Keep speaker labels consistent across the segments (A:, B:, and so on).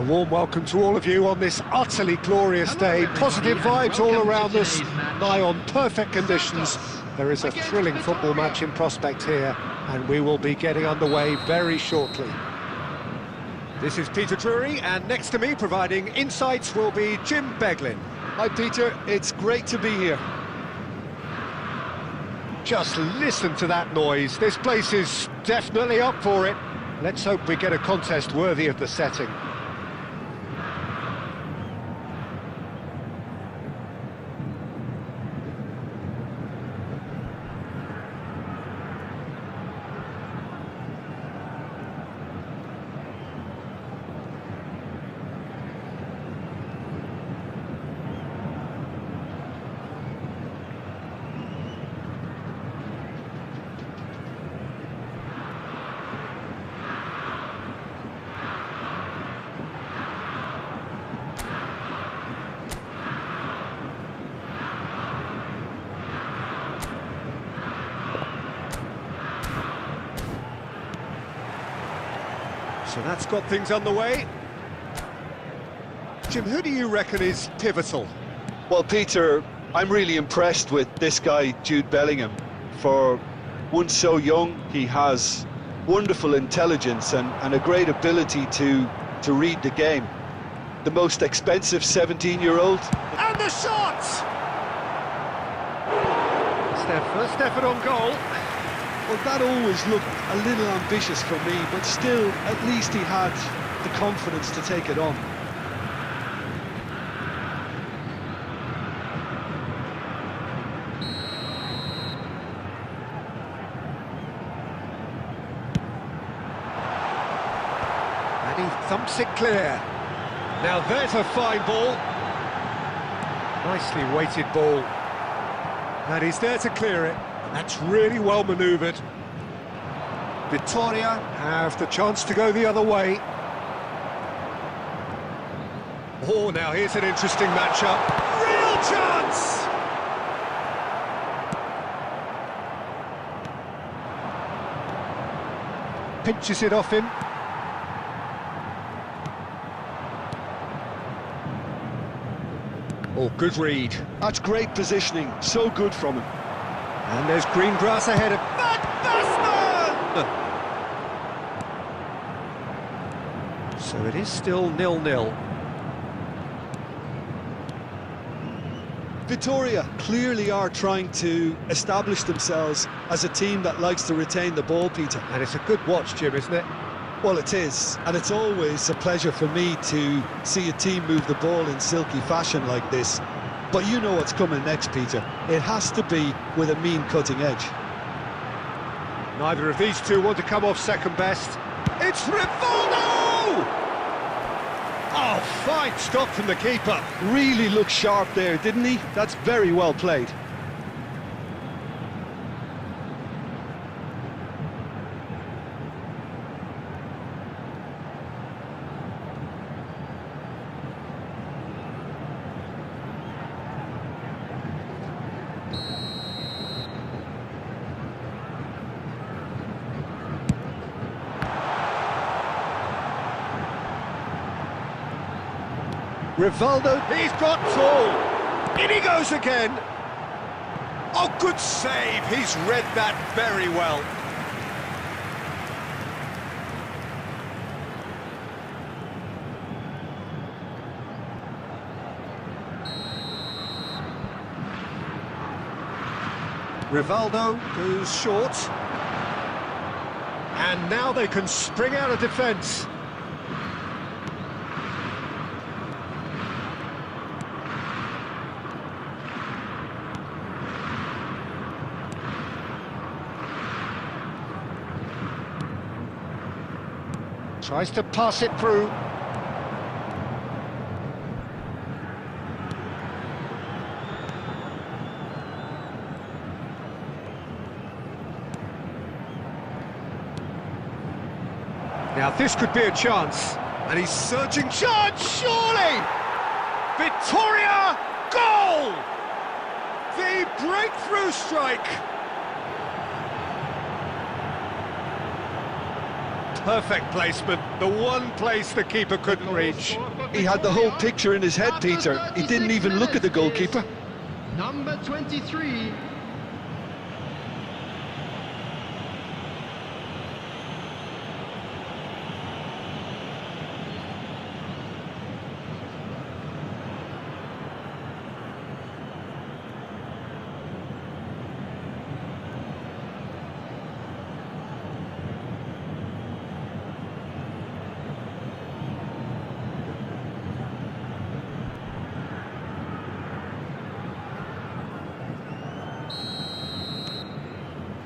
A: A warm welcome to all of you on this utterly glorious day. Positive vibes all around us, nigh on perfect conditions. There is a thrilling football match in prospect here, and we will be getting underway very shortly. This is Peter Drury, and next to me, providing insights, will be Jim Beglin.
B: Hi Peter, it's great to be here.
A: Just listen to that noise. This place is definitely up for it. Let's hope we get a contest worthy of the setting. So that's got things underway. Jim, who do you reckon is pivotal?
B: Well, Peter, I'm really impressed with this guy, Jude Bellingham. For one so young, he has wonderful intelligence and a great ability to read the game. The most expensive 17-year-old.
A: And the shot! First effort on goal.
B: Well, that always looked a little ambitious for me, but still, at least he had the confidence to take it on.
A: And he thumps it clear. Now there's a fine ball. Nicely weighted ball. And he's there to clear it. That's really well manoeuvred. Victoria have the chance to go the other way. Oh, now here's an interesting matchup. Real chance! Pinches it off him. Oh, good read.
B: That's great positioning, so good from him.
A: And there's green grass ahead of... So it is still 0-0.
B: Victoria clearly are trying to establish themselves as a team that likes to retain the ball, Peter.
A: And it's a good watch, Jim, isn't it?
B: Well, it is, and it's always a pleasure for me to see a team move the ball in silky fashion like this. But you know what's coming next, Peter. It has to be with a mean cutting edge.
A: Neither of these two want to come off second best. It's Rivaldo! Oh, fine stop from the keeper.
B: Really looked sharp there, didn't he? That's very well played.
A: Rivaldo, he's got full. In he goes again. Oh, good save. He's read that very well. Rivaldo goes short. And now they can spring out of defence. Tries to pass it through. Now this could be a chance. And he's searching chance, surely! Victoria, goal! The breakthrough strike! Perfect placement, the one place the keeper couldn't reach.
B: He had the whole picture in his head, Peter. He didn't even look at the goalkeeper.
C: Number 23.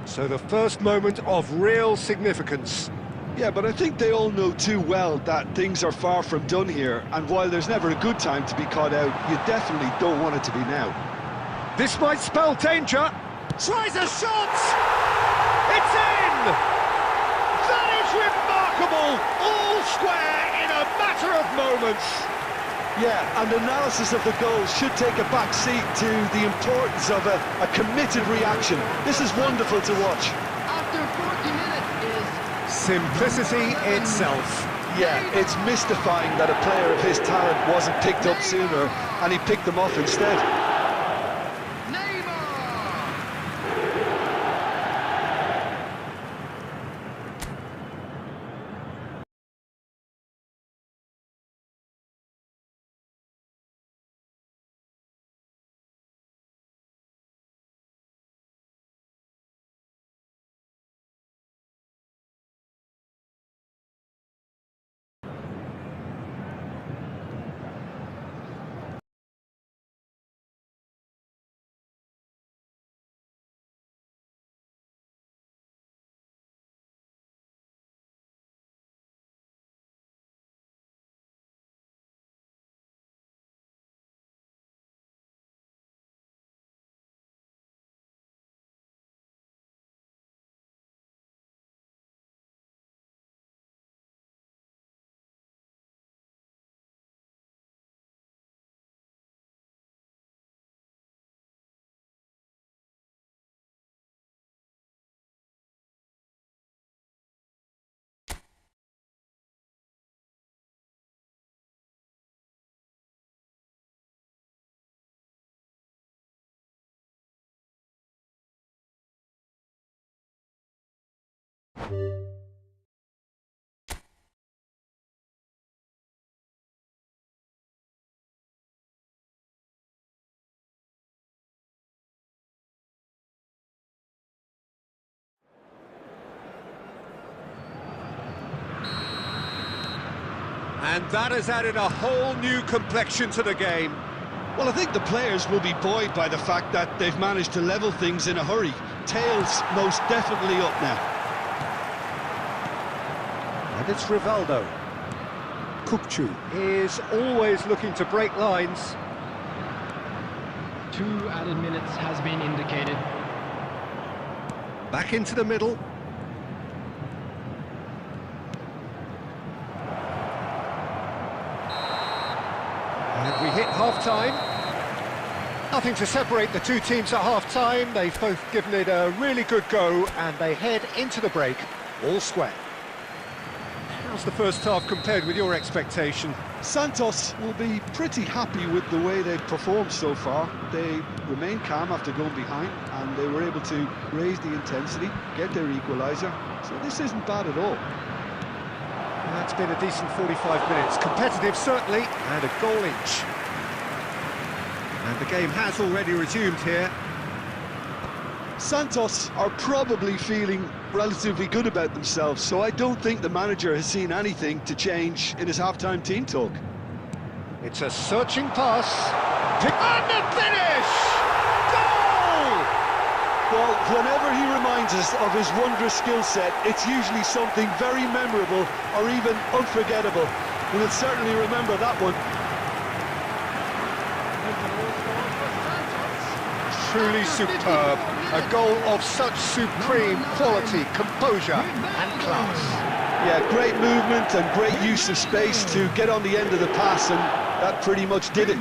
A: So the first moment of real significance.
B: Yeah, but I think they all know too well that things are far from done here, and while there's never a good time to be caught out, you definitely don't want it to be now.
A: This might spell danger. Tries a shot! It's in! That is remarkable! All square in a matter of moments.
B: Yeah, and analysis of the goal should take a back seat to the importance of a committed reaction. This is wonderful to watch.
C: After 40 minutes is...
A: Simplicity itself.
B: Yeah, it's mystifying that a player of his talent wasn't picked up sooner, and he picked them off instead.
A: And that has added a whole new complexion to the game.
B: Well, I think the players will be buoyed by the fact that they've managed to level things in a hurry. Tails most definitely up now.
A: And it's Rivaldo. Kukcu is always looking to break lines.
C: 2 added minutes has been indicated.
A: Back into the middle. And we hit half-time. Nothing to separate the two teams at half-time. They've both given it a really good go, and they head into the break all square. How's the first half compared with your expectation?
B: Santos will be pretty happy with the way they've performed so far. They remained calm after going behind, and they were able to raise the intensity, get their equaliser. So this isn't bad at all.
A: That's been a decent 45 minutes. Competitive, certainly, and a goal each. And the game has already resumed here.
B: Santos are probably feeling relatively good about themselves, so I don't think the manager has seen anything to change in his half-time team talk.
A: It's a searching pass. And the finish! Goal!
B: Well, whenever he reminds us of his wondrous skill set, it's usually something very memorable or even unforgettable. We'll certainly remember that one.
A: Truly superb. A goal of such supreme quality, composure and class.
B: Yeah, great movement and great use of space to get on the end of the pass, and that pretty much did it.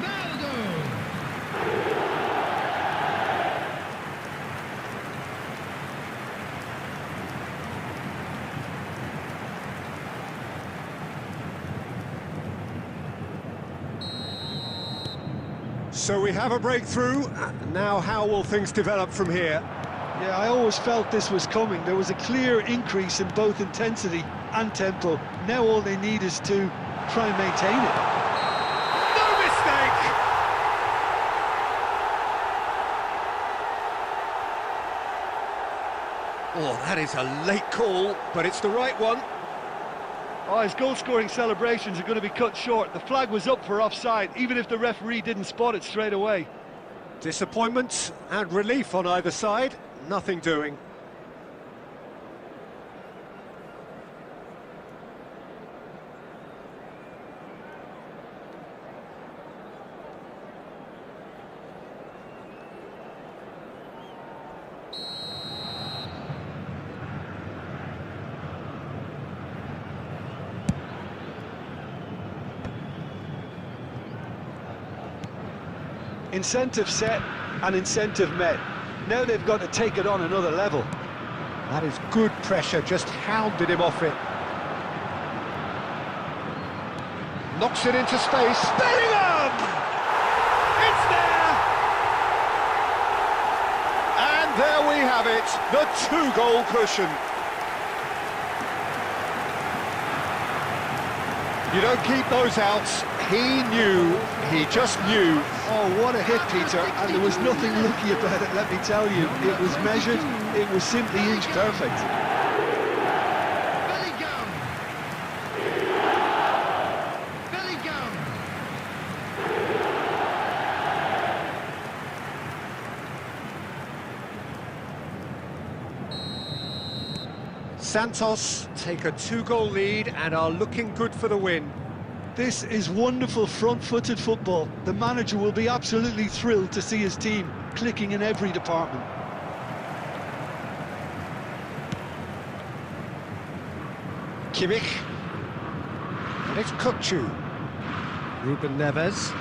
A: So we have a breakthrough. Now how will things develop from here?
B: Yeah, I always felt this was coming. There was a clear increase in both intensity and tempo. Now all they need is to try and maintain it.
A: No mistake! Oh, that is a late call, but it's the right one.
B: Oh, his goal-scoring celebrations are going to be cut short. The flag was up for offside, even if the referee didn't spot it straight away.
A: Disappointment and relief on either side. Nothing doing.
B: Incentive set and incentive met. Now they've got to take it on another level.
A: That is good pressure, just hounded him off it. Knocks it into space. Bellingham! It's there! And there we have it, the two-goal cushion. You don't keep those outs. He just knew.
B: Oh, what a hit, Peter, and there was nothing lucky about it, let me tell you. It was measured, it was simply inch perfect.
C: Bellingham! Bellingham!
A: Santos take a two-goal lead and are looking good for the win.
B: This is wonderful front-footed football. The manager will be absolutely thrilled to see his team clicking in every department.
A: Kimmich. And it's Kukcu. Ruben Neves.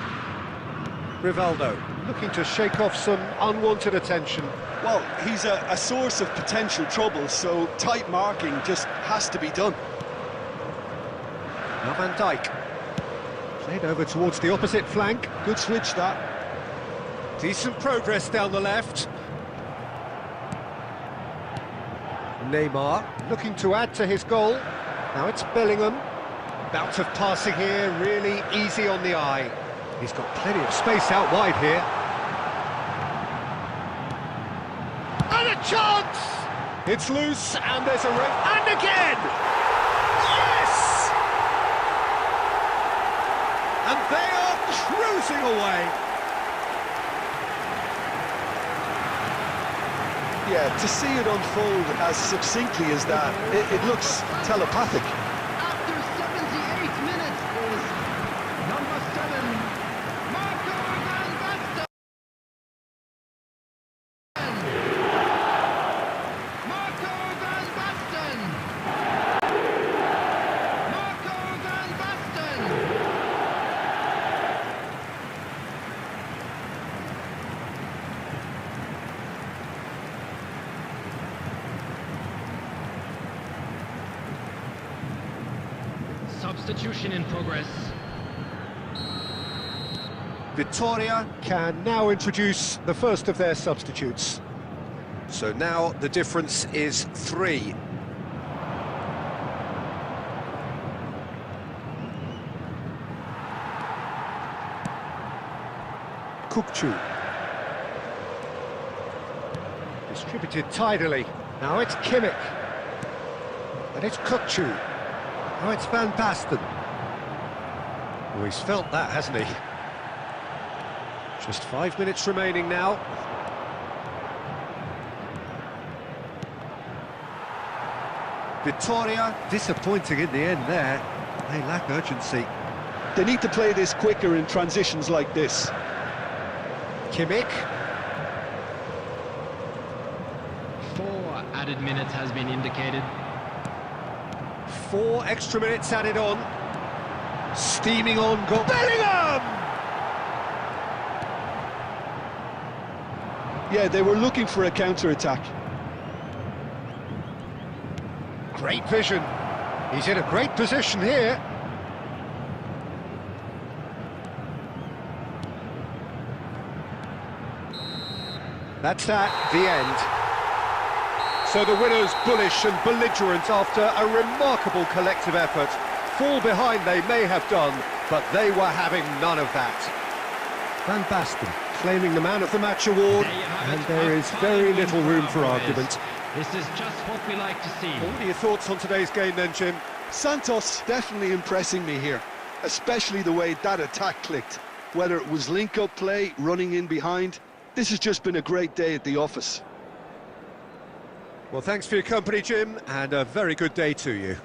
A: Rivaldo, looking to shake off some unwanted attention.
B: Well, he's a source of potential trouble, so tight marking just has to be done.
A: Now Van Dijk. Played over towards the opposite flank.
B: Good switch, that.
A: Decent progress down the left. Neymar looking to add to his goal. Now it's Bellingham. Bout of passing here, really easy on the eye. He's got plenty of space out wide here. And a chance! It's loose, and there's a and again! Yes! And they are cruising away.
B: Yeah, to see it unfold as succinctly as that, it looks telepathic.
C: After 78 minutes is number 7, Marco van Basten. Marco van Basten. Marco van Basten. Substitution in progress.
A: Victoria can now introduce the first of their substitutes.
D: So now the difference is 3.
A: Kukçu. Distributed tidily. Now it's Kimmich. And it's Kukçu. Now it's Van Basten. Oh, he's felt that, hasn't he? Just 5 minutes remaining now. Victoria, disappointing in the end there. They lack urgency.
B: They need to play this quicker in transitions like this.
A: Kimmich.
C: 4 added minutes has been indicated.
A: 4 extra minutes added on. Steaming on goal. Bellingham!
B: Yeah, they were looking for a counter-attack.
A: Great vision. He's in a great position here. That's that, the end. So the winners bullish and belligerent after a remarkable collective effort. Fall behind they may have done, but they were having none of that. Van Basten claiming the Man of the Match award, and there is very little room for argument.
C: This is just what we like to see.
A: What are your thoughts on today's game then, Jim?
B: Santos definitely impressing me here, especially the way that attack clicked. Whether it was link-up play, running in behind, this has just been a great day at the office.
A: Well, thanks for your company, Jim, and a very good day to you.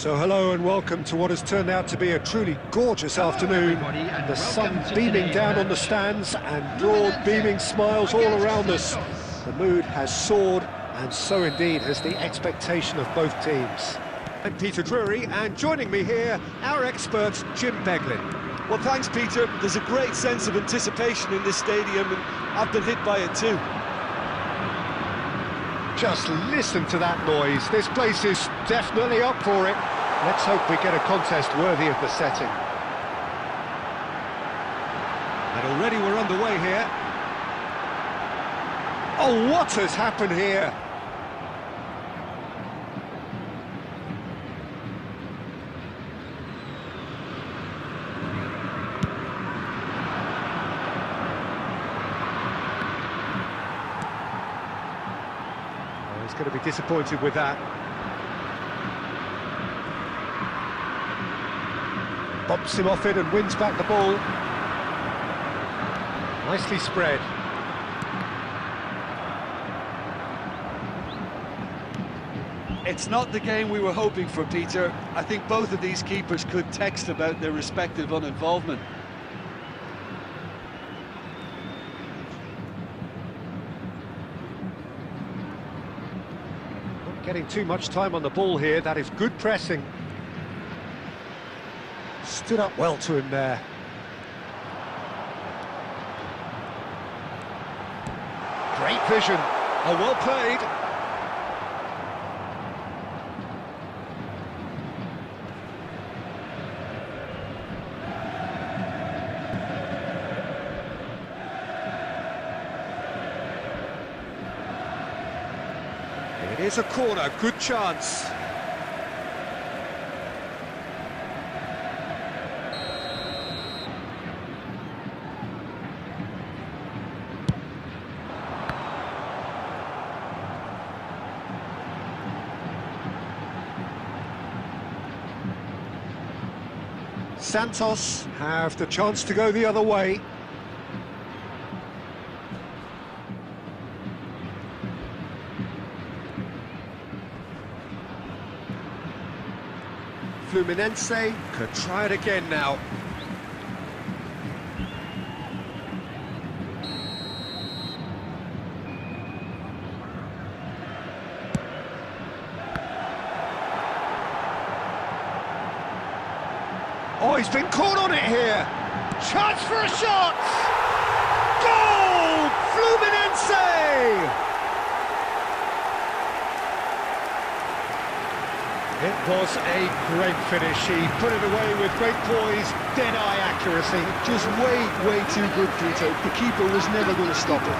A: So hello and welcome to what has turned out to be a truly gorgeous afternoon. The sun beaming down on the stands and broad beaming smiles all around us. The mood has soared, and so indeed has the expectation of both teams. I'm Peter Drury, and joining me here, our expert Jim Beglin.
B: Well, thanks, Peter. There's a great sense of anticipation in this stadium, and I've been hit by it too.
A: Just listen to that noise. This place is definitely up for it. Let's hope we get a contest worthy of the setting. And already we're underway here. Oh, what has happened here? Oh, he's going to be disappointed with that. Bumps him off it and wins back the ball. Nicely spread.
B: It's not the game we were hoping for, Peter. I think both of these keepers could text about their respective uninvolvement.
A: Not getting too much time on the ball here. That is good pressing. Stood up well to him there. Great vision. Oh, well played.
D: It is a corner, good chance.
A: Santos have the chance to go the other way. Fluminense
D: Could try it again now.
A: Oh, he's been caught on it here. Chance for a shot. Goal! Fluminense! It was a great finish. He put it away with great poise, dead-eye accuracy.
B: Just way too good, Peter. The keeper was never going to stop it.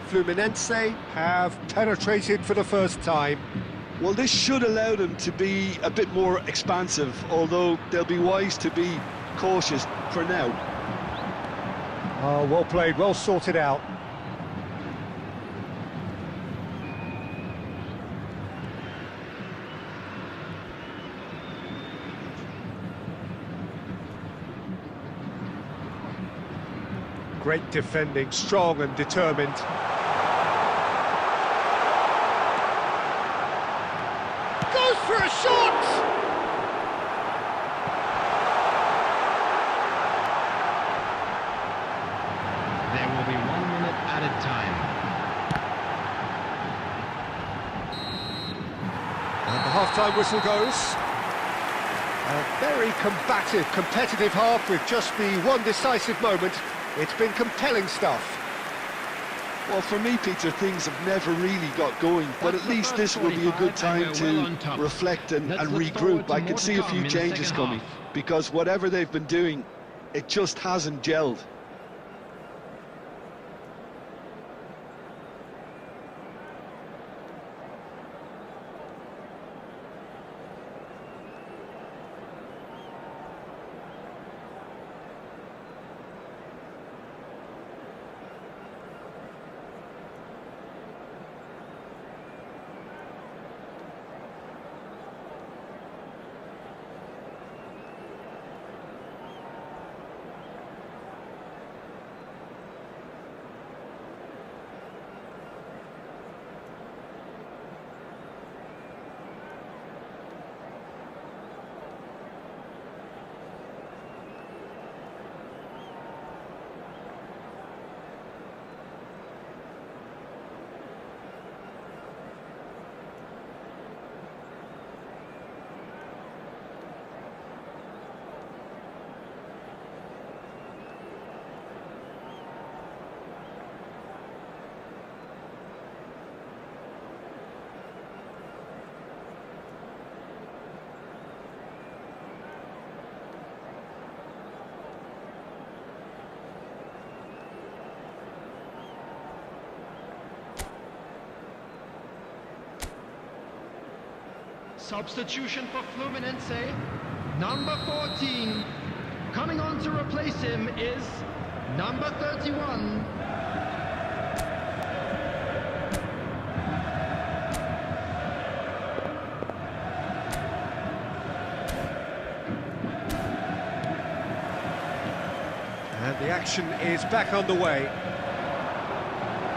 A: Fluminense have penetrated for the first time.
B: Well, this should allow them to be a bit more expansive, although they'll be wise to be cautious for now.
A: Oh, well played, well sorted out. Great defending, strong and determined. Goes for a shot!
C: There will be 1 minute added time.
A: And the half-time whistle goes. A very combative, competitive half with just the one decisive moment. It's been compelling stuff.
B: Well, for me, Peter, things have never really got going, but at least this will be a good time to reflect and regroup. I can see a few changes coming, because whatever they've been doing, it just hasn't gelled.
C: Substitution for Fluminense, number 14. Coming on to replace him is number 31.
A: And the action is back underway.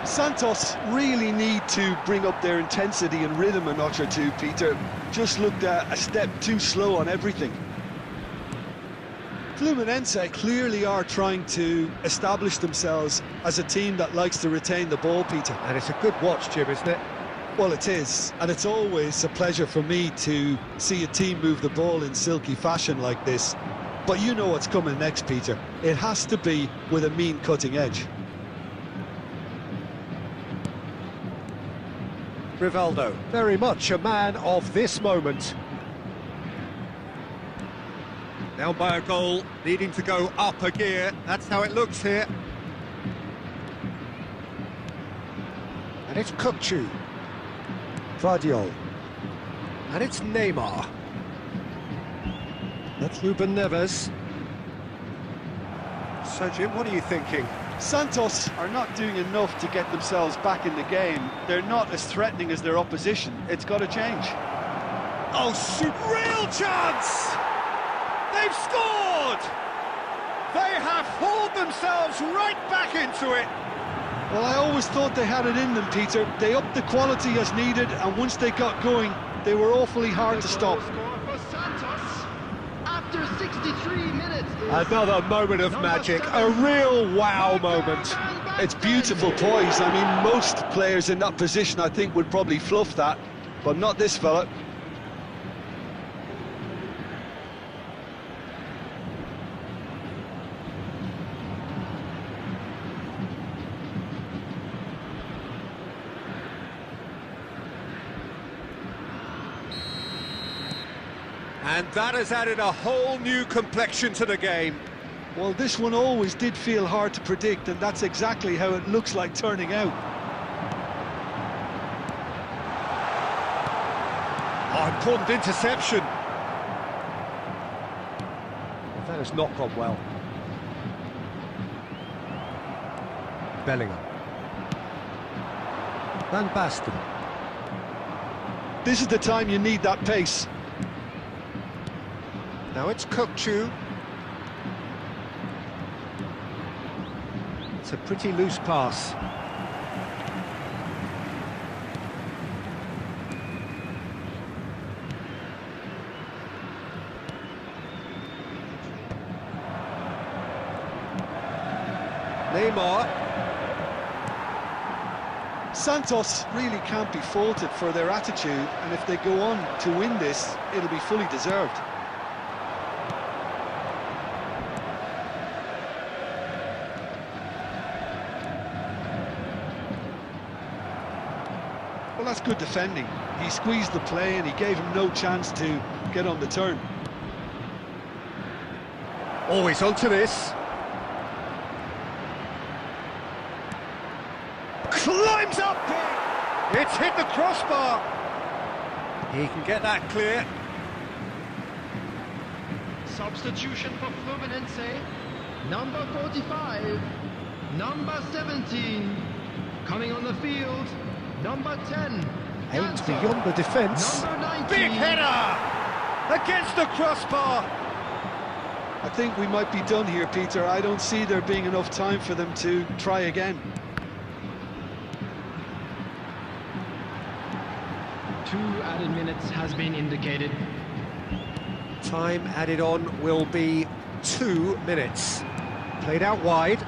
B: Santos really need to bring up their intensity and rhythm a notch or two, Peter. Just looked a step too slow on everything. Fluminense clearly are trying to establish themselves as a team that likes to retain the ball, Peter.
A: And it's a good watch, Jim, isn't it?
B: Well, it is, and it's always a pleasure for me to see a team move the ball in silky fashion like this. But you know what's coming next, Peter. It has to be with a mean cutting edge.
A: Rivaldo, very much a man of this moment. Down by a goal, needing to go up a gear. That's how it looks here. And it's Kukçu. Vardiol. And it's Neymar. That's Ruben Neves. So, Jim, what are you thinking?
B: Santos are not doing enough to get themselves back in the game. They're not as threatening as their opposition. It's got to change.
A: Oh, real chance! They've scored! They have hauled themselves right back into it.
B: Well, I always thought they had it in them, Peter. They upped the quality as needed, and once they got going, they were awfully hard to stop.
C: After 63 minutes.
A: Another moment of magic, a real wow moment.
B: It's beautiful poise. I mean, most players in that position, I think, would probably fluff that, but not this fella.
A: And that has added a whole new complexion to the game.
B: Well, this one always did feel hard to predict, and that's exactly how it looks like turning out.
A: Oh, important interception. Well, that has not gone well. Bellingham. Van Basten.
B: This is the time you need that pace.
A: Now it's Kukçu. It's a pretty loose pass. Neymar.
B: Santos really can't be faulted for their attitude, and if they go on to win this, it'll be fully deserved. Well, that's good defending. He squeezed the play and he gave him no chance to get on the turn.
A: Always onto this. Climbs up! It's hit the crossbar. He can get that clear.
C: Substitution for Fluminense. Number 45. Number 17. Coming on the field. Number 10.
A: Aimed beyond the defence.
C: Number 19.
A: Big header! Against the crossbar.
B: I think we might be done here, Peter. I don't see there being enough time for them to try again.
C: 2 added minutes has been indicated.
A: Time added on will be 2 minutes. Played out wide.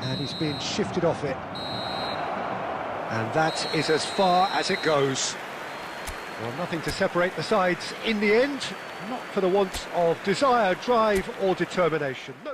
A: And he's being shifted off it. And that is as far as it goes. Well, nothing to separate the sides in the end, not for the want of desire, drive or determination. No.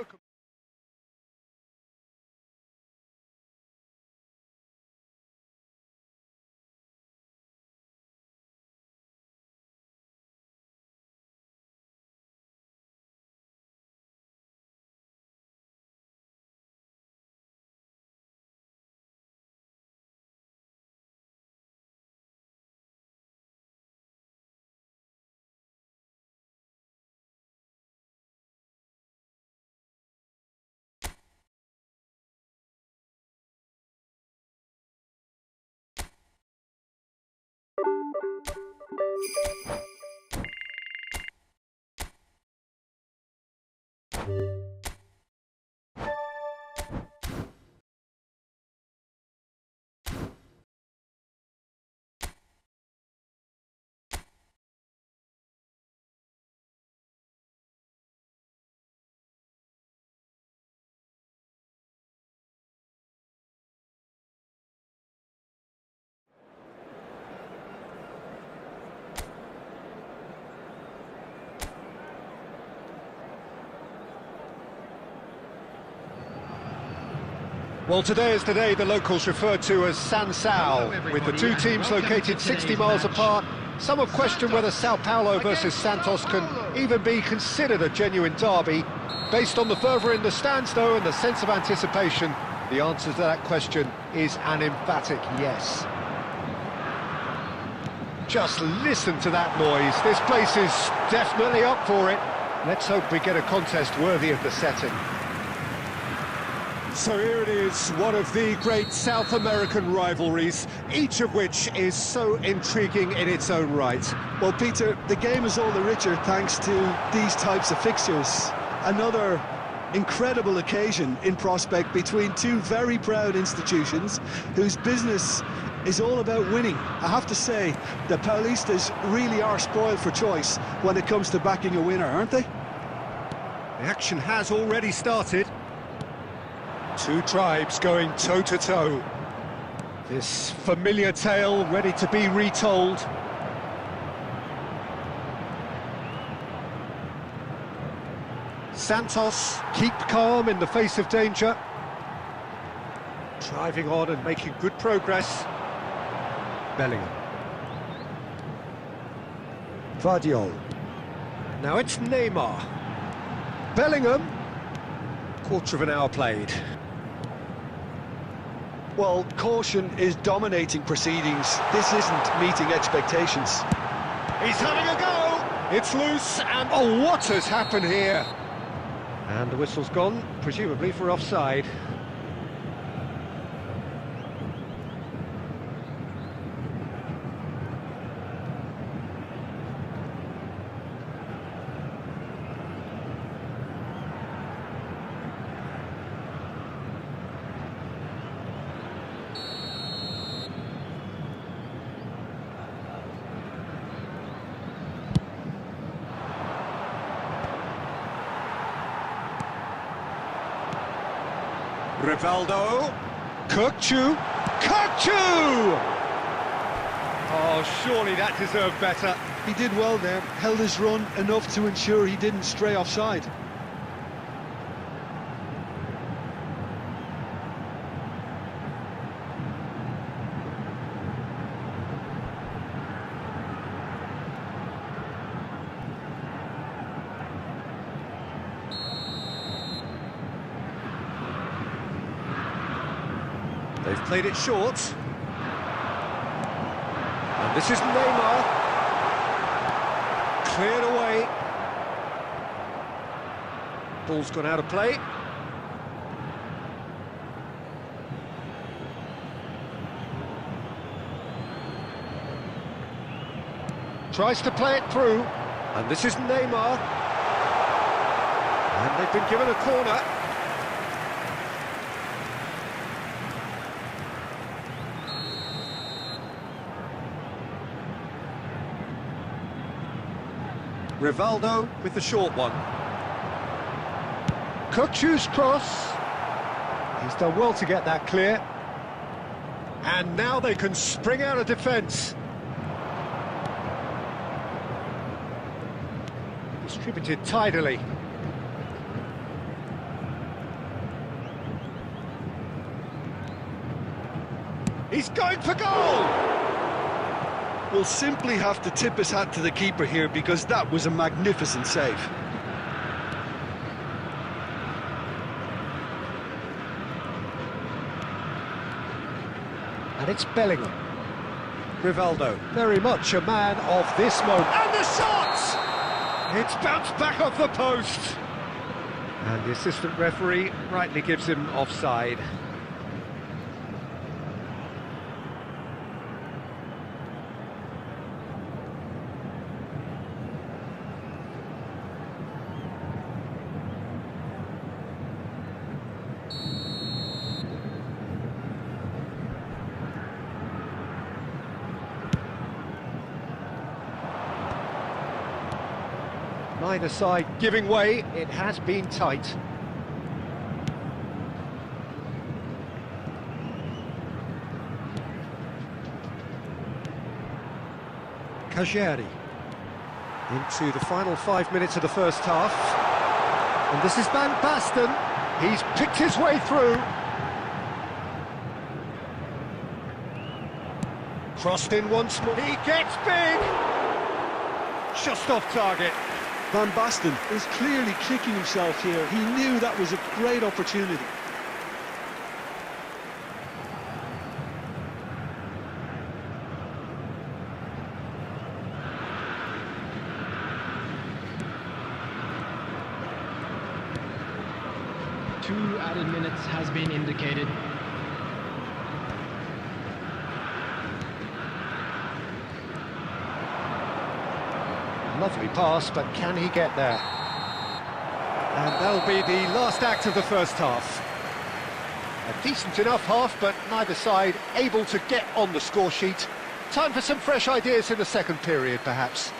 A: Well, today is the day the locals refer to as Sansao, with the two teams located 60 miles apart. Some have questioned whether Sao Paulo versus Santos can even be considered a genuine derby. Based on the fervour in the stands, though, and the sense of anticipation, the answer to that question is an emphatic yes. Just listen to that noise. This place is definitely up for it. Let's hope we get a contest worthy of the setting.
D: So here it is, one of the great South American rivalries, each of which is so intriguing in its own right.
B: Well, Peter, the game is all the richer thanks to these types of fixtures. Another incredible occasion in prospect between two very proud institutions whose business is all about winning. I have to say, the Paulistas really are spoiled for choice when it comes to backing a winner, aren't they?
A: The action has already started. Two tribes going toe-to-toe. This familiar tale ready to be retold. Santos keep calm in the face of danger. Driving on and making good progress. Bellingham. Vardiol. Now it's Neymar. Bellingham. Quarter of an hour played.
B: Well, caution is dominating proceedings. This isn't meeting expectations.
A: He's having a go! It's loose and... Oh, what has happened here? And the whistle's gone, presumably for offside. Rivaldo, Kirkchu, Oh, surely that deserved better.
B: He did well there, held his run enough to ensure he didn't stray offside.
A: They've played it short. And this is Neymar. Cleared away. Ball's gone out of play. Tries to play it through. And this is Neymar. And they've been given a corner. Rivaldo with the short one. Kirkchu's cross. He's done well to get that clear. And now they can spring out of defence. Distributed tidily. He's going for goal!
B: We'll simply have to tip his hat to the keeper here because that was a magnificent save.
A: And it's Bellingham. Rivaldo, very much a man of this moment. And the shot! It's bounced back off the post. And the assistant referee rightly gives him offside. Neither side giving way, it has been tight. Kajeri into the final 5 minutes of the first half. And this is Van Basten. He's picked his way through. Crossed in once more. He gets big! Just off target.
B: Van Basten is clearly kicking himself here. He knew that was a great opportunity.
C: Two added minutes has been indicated.
A: Lovely pass, but can he get there? And that'll be the last act of the first half. A decent enough half, but neither side able to get on the score sheet. Time for some fresh ideas in the second period, perhaps.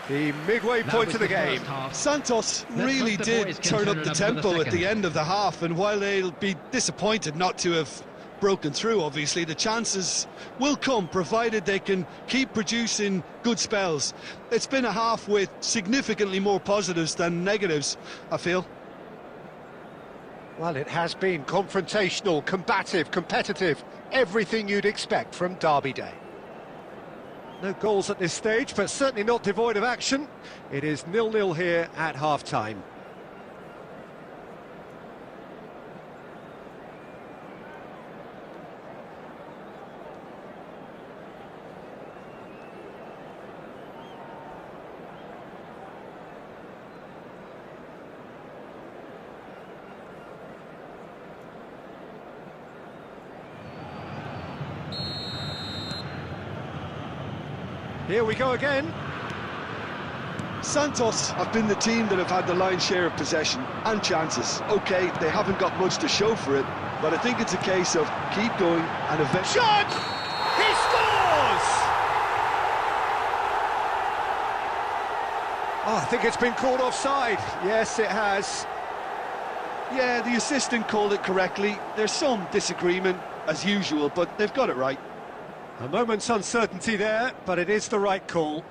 A: The midway point of the game.
B: Santos really did turn up the tempo at the end of the half, and while they'll be disappointed not to have broken through, obviously, the chances will come, provided they can keep producing good spells. It's been a half with significantly more positives than negatives, I feel.
A: Well, it has been confrontational, combative, competitive, everything you'd expect from Derby Day. No goals at this stage, but certainly not devoid of action. It is 0-0 here at half-time. Here we go again.
B: Santos have been the team that have had the lion's share of possession and chances. OK, they haven't got much to show for it, but I think it's a case of keep going and eventually...
A: Shot! He scores! Oh, I think it's been called offside. Yes, it has.
B: Yeah, the assistant called it correctly. There's some disagreement, as usual, but they've got it right.
A: A moment's uncertainty there, but it is the right call.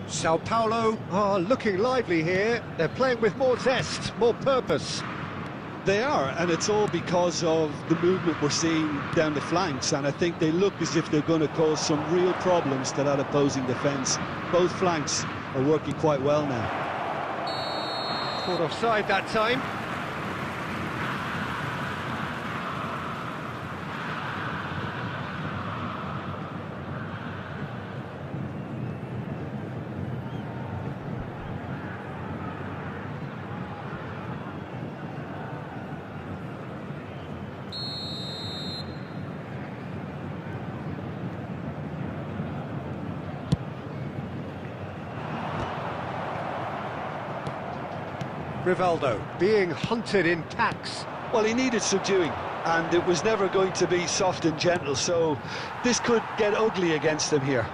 A: Sao Paulo are looking lively here. They're playing with more zest, more purpose.
B: They are, and it's all because of the movement we're seeing down the flanks, and I think they look as if they're going to cause some real problems to that opposing defence. Both flanks are working quite well now.
A: Caught offside that time. Rivaldo being hunted in packs.
B: Well, he needed subduing, and it was never going to be soft and gentle, so this could get ugly against him here.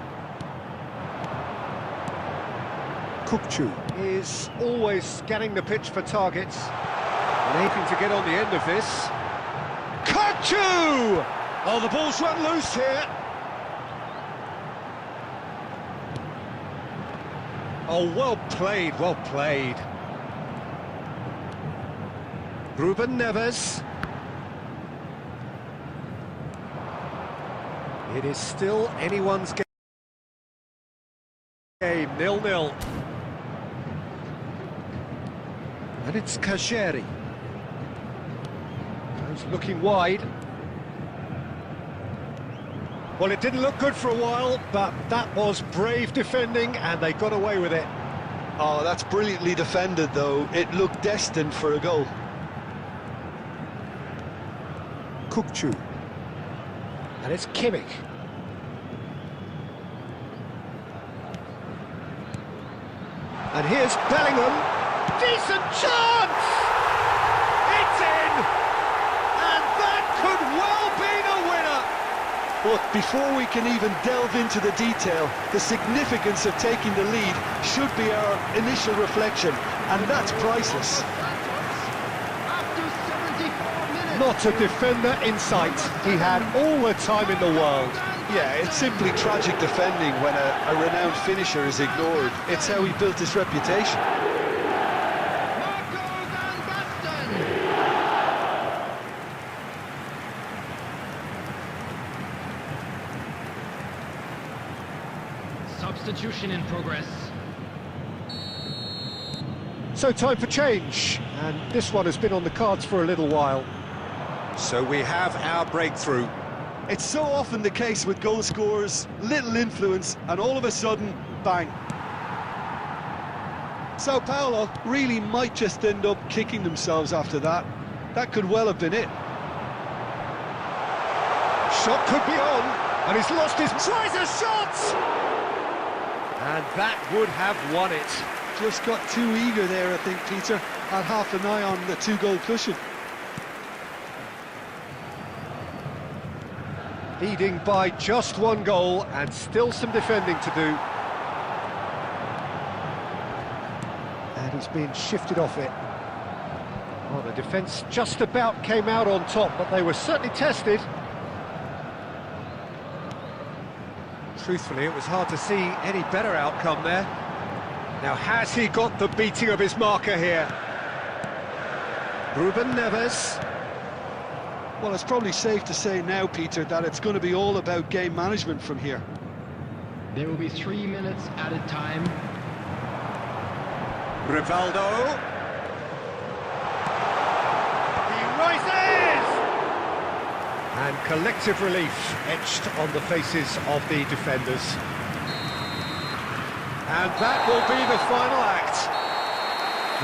A: Kukcu is always scanning the pitch for targets and aiming to get on the end of this. Kukcu! Oh, the ball's run loose here. Oh, well played, well played. Ruben Neves. It is still anyone's game, 0-0. And it's Kajeri. Goes looking wide. Well, it didn't look good for a while, but that was brave defending, and they got away with it.
B: Oh, that's brilliantly defended, though. It looked destined for a goal.
A: Kukcu. And it's Kimmich. And here's Bellingham. Decent chance! It's in! And that could well be the winner!
B: But before we can even delve into the detail, the significance of taking the lead should be our initial reflection, and that's priceless.
C: After 74 minutes.
A: Not a defender in sight. He had all the time in the world.
B: Yeah, it's simply tragic defending when a renowned finisher is ignored. It's how he built his reputation.
C: Marco van Basten. Substitution in progress.
A: So time for change, and this one has been on the cards for a little while. So we have our breakthrough.
B: It's so often the case with goal scorers, little influence, and all of a sudden, bang. Sao Paulo really might just end up kicking themselves after that. That could well have been it.
A: Shot could be on, and he's lost his... Tries a shot! And that would have won it.
B: Just got too eager there, I think, Peter. Had half an eye on the two-goal cushion.
A: Leading by just one goal, and still some defending to do. And he's being shifted off it. Well, the defence just about came out on top, but they were certainly tested. Truthfully, it was hard to see any better outcome there. Now, has he got the beating of his marker here? Ruben Neves.
B: Well, it's probably safe to say now, Peter, that it's going to be all about game management from here.
C: There will be 3 minutes added time.
A: Rivaldo. He rises! And collective relief etched on the faces of the defenders. And that will be the final act.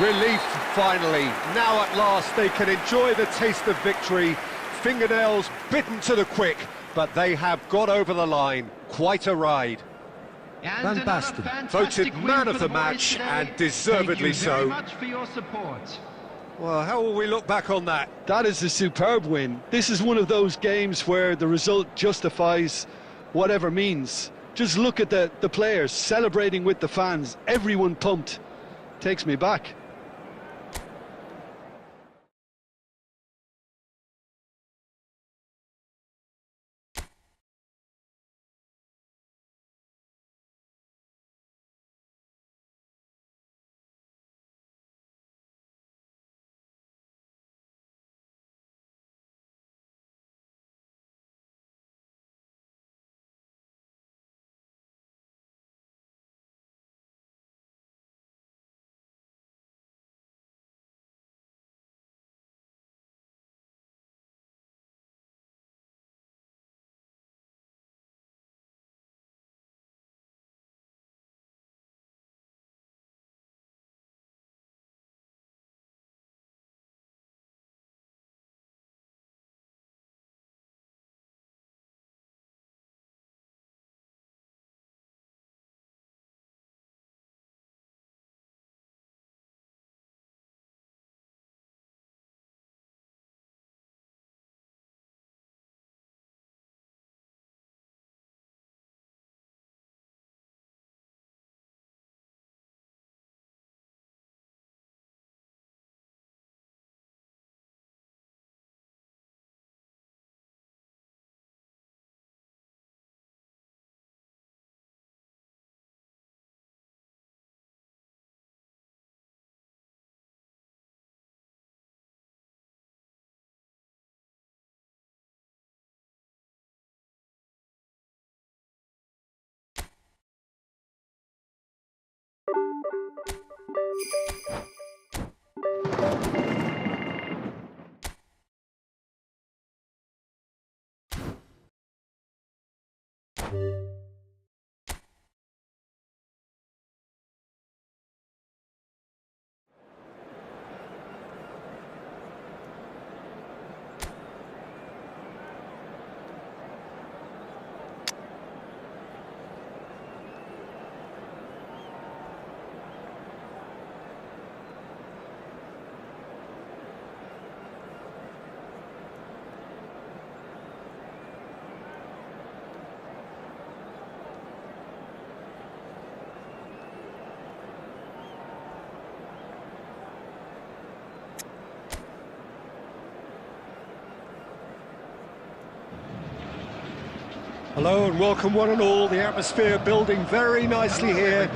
A: Relief, finally. Now at last they can enjoy the taste of victory. Fingernails bitten to the quick, but they have got over the line. Quite a ride.
C: And
A: Van Basten, voted man of the match, and deservedly so.
C: Thank you very much for your support.
A: Well, how will we look back on that?
B: That is a superb win. This is one of those games where the result justifies whatever means. Just look at the players celebrating with the fans. Everyone pumped. Takes me back.
A: Hello and welcome one and all. The atmosphere building very nicely here.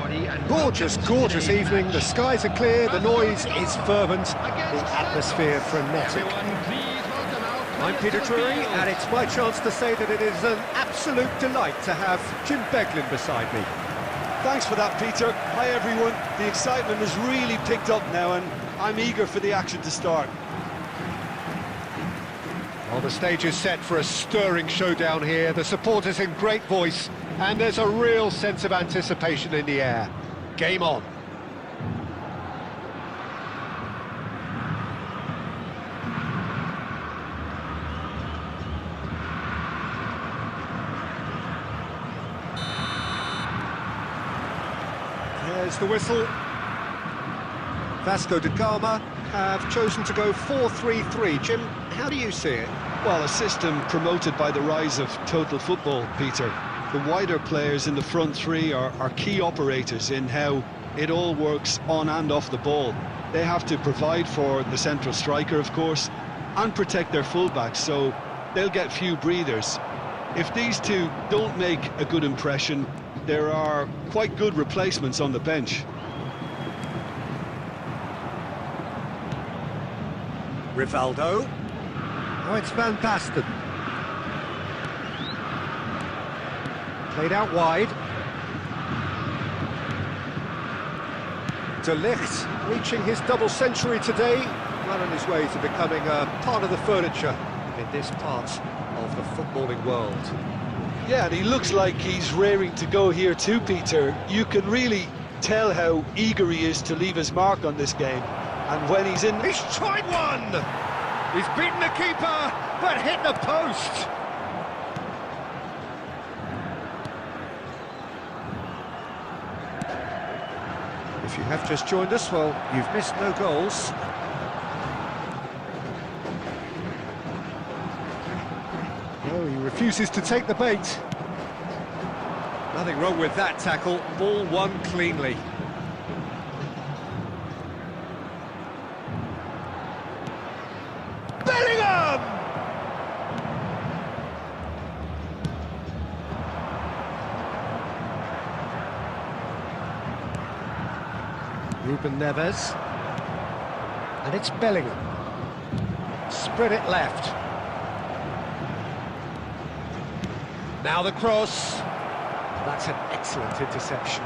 A: Gorgeous, gorgeous evening. The skies are clear, the noise is fervent, the atmosphere frenetic. I'm Peter Drury, and it's my chance to say that it is an absolute delight to have Jim Beglin beside me.
B: Thanks for that, Peter. Hi, everyone. The excitement has really picked up now, and I'm eager for the action to start.
A: Well, the stage is set for a stirring showdown here. The supporters in great voice, and there's a real sense of anticipation in the air. Game on. There's the whistle. Vasco da Gama have chosen to go 4-3-3. Jim, how do you see it?
B: Well, a system promoted by the rise of total football, Peter. The wider players in the front three are key operators in how it all works on and off the ball. They have to provide for the central striker, of course, and protect their fullbacks, so they'll get few breathers. If these two don't make a good impression, there are quite good replacements on the bench.
A: Rivaldo. Oh, it's Van Basten. Played out wide. De Ligt reaching his double century today, well on his way to becoming a part of the furniture in this part of the footballing world.
B: Yeah, and he looks like he's raring to go here too, Peter. You can really tell how eager he is to leave his mark on this game. And when he's in...
A: He's tried one! He's beaten the keeper, but hit the post! If you have just joined us, well, you've missed no goals. Oh, he refuses to take the bait. Nothing wrong with that tackle. Ball won cleanly. Bellingham! Ruben Neves. And it's Bellingham. Spread it left. Now the cross. That's an excellent interception.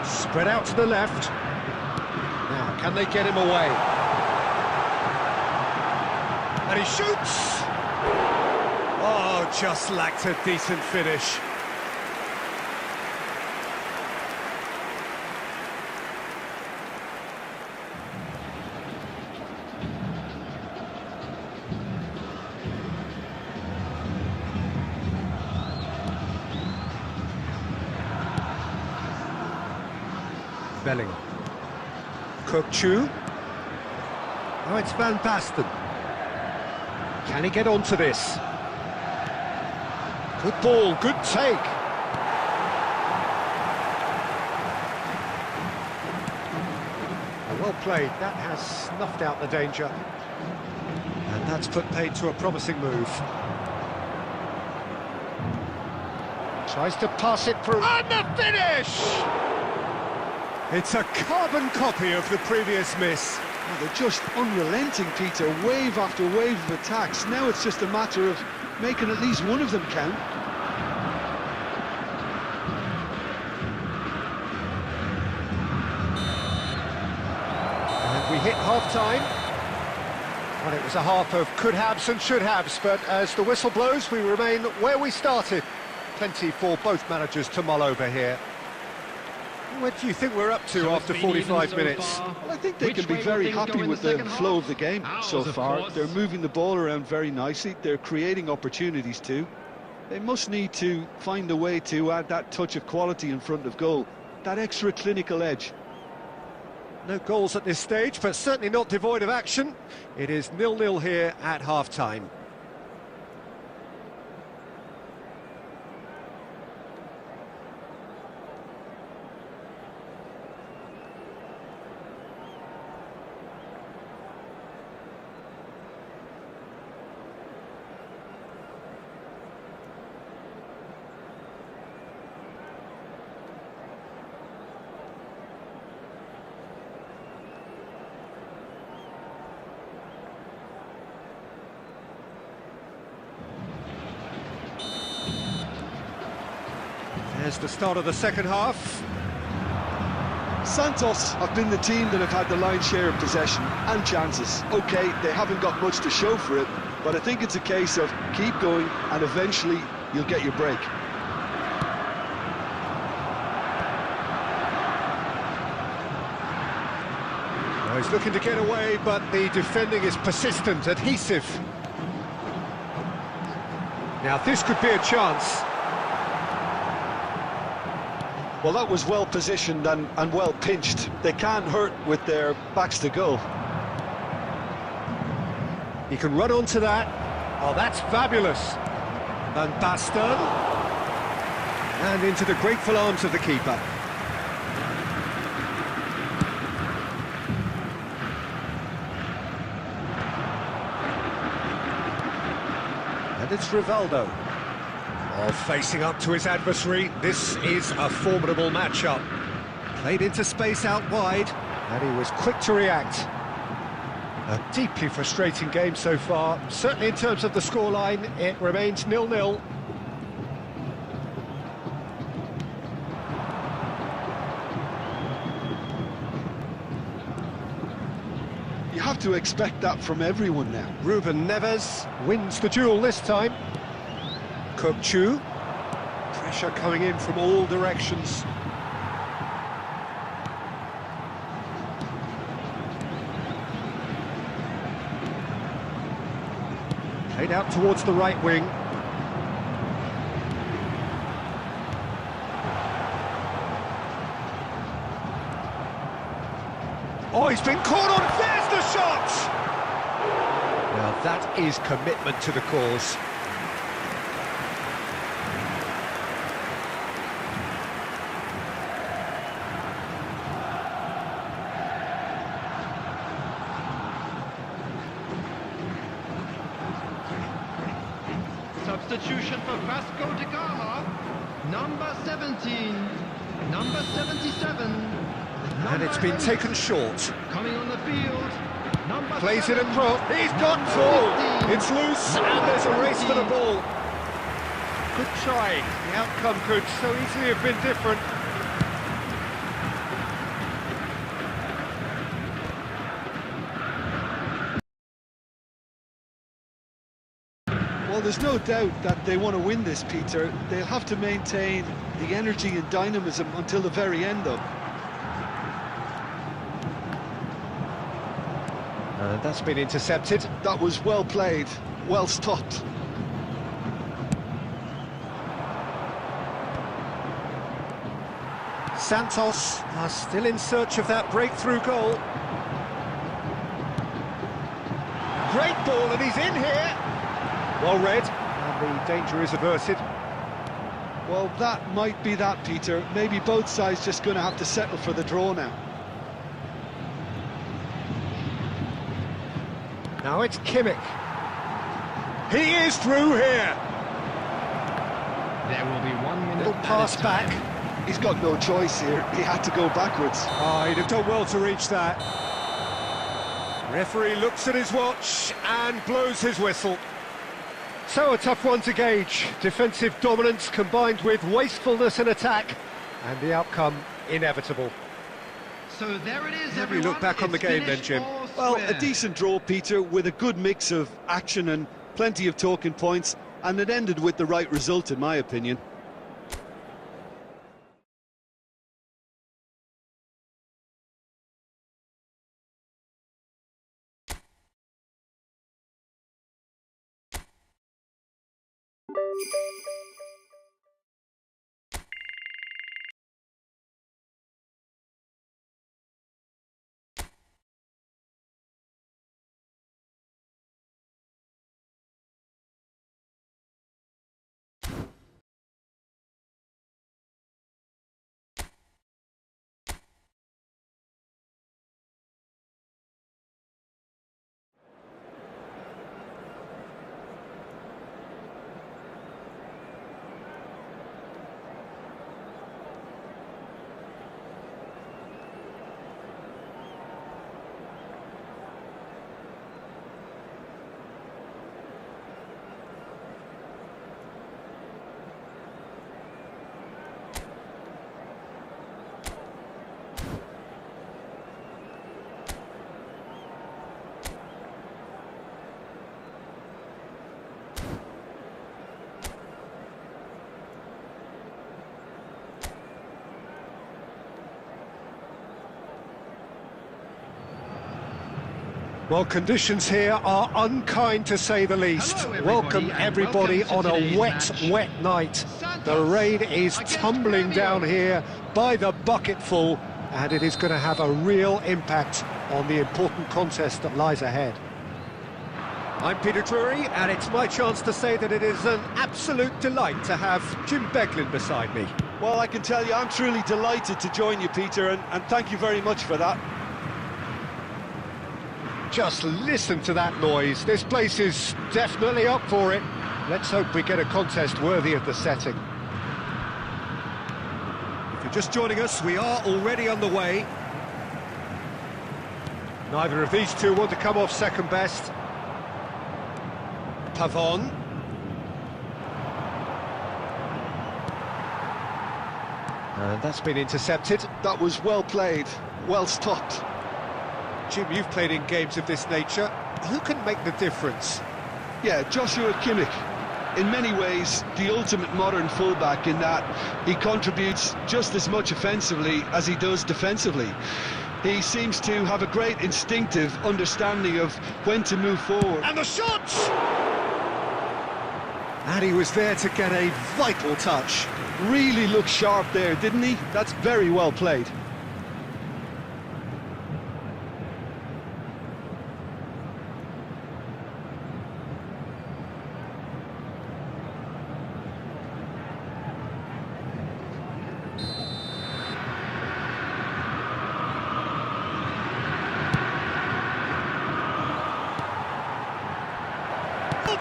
A: Spread out to the left. Now, can they get him away? And he shoots! Oh, just lacked a decent finish. Bellingham. Kokchu. Oh, it's Van Basten. Can he get onto this? Good ball, good take. Well played, that has snuffed out the danger. And that's put paid to a promising move. Tries to pass it through. And the finish! It's a carbon copy of the previous miss.
B: Oh, they're just unrelenting, Peter, wave after wave of attacks. Now it's just a matter of making at least one of them count.
A: And we hit half-time. Well, it was a half of could-haves and should-haves, but as the whistle blows, we remain where we started. Plenty for both managers to mull over here. What do you think we're up to after 45 minutes?
B: Well, I think they can be very happy with the flow of the game so far. They're moving the ball around very nicely. They're creating opportunities too. They must need to find a way to add that touch of quality in front of goal, that extra clinical edge.
A: No goals at this stage, but certainly not devoid of action. It is 0-0 here at half-time.
D: There's the start of the second half.
B: Santos have been the team that have had the lion's share of possession and chances. OK, they haven't got much to show for it, but I think it's a case of keep going and eventually you'll get your break.
D: Well, he's looking to get away, but the defending is persistent, adhesive. Now this could be a chance.
B: Well, that was well positioned and well pinched. They can't hurt with their backs to goal.
D: He can run onto that. Oh, that's fabulous. Van Basten. And into the grateful arms of the keeper. And it's Rivaldo. Oh, facing up to his adversary, this is a formidable matchup. Played into space out wide, and he was quick to react. A deeply frustrating game so far. Certainly in terms of the scoreline, it remains 0-0.
B: You have to expect that from everyone now.
D: Ruben Neves wins the duel this time. Kokchu. Pressure coming in from all directions. Played out towards the right wing. Oh, he's been caught on. There's the shot! Now that is commitment to the cause.
C: Substitution for Vasco da Gama, number 17, number 77.
D: And it's been taken short.
C: Coming on the field, number
D: Plays it
C: 7.
D: across. He's got full. It's loose, and there's a race for the ball. Good try. The outcome could so easily have been different.
B: Well, there's no doubt that they want to win this, Peter. They'll have to maintain the energy and dynamism until the very end, though.
D: And that's been intercepted.
B: That was well played, well stopped.
D: Santos are still in search of that breakthrough goal. Great ball, and he's in here. Well read, and the danger is averted.
B: Well, that might be that, Peter. Maybe both sides just going to have to settle for the draw now.
D: Now it's Kimmich. He is through here.
C: There will be 1 minute.
D: Little pass back.
B: He's got no choice here. He had to go backwards.
D: Oh, he'd have done well to reach that. Referee looks at his watch and blows his whistle. So a tough one to gauge. Defensive dominance combined with wastefulness in attack, and the outcome inevitable.
C: So there it is,
D: How do you
C: everyone.
D: look back on the
C: It's
D: game then,
C: finished
D: Jim?
C: or
B: Well,
C: square.
B: a decent draw, Peter, with a good mix of action and plenty of talking points, and it ended with the right result, in my opinion.
A: Well, conditions here are unkind to say the least.
C: Hello,
A: Welcome everybody
C: welcome to
A: on a
C: today's
A: wet,
C: match.
A: wet night. The
C: Santos
A: rain is
C: against
A: tumbling
C: Grêmio.
A: down here by the bucketful, and it is going to have a real impact on the important contest that lies ahead. I'm Peter Drury, and it's my chance to say that it is an absolute delight to have Jim Beglin beside me.
B: Well, I can tell you, I'm truly delighted to join you, Peter, and thank you very much for that.
A: Just listen to that noise. This place is definitely up for it. Let's hope we get a contest worthy of the setting. If you're just joining us, we are already underway. Neither of these two want to come off second best. Pavon. And that's been intercepted.
B: That was well played, well stopped.
A: Jim, you've played in games of this nature. Who can make the difference?
B: Yeah, Joshua Kimmich. In many ways, the ultimate modern fullback in that he contributes just as much offensively as he does defensively. He seems to have a great instinctive understanding of when to move forward.
A: And the shot! And he was there to get a vital touch.
B: Really looked sharp there, didn't he? That's very well played.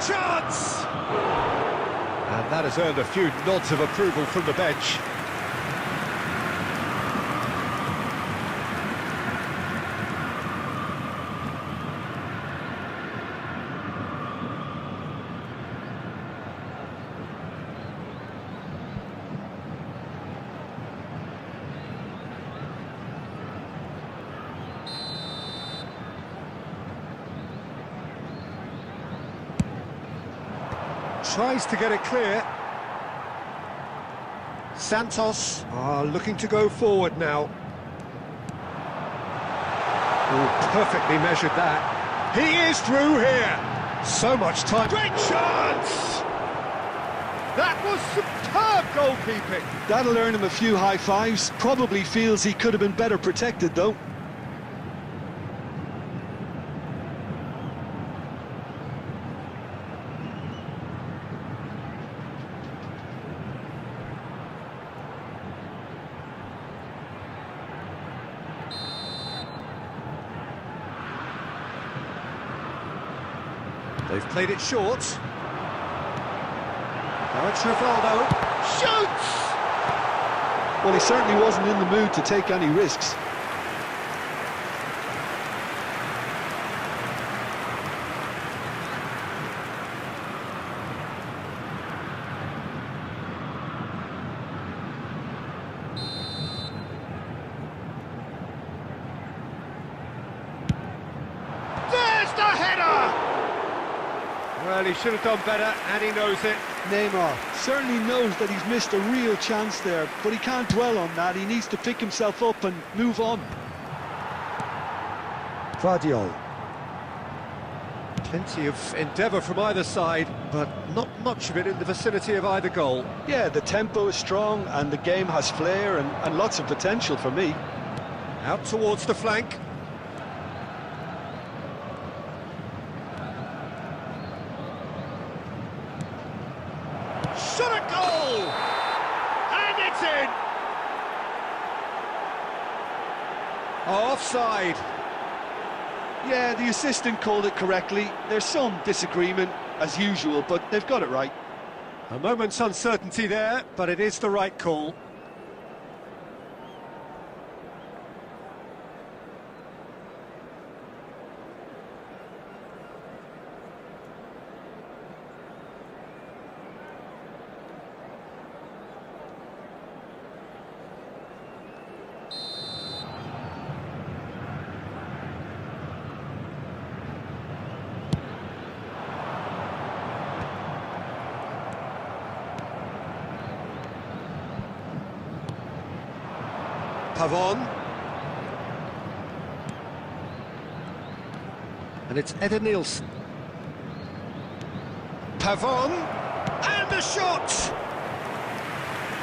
A: Chance! And that has earned a few nods of approval from the bench. Tries to get it clear. Santos are looking to go forward now. Oh, perfectly measured that. He is through here. So much time. Great chance! That was superb goalkeeping.
B: That'll earn him a few high fives. Probably feels he could have been better protected, though.
A: They've played it short. Now it's Rivaldo. Shoots!
B: Well, he certainly wasn't in the mood to take any risks.
A: There's the header! Well, he should have done better, and he knows it.
B: Neymar certainly knows that he's missed a real chance there, but he can't dwell on that. He needs to pick himself up and move on.
A: Guardiola. Plenty of endeavour from either side, but not much of it in the vicinity of either goal.
B: Yeah, the tempo is strong and the game has flair and lots of potential for me.
A: Out towards the flank. Shot at goal! And it's in! Offside.
B: Yeah, the assistant called it correctly. There's some disagreement, as usual, but they've got it right.
A: A moment's uncertainty there, but it is the right call. Pavon. And it's Nielsen. Pavon, and the shot!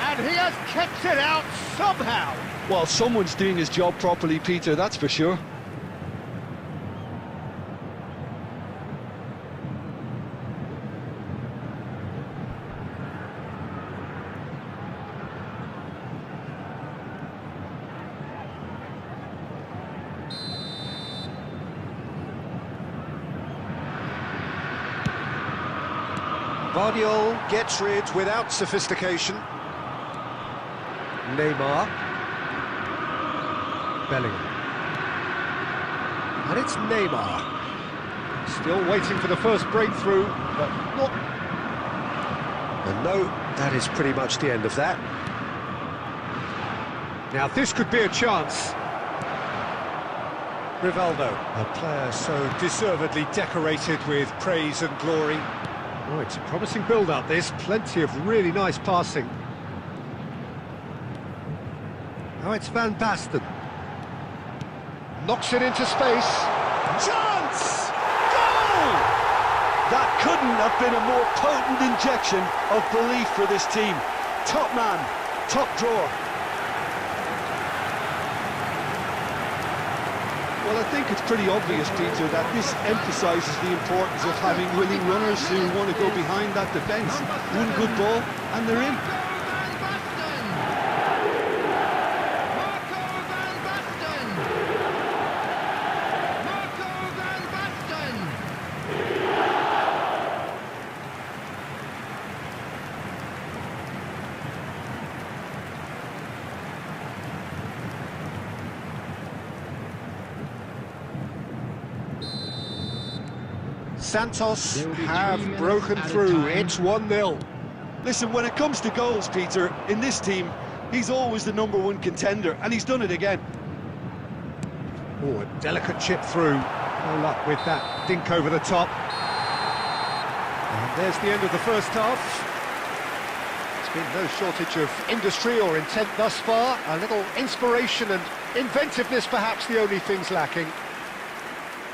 A: And he has kept it out somehow.
B: Well, someone's doing his job properly, Peter, that's for sure.
A: Guardiola gets rid without sophistication. Neymar. Bellingham. And it's Neymar. Still waiting for the first breakthrough, but not... And no, that is pretty much the end of that. Now this could be a chance. Rivaldo, a player so deservedly decorated with praise and glory. Oh, it's a promising build-up, this. Plenty of really nice passing. Now it's Van Basten. Knocks it into space. Chance! Goal!
B: That couldn't have been a more potent injection of belief for this team. Top man, top drawer. Well, I think it's pretty obvious, Peter, that this emphasises the importance of having willing runners who want to go behind that defence. One good ball, and they're in.
A: Santos have broken through. It's 1-0.
B: Listen, when it comes to goals, Peter, in this team, he's always the #1 contender, and he's done it again.
A: Oh, a delicate chip through. No luck with that dink over the top. And there's the end of the first half. There's been no shortage of industry or intent thus far. A little inspiration and inventiveness, perhaps the only things lacking.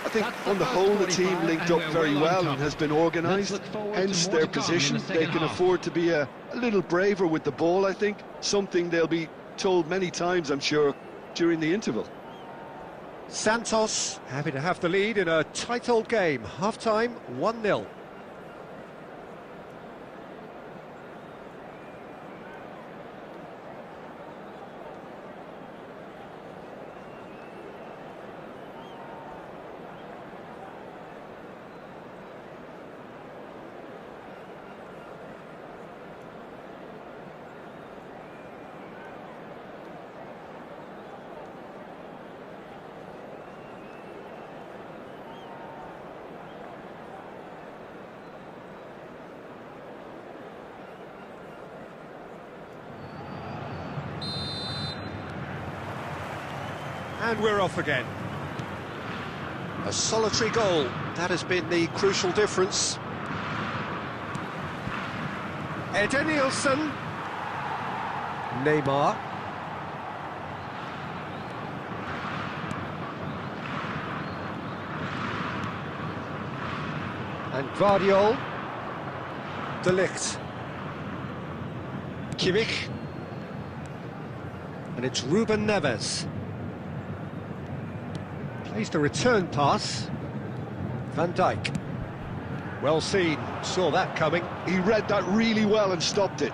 B: I think on the whole the team linked up very well and has been organised, hence their position. They can afford to be a little braver with the ball, I think, something they'll be told many times, I'm sure, during the interval.
A: Santos happy to have the lead in a tight old game. Half-time, 1-0. And we're off again. A solitary goal. That has been the crucial difference. Nielsen. Neymar. And Guardiola. De Ligt. Kimmich. And it's Ruben Neves. Plays the return pass. Van Dijk. Well seen, saw that coming.
B: He read that really well and stopped it.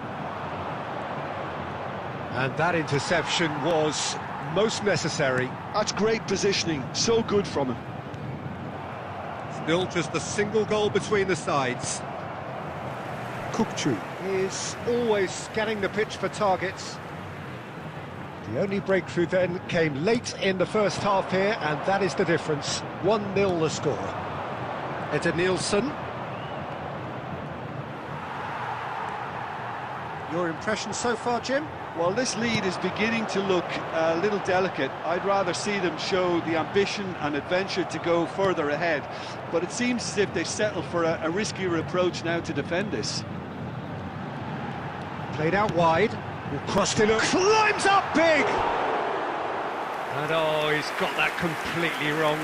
A: And that interception was most necessary.
B: That's great positioning, so good from him.
A: Still just a single goal between the sides. Kukçu is always scanning the pitch for targets. The only breakthrough then came late in the first half here, and that is the difference. 1-0 the score. Nielsen. Your impression so far, Jim?
B: Well, this lead is beginning to look a little delicate. I'd rather see them show the ambition and adventure to go further ahead. But it seems as if they settle for a riskier approach now to defend this.
A: Played out wide. Crossed it up. Climbs up big! And oh, he's got that completely wrong.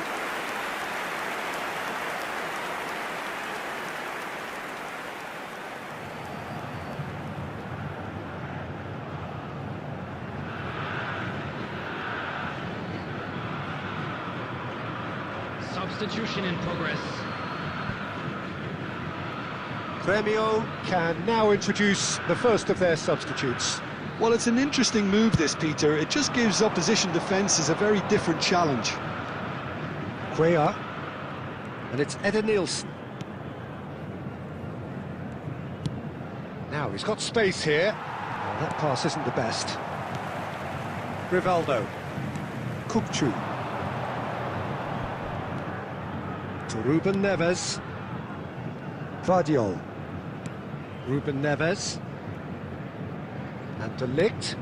C: substitution in progress.
A: Grêmio can now introduce the first of their substitutes.
B: Well, it's an interesting move, this, Peter. It just gives opposition defences a very different challenge.
A: Cuellar, and it's Eder Nielsen. Now he's got space here. Oh, that pass isn't the best. Rivaldo, Kukçu, to Ruben Neves. Vardiol, Ruben Neves, and De Ligt,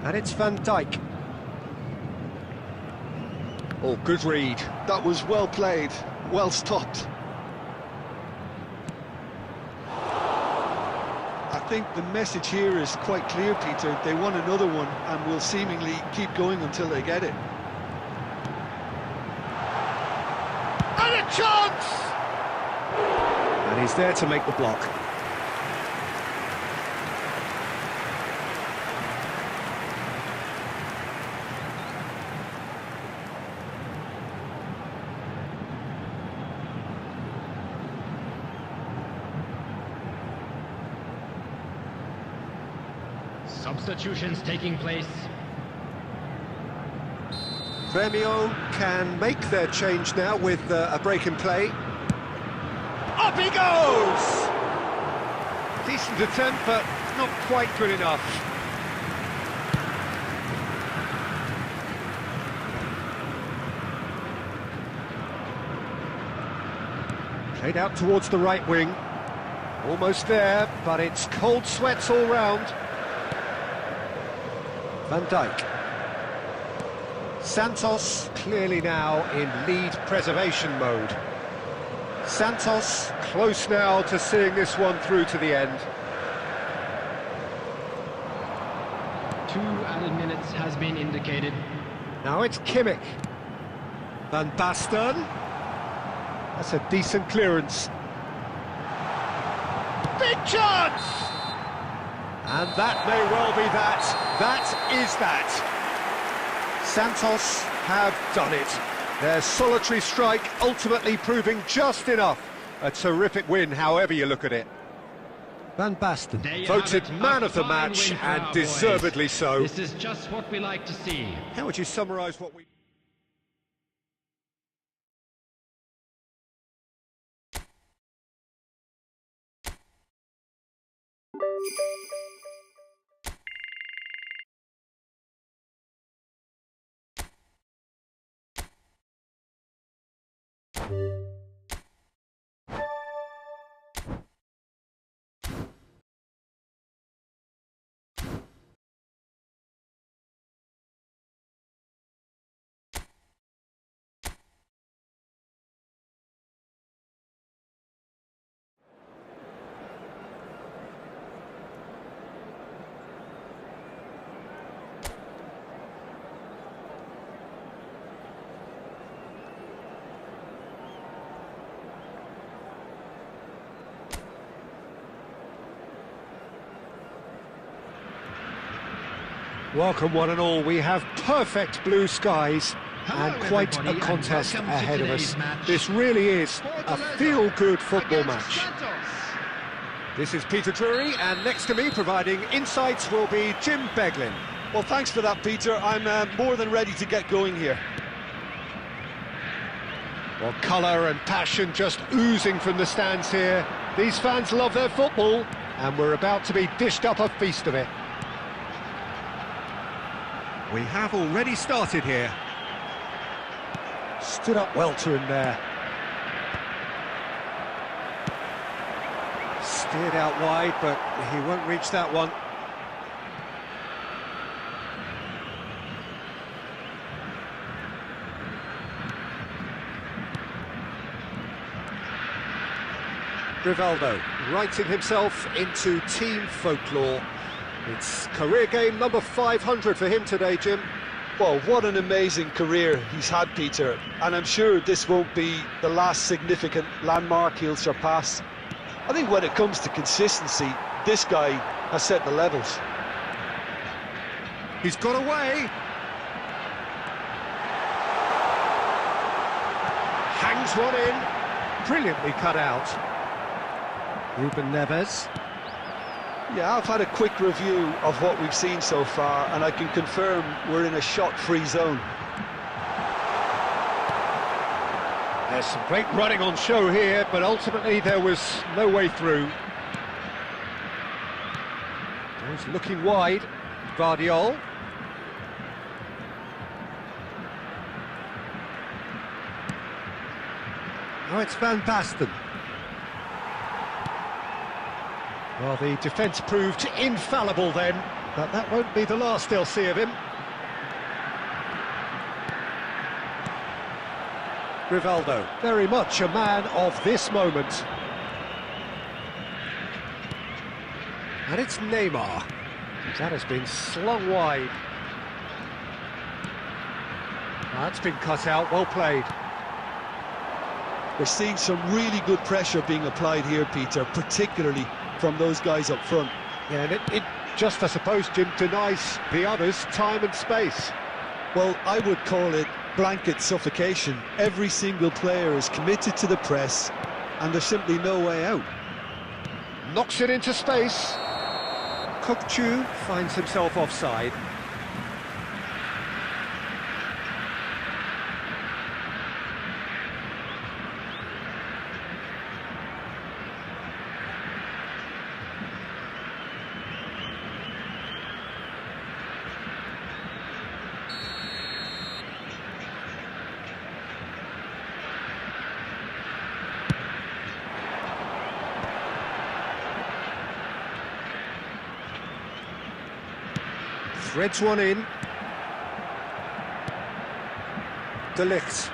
A: and it's Van Dijk. Oh, good read.
B: That was well played, well stopped. I think the message here is quite clear, Peter. They want another one and will seemingly keep going until they get it.
A: And a chance! And he's there to make the block.
C: Substitutions taking place.
A: Grêmio can make their change now with a break in play. Up he goes! Decent attempt, but not quite good enough. Played out towards the right wing. Almost there, but it's cold sweats all round. Van Dijk. Santos clearly now in lead preservation mode. Santos close now to seeing this one through to the end.
C: 2 added minutes has been indicated.
A: Now it's Kimmich. Van Basten. That's a decent clearance. Big chance! And that may well be that. That is that. Santos have done it. Their solitary strike ultimately proving just enough. A terrific win, however you look at it. Van Basten, voted man of the match, and deservedly so.
C: This is just what we like to see.
A: How would you summarise what we... Welcome one and all, we have perfect blue skies and quite a contest ahead of us. This really is a feel-good football match. This is Peter Drury, and next to me providing insights will be Jim Beglin.
B: Well, thanks for that, Peter. I'm more than ready to get going here.
A: Well, colour and passion just oozing from the stands here. These fans love their football, and we're about to be dished up a feast of it. We have already started here. Stood up well to him there. Steered out wide, but he won't reach that one. Rivaldo writing himself into team folklore. It's career game number 500 for him today, Jim.
B: Well, what an amazing career he's had, Peter. And I'm sure this won't be the last significant landmark he'll surpass. I think when it comes to consistency, this guy has set the levels.
A: He's got away. threads one in. Brilliantly cut out. Ruben Neves.
B: Yeah, I've had a quick review of what we've seen so far, and I can confirm we're in a shot-free zone.
A: There's some great running on show here, but ultimately there was no way through. He's looking wide. Guardiol. Now it's Van Basten. Well, the defence proved infallible then, but that won't be the last they'll see of him. Rivaldo, very much a man of this moment. And it's Neymar. That has been slung wide. That's been cut out, well played.
B: We're seeing some really good pressure being applied here, Peter, particularly from those guys up front.
A: Yeah, and it just, I suppose, Jim, denies the others time and space.
B: Well, I would call it blanket suffocation. Every single player is committed to the press, and there's simply no way out.
A: Knocks it into space. Kokchu finds himself offside. Threads one in. De Ligt.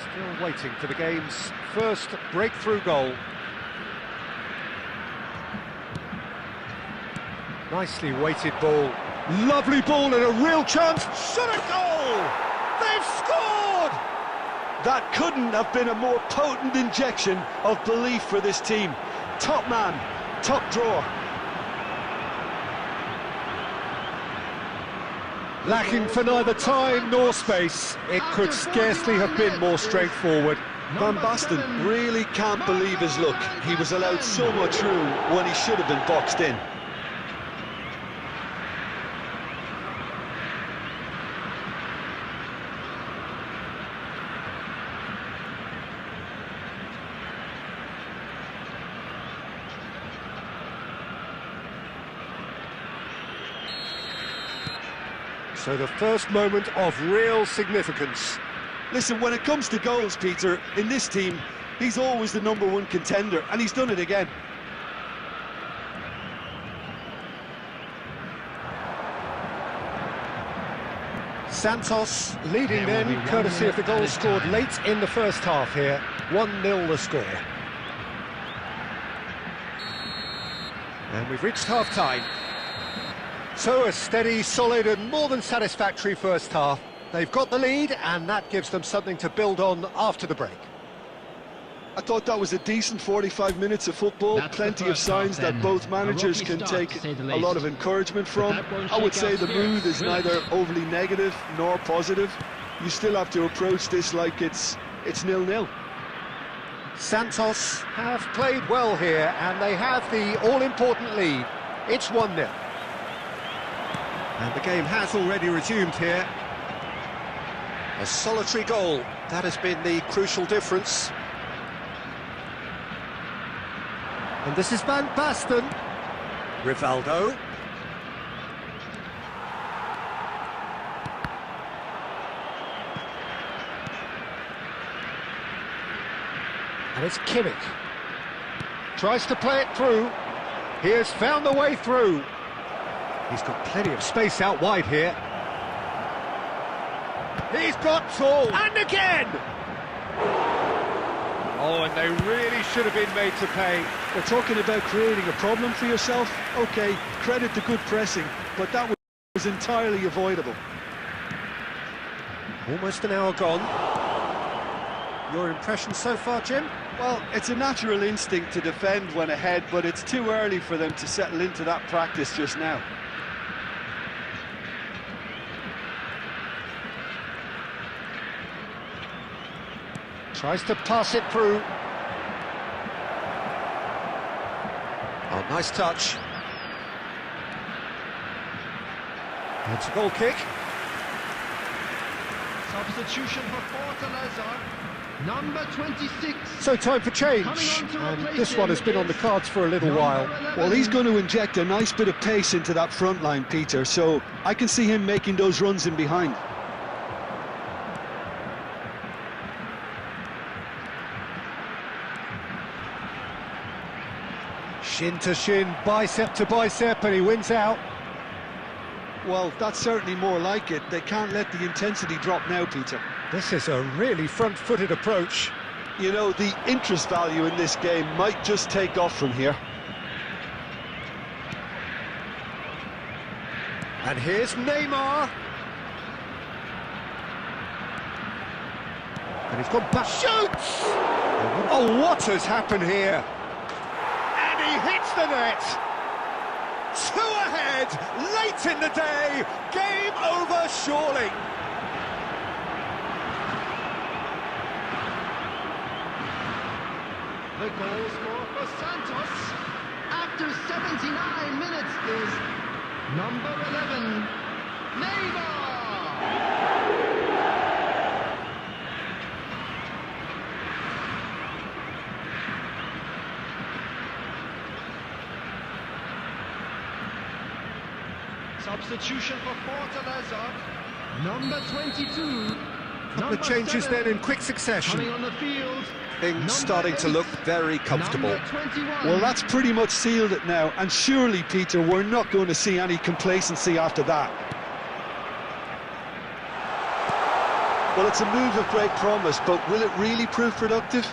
A: Still waiting for the game's first breakthrough goal. Nicely weighted ball. Lovely ball and a real chance. Shot a goal! They've scored!
B: That couldn't have been a more potent injection of belief for this team. Top man, top drawer.
A: Lacking for neither time nor space. It could scarcely have been more straightforward.
B: Van Basten really can't believe his luck. He was allowed so much room when he should have been boxed in.
A: So the first moment of real significance.
B: Listen, when it comes to goals, Peter, in this team, he's always the #1 contender, and he's done it again.
A: Santos leading then, courtesy of the goal scored late in the first half here. 1-0 the score. And we've reached half-time. So a steady, solid and more than satisfactory first half. They've got the lead and that gives them something to build on after the break.
B: I thought that was a decent 45 minutes of football. Plenty of signs that both managers can take a lot of encouragement from. I would say the mood is neither overly negative nor positive. You still have to approach this like it's 0-0.
A: Santos have played well here and they have the all-important lead. It's 1-0. And the game has already resumed here. A solitary goal, that has been the crucial difference. And this is Van Basten. Rivaldo. And it's Kimmich. Tries to play it through. He has found the way through. He's got plenty of space out wide here. He's got tall, and again! Oh, and they really should have been made to pay.
B: We're talking about creating a problem for yourself. OK, credit the good pressing, but that was entirely avoidable.
A: Almost an hour gone. Your impression so far, Jim?
B: Well, it's a natural instinct to defend when ahead, but it's too early for them to settle into that practice just now.
A: Tries to pass it through. Oh, nice touch. It's a goal kick.
C: Substitution for Fortaleza, number 26.
A: So time for change,
C: Coming on to
A: and this one has been on the cards for a little while.
B: Well, he's going to inject a nice bit of pace into that front line, Peter, so I can see him making those runs in behind.
A: Shin to shin, bicep to bicep, and he wins out.
B: Well, that's certainly more like it. They can't let the intensity drop now, Peter.
A: This is a really front-footed approach.
B: You know, the interest value in this game might just take off from here.
A: And here's Neymar. And he's gone back. Shoots! Oh, what has happened here? And he hits the net. 2 ahead, late in the day. Game over, surely.
C: The goal scorer for Santos after 79 minutes is number 11, Neymar! Substitution for Fortaleza, number 22.
A: Couple of changes then in quick succession.
C: Coming on the field.
A: Things starting to look very comfortable.
C: Number 21.
B: Well, that's pretty much sealed it now, and surely, Peter, we're not going to see any complacency after that. Well, it's a move of great promise, but will it really prove productive?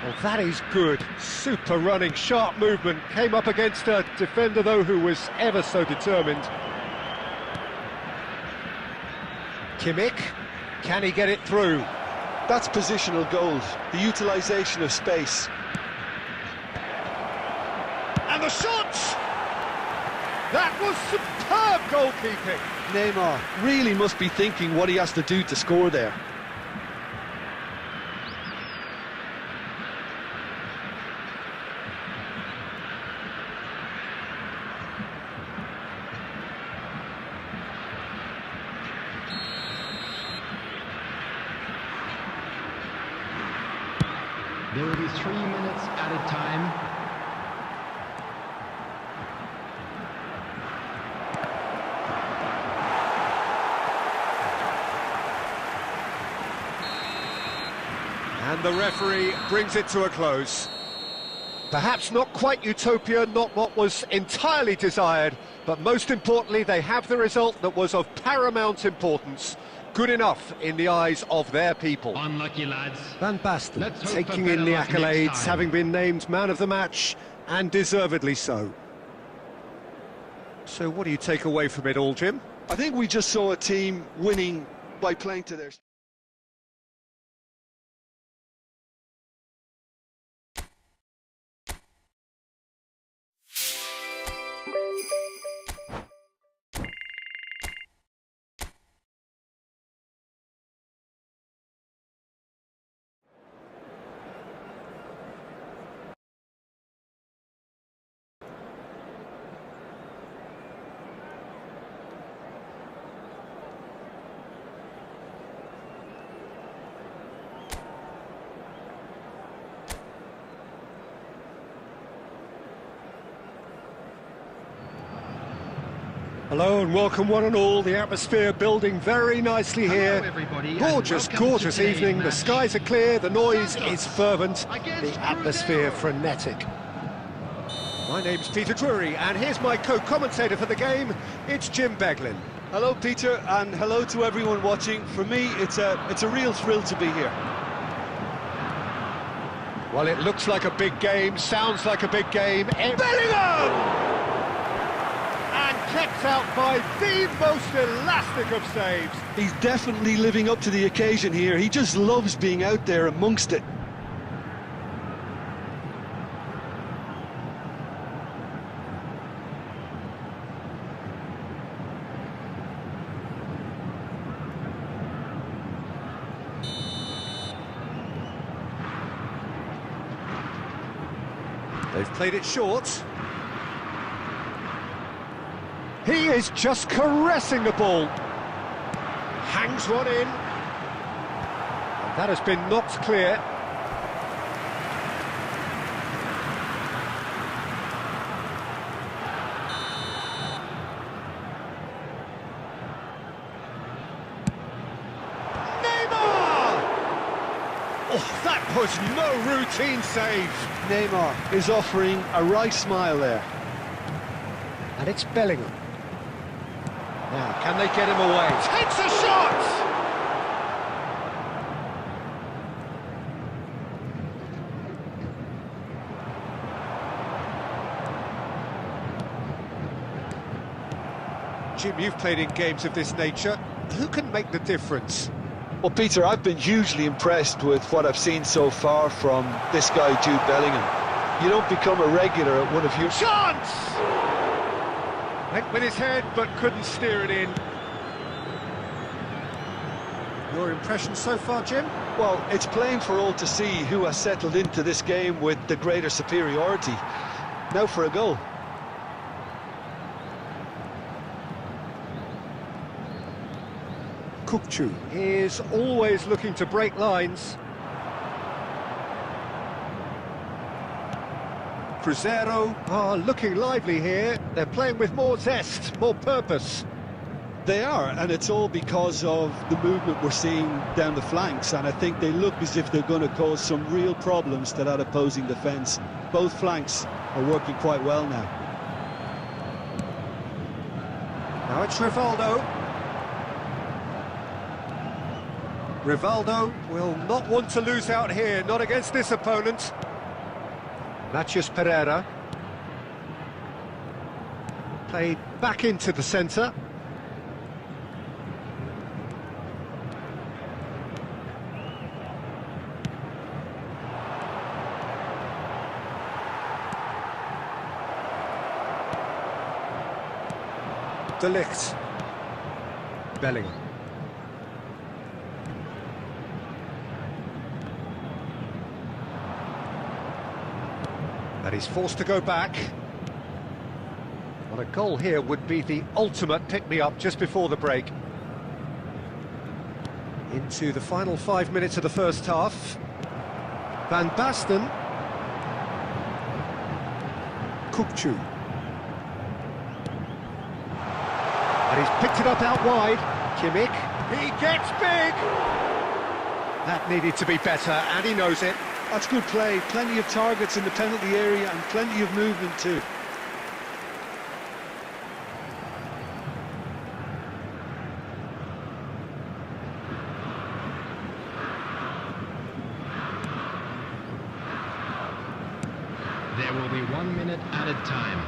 A: Well, that is good. Super running, sharp movement. Came up against a defender, though, who was ever so determined. Kimmich, can he get it through?
B: That's positional goals, the utilisation of space.
A: And the shot! That was superb goalkeeping.
B: Neymar really must be thinking what he has to do to score there.
C: There will be 3 minutes at a time.
A: And the referee brings it to a close. Perhaps not quite utopia, not what was entirely desired, but most importantly, they have the result that was of paramount importance. Good enough in the eyes of their people.
C: Unlucky, lads.
A: Van Basten
C: Let's hope
A: taking
C: for
A: in the
C: better luck next
A: accolades,
C: time.
A: having been named man of the match, and deservedly so. So what do you take away from it all, Jim?
B: I think we just saw a team winning by playing to their...
A: Hello and welcome one and all. The atmosphere building very nicely here.
C: Hello, everybody,
A: Gorgeous,
C: and welcome
A: gorgeous
C: to today's
A: evening. The
C: match.
A: skies are clear, the noise
C: Santos
A: is fervent,
C: against
A: the atmosphere
C: Cruzeiro.
A: frenetic. My name's Peter Drury, and here's my co-commentator for the game. It's Jim Beglin.
B: Hello, Peter, and hello to everyone watching. For me, it's a real thrill to be here.
A: Well, it looks like a big game, sounds like a big game. Bellingham! And kept out by the most elastic of saves.
B: He's definitely living up to the occasion here. He just loves being out there amongst it.
A: They've played it short. He is just caressing the ball. Hangs one in. And that has been knocked clear. Oh, that was no routine save.
B: Neymar is offering a right smile there.
A: And it's Bellingham. Now, can they get him away? Takes a shot! Jim, you've played in games of this nature. Who can make the difference?
B: Well, Peter, I've been hugely impressed with what I've seen so far from this guy, Jude Bellingham. You don't become a regular at one of your...
A: Chance! Went with his head, but couldn't steer it in. Your impression so far, Jim?
B: Well, it's plain for all to see who has settled into this game with the greater superiority. Now for a goal.
A: Kukçu is always looking to break lines. Cruzeiro are looking lively here. They're playing with more zest, more purpose.
B: They are, and it's all because of the movement we're seeing down the flanks, and I think they look as if they're going to cause some real problems to that opposing defence. Both flanks are working quite well now.
A: Now it's Rivaldo. Rivaldo will not want to lose out here, not against this opponent. Matias Pereira. Played back into the centre. De Ligt. Bellingham. And he's forced to go back. Well, a goal here would be the ultimate pick-me-up just before the break. Into the final 5 minutes of the first half. Van Basten. Kukçu. And he's picked it up out wide. Kimmich. He gets big! That needed to be better, and he knows it.
B: That's good play. Plenty of targets in the penalty area and plenty of movement too.
C: There will be 1 minute added time.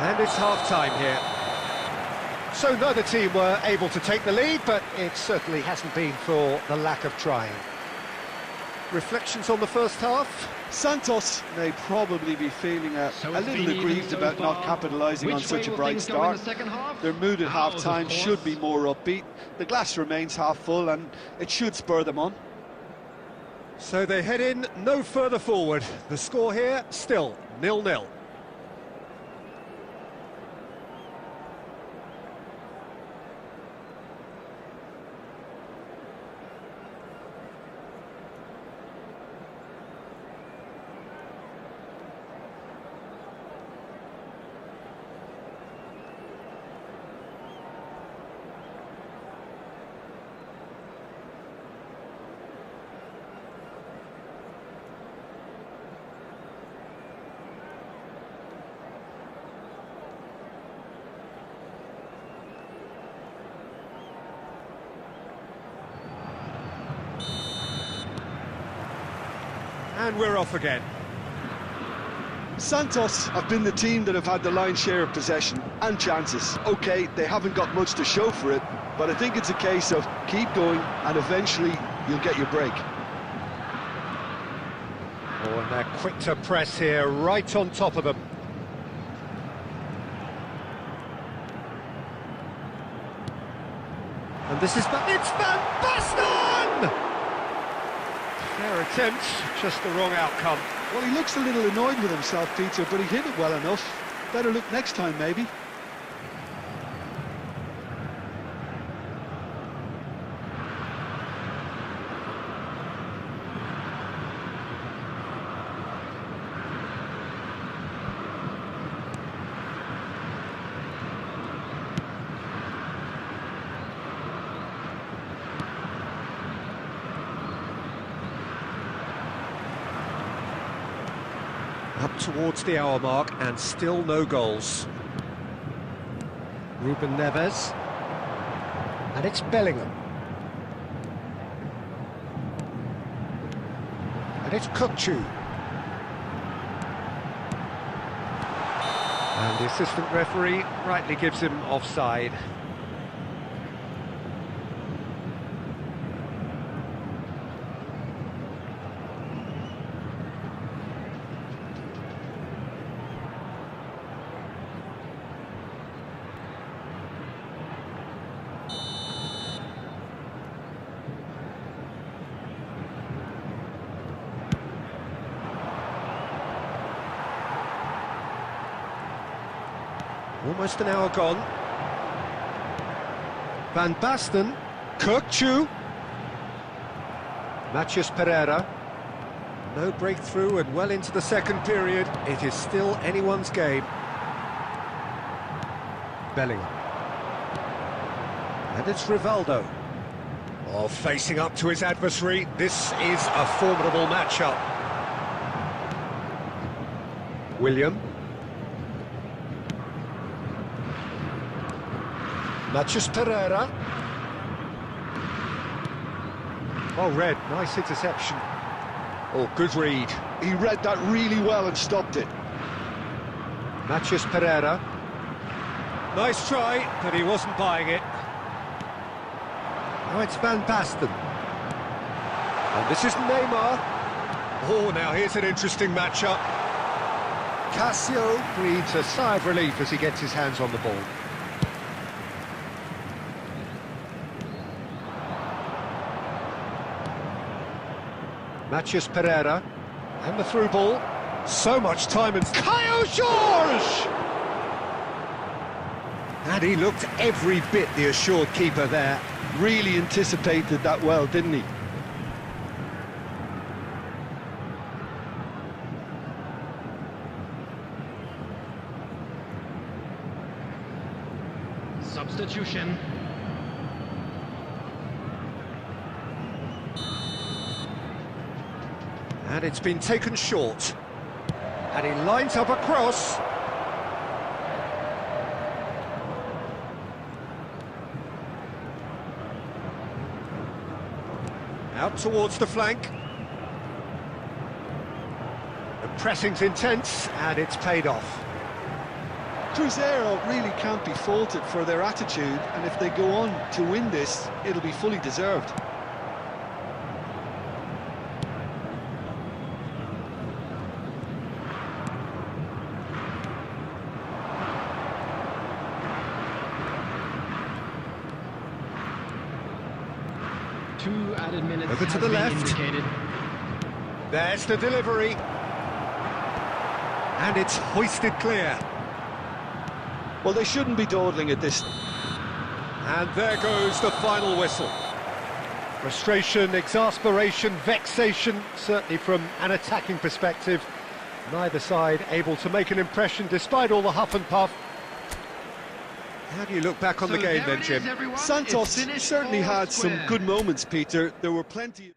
A: And it's half-time here. So neither team were able to take the lead, but it certainly hasn't been for the lack of trying. Reflections on the first half?
B: Santos may probably be feeling a little aggrieved about not capitalising on such a bright start. Their mood at half-time should be more upbeat. The glass remains half full and it should spur them on.
A: So they head in no further forward. The score here, still 0-0. And we're off again.
B: Santos have been the team that have had the lion's share of possession and chances. OK, they haven't got much to show for it, but I think it's a case of keep going and eventually you'll get your break.
A: Oh, and they're quick to press here, right on top of them. And this is... It's Van Basten! Their attempts, just the wrong outcome.
B: Well, he looks a little annoyed with himself, Peter, but he hit it well enough. Better look next time, maybe.
A: Up towards the hour mark and still no goals. Ruben Neves. And it's Bellingham. And it's Kukçu. And the assistant referee rightly gives him offside. Almost an hour gone. Van Basten, Kukçu, Matheus Pereira. No breakthrough and well into the second period. It is still anyone's game. Bellingham. And it's Rivaldo. Oh, facing up to his adversary. This is a formidable matchup. William. Matheus Pereira. Oh, Red, nice interception. Oh, good read.
B: He read that really well and stopped it.
A: Matheus Pereira. Nice try, but he wasn't buying it. Now it's Van Basten. And this is Neymar. Oh, now here's an interesting matchup. Cassio breathes a sigh of relief as he gets his hands on the ball. Matheus Pereira, and the through ball. So much time and... Caio Jorge! And he looked every bit the assured keeper there.
B: Really anticipated that well, didn't he?
C: Substitution.
A: And it's been taken short. And he lines up a cross. Out towards the flank. The pressing's intense, and it's paid off.
B: Cruzeiro really can't be faulted for their attitude, and if they go on to win this, it'll be fully deserved.
C: Two added minutes.
A: Over to the left.
C: Indicated.
A: There's the delivery. And it's hoisted clear.
B: Well, they shouldn't be dawdling at this.
A: And there goes the final whistle. Frustration, exasperation, vexation, certainly from an attacking perspective. Neither side able to make an impression despite all the huff and puff. How do you look back on the game then, Jim?
B: Santos certainly had some good moments, Peter. There were plenty...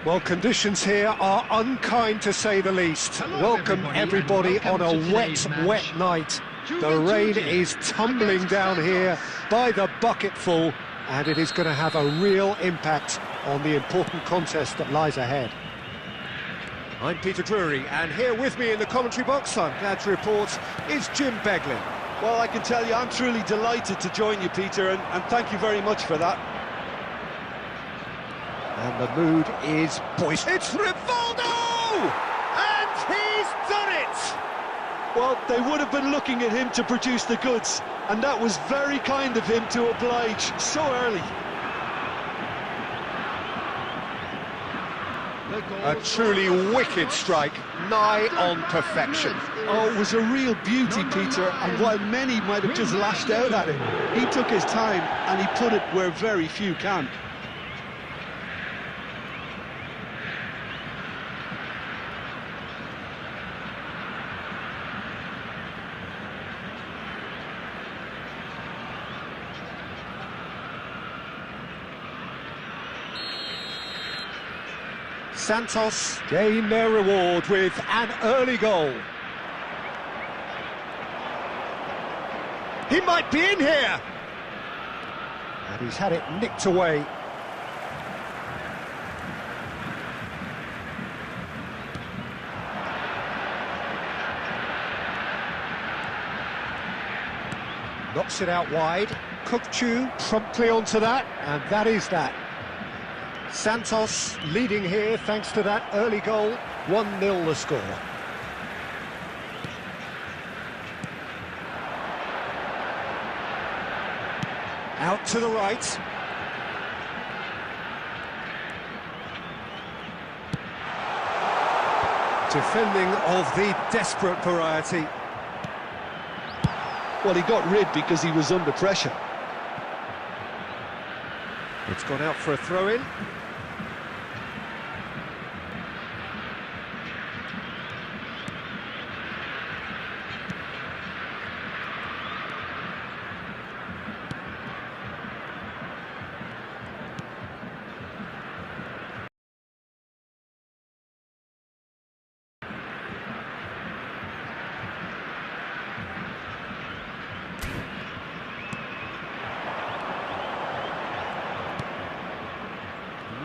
A: Well, conditions here are unkind to say the least. Welcome everybody on a wet night. The rain is tumbling down here by the bucketful, and it is going to have a real impact on the important contest that lies ahead. I'm Peter Drury, and here with me in the commentary box, I'm glad to report, is Jim Beglin.
B: Well, I can tell you I'm truly delighted to join you, Peter, and thank you very much for that.
A: And the mood is boisterous. It's Rivaldo! And he's done it!
B: Well, they would have been looking at him to produce the goods, and that was very kind of him to oblige so early.
A: A truly wicked strike, nigh on perfection.
B: Oh, it was a real beauty, Peter, and while many might have just lashed out at him, he took his time and he put it where very few can.
A: Santos gain their reward with an early goal. He might be in here! And he's had it nicked away. Knocks it out wide. Kukchu promptly onto that, and that is that. Santos leading here thanks to that early goal, 1-0 the score. Out to the right. Defending of the desperate variety.
B: Well, he got rid because he was under pressure.
A: It's gone out for a throw-in.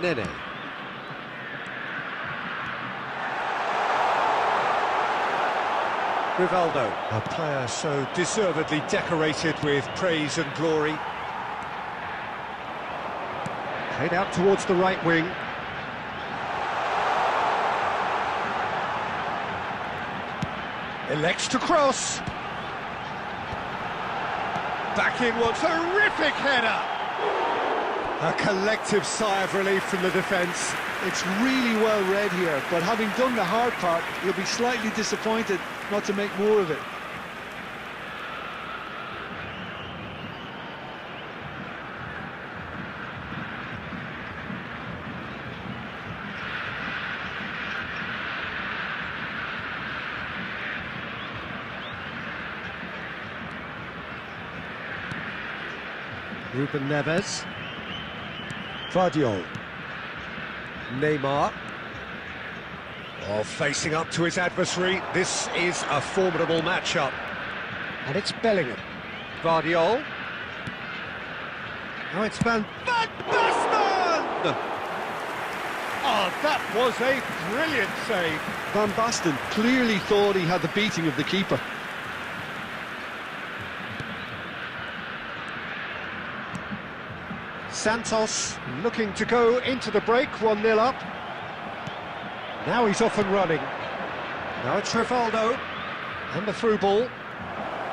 A: Nene. Rivaldo, a player so deservedly decorated with praise and glory. Played out towards the right wing. Elects to cross. Back in one, terrific header! A collective sigh of relief from the defence.
B: It's really well read here, but having done the hard part, he'll be slightly disappointed not to make more of it.
A: Ruben Neves. Vardiol. Neymar. Oh, facing up to his adversary. This is a formidable matchup. And it's Bellingham. Vardiol. Oh, it's Van Basten! Oh, that was a brilliant save.
B: Van Basten clearly thought he had the beating of the keeper.
A: Santos looking to go into the break, 1-0 up. Now he's off and running. Now it's Rivaldo, and the through ball.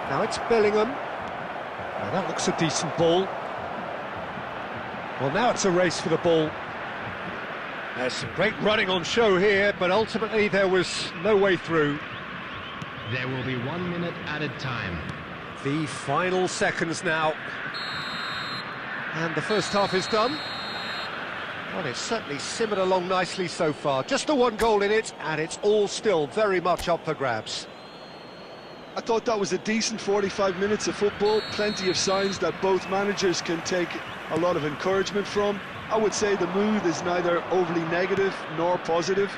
A: Now it's Bellingham. Now that looks a decent ball. Well, now it's a race for the ball. There's some great running on show here, but ultimately there was no way through.
C: There will be 1 minute added time.
A: The final seconds now. And the first half is done. Well, it's certainly simmered along nicely so far. Just the one goal in it, and it's all still very much up for grabs.
B: I thought that was a decent 45 minutes of football. Plenty of signs that both managers can take a lot of encouragement from. I would say the mood is neither overly negative nor positive.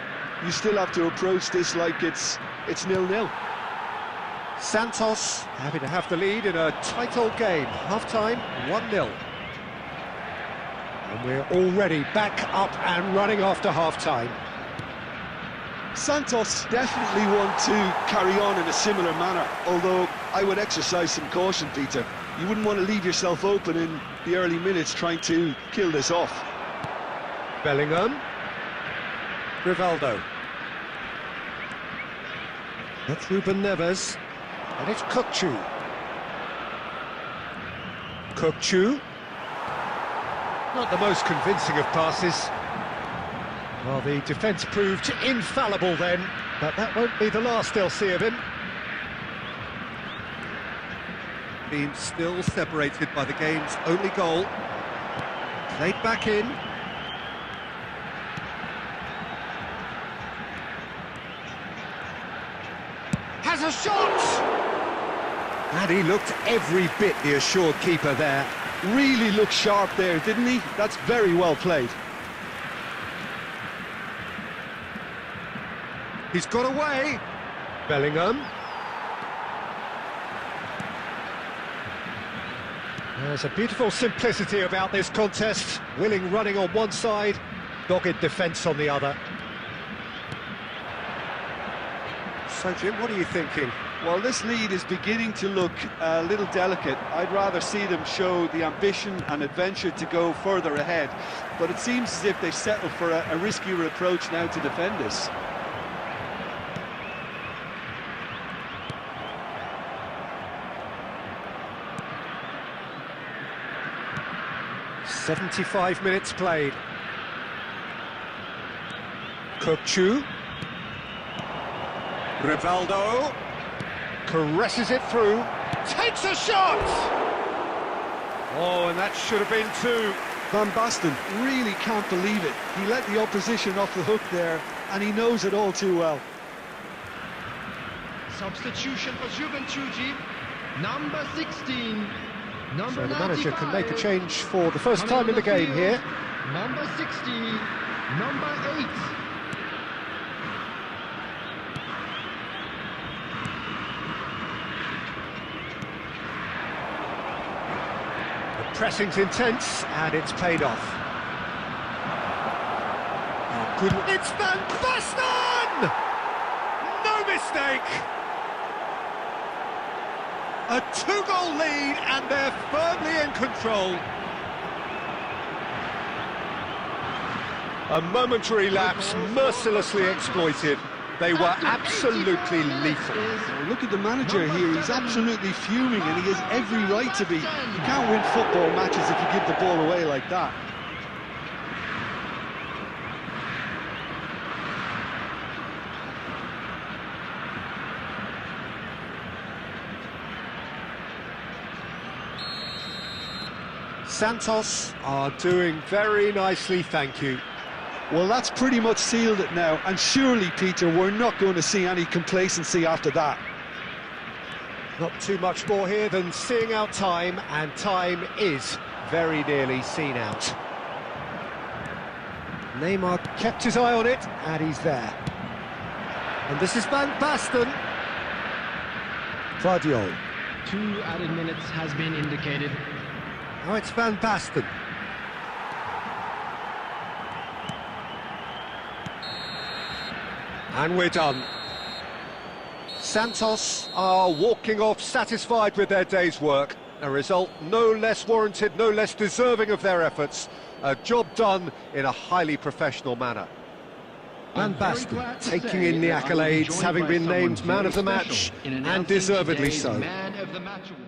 B: You still have to approach this like it's 0-0.
A: Santos happy to have the lead in a tight old game. Half-time, 1-0. And we're already back up and running after half-time.
B: Santos definitely want to carry on in a similar manner, although I would exercise some caution, Peter. You wouldn't want to leave yourself open in the early minutes trying to kill this off.
A: Bellingham. Rivaldo. That's Ruben Neves. And it's Kukçu. Kukçu. Not the most convincing of passes. Well, the defence proved infallible then, but that won't be the last they'll see of him. Being still separated by the game's only goal. Played back in. Has a shot! And he looked every bit the assured keeper there.
B: Really looked sharp there, didn't he? That's very well played.
A: He's got away. Bellingham. There's a beautiful simplicity about this contest. Willing running on one side, dogged defence on the other. So, Jim, what are you thinking?
B: Well, this lead is beginning to look a little delicate. I'd rather see them show the ambition and adventure to go further ahead. But it seems as if they've settled for a riskier approach now to defend this.
A: "75 minutes played. Kukçu. Rivaldo. Caresses it through. Takes a shot! Oh, and that should have been two.
B: Van Basten really can't believe it. He let the opposition off the hook there, and he knows it all too well.
C: Substitution for Juventude, number 16. Number
A: So the manager can make a
C: 95.
A: change for the first time in the game here.
C: Number 60, number 8.
A: The pressing's intense, and it's paid off. Oh, good. It's Van Basten! No mistake! A two-goal lead, and they're firmly in control. A momentary lapse mercilessly exploited. They were absolutely lethal.
B: Well, look at the manager here, he's absolutely fuming and he has every right to be. You can't win football matches if you give the ball away like that.
A: Santos are doing very nicely, thank you.
B: Well, that's pretty much sealed it now, and surely, Peter, we're not going to see any complacency after that.
A: Not too much more here than seeing out time, and time is very nearly seen out. Neymar kept his eye on it, and he's there. And this is Van Basten. Guardiola.
C: 2 added minutes has been indicated.
A: Now it's Van Basten. And we're done. Santos are walking off satisfied with their day's work. A result no less warranted, no less deserving of their efforts. A job done in a highly professional manner. Van Basten taking in the accolades, having been named man of the match, and deservedly so.
C: Man of the match award.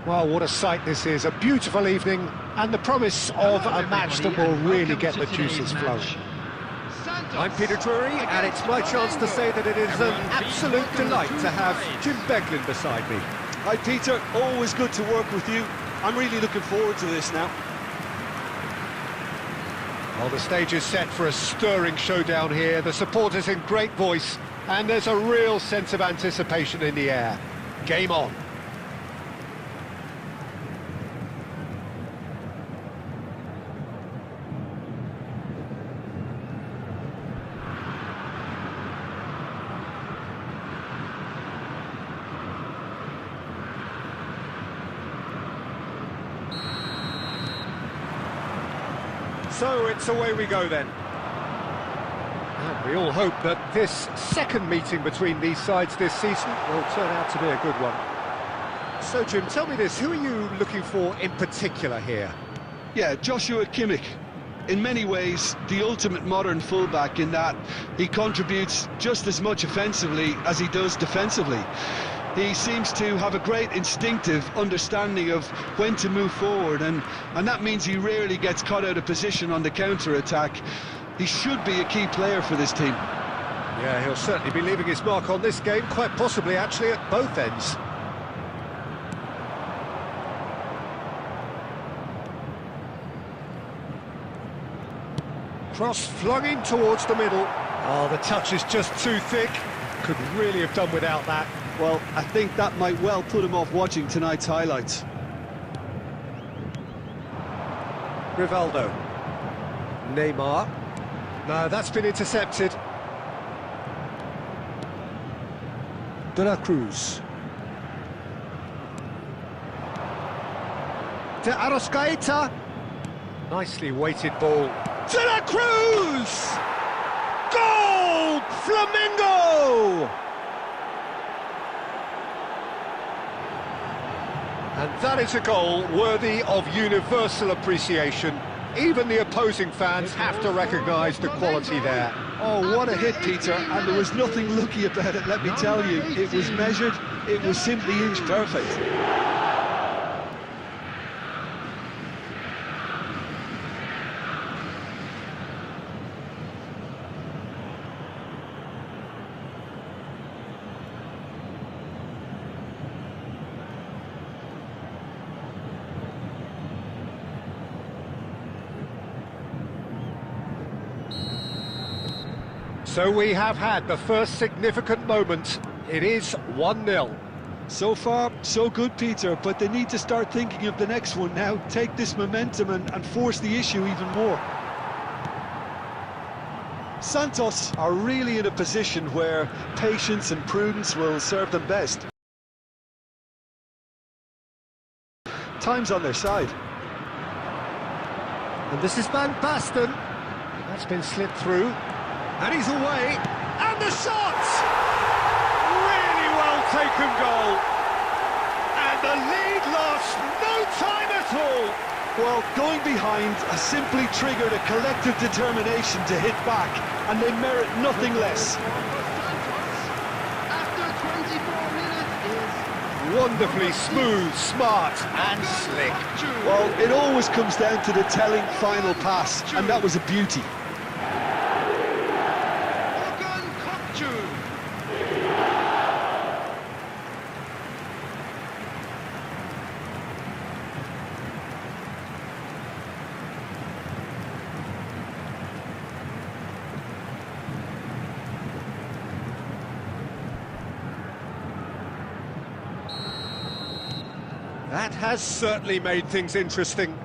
A: Well, what a sight this is, a beautiful evening, and the promise of a match that will really get the juices flowing.
D: I'm Peter Drury, and it's my chance to say that it is an absolute delight to have Jim Beglin beside me.
B: Hi Peter, always good to work with you. I'm really looking forward to this now.
A: Well, the stage is set for a stirring showdown here, the supporters in great voice, and there's a real sense of anticipation in the air. Game on.
D: So it's away we go then.
A: And we all hope that this second meeting between these sides this season will turn out to be a good one.
D: So Jim, tell me this, who are you looking for in particular here?
B: Yeah, Joshua Kimmich. In many ways, the ultimate modern fullback in that he contributes just as much offensively as he does defensively. He seems to have a great instinctive understanding of when to move forward, and that means he rarely gets caught out of position on the counter-attack. He should be a key player for this team.
A: Yeah, he'll certainly be leaving his mark on this game, quite possibly actually at both ends. Cross flung in towards the middle. Oh, the touch is just too thick. Could really have done without that.
B: Well, I think that might well put him off watching tonight's highlights.
A: Rivaldo. Neymar. No, that's been intercepted. De La Cruz. De Arrascaeta. Nicely weighted ball. De La Cruz! Goal! Flamengo! And that is a goal worthy of universal appreciation. Even the opposing fans have to recognise the quality there.
B: Oh, what a hit, Peter, and there was nothing lucky about it, let me tell you. It was measured, it was simply inch perfect.
A: So we have had the first significant moment. It is 1-0.
B: So far, so good, Peter, but they need to start thinking of the next one now. Take this momentum and force the issue even more. Santos are really in a position where patience and prudence will serve them best. Time's on their side.
A: And this is Van Basten. That's been slipped through. And he's away. And the shot! Really well taken goal. And the lead lost no time at all.
B: Well, going behind has simply triggered a collective determination to hit back, and they merit nothing less.
C: After 24 minutes is
A: Wonderfully smooth, smart and slick.
B: Well, it always comes down to the telling final pass, and that was a beauty.
A: That has certainly made things interesting.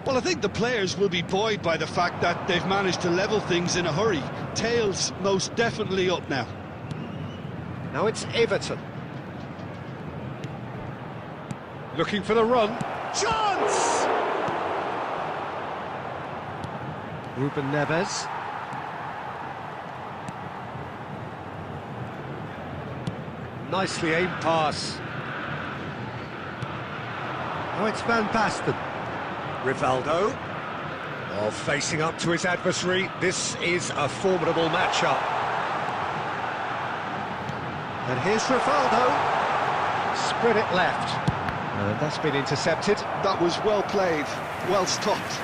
B: Well, I think the players will be buoyed by the fact that they've managed to level things in a hurry. Tails most definitely up now.
A: Now it's Everton. Looking for the run. Chance! Ruben Neves. Nicely aimed pass. Now it's Van Basten. Rivaldo. Oh, facing up to his adversary. This is a formidable matchup. And here's Rivaldo. Spread it left. That's been intercepted.
B: That was well played, well stopped.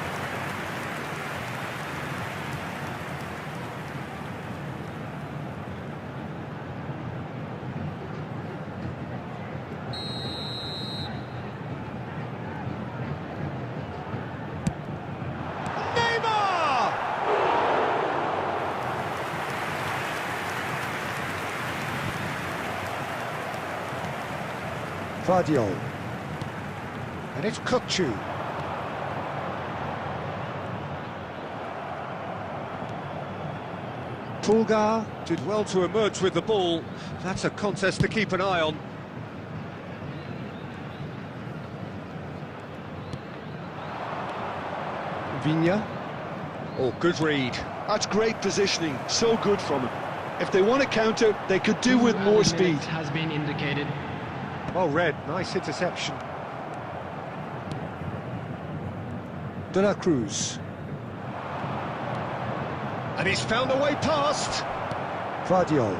A: Vardiol. And it's Kukçu. Pulgar did well to emerge with the ball. That's a contest to keep an eye on. Vigna. Oh, good read.
B: That's great positioning, so good from him. If they want to counter, they could do with more speed.
C: Has been indicated.
A: Well read, nice interception. De la Cruz. And he's found a way past. Vardiol.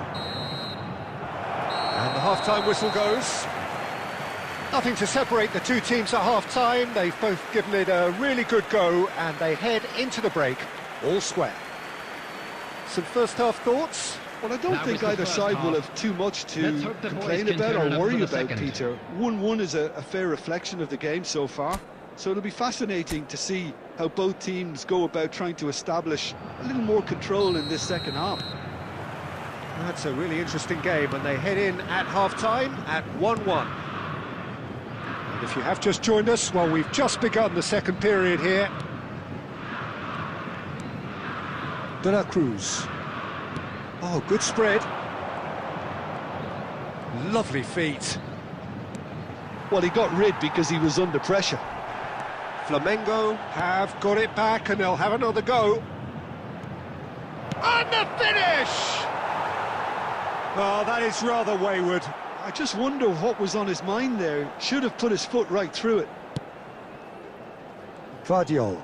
A: And the half-time whistle goes. Nothing to separate the two teams at half-time. They've both given it a really good go, and they head into the break all square. Some first-half thoughts?
B: Well, I don't think either side will have too much to complain about or worry about, Peter. 1-1 is a fair reflection of the game so far, so it'll be fascinating to see how both teams go about trying to establish a little more control in this second half.
A: That's a really interesting game, and they head in at half-time at 1-1. And if you have just joined us, well, we've just begun the second period here. De la Cruz. Oh, good spread. Lovely feet.
B: Well, he got rid because he was under pressure.
A: Flamengo have got it back, and they'll have another go. And the finish! Oh, that is rather wayward.
B: I just wonder what was on his mind there. Should have put his foot right through it.
A: Vardiol.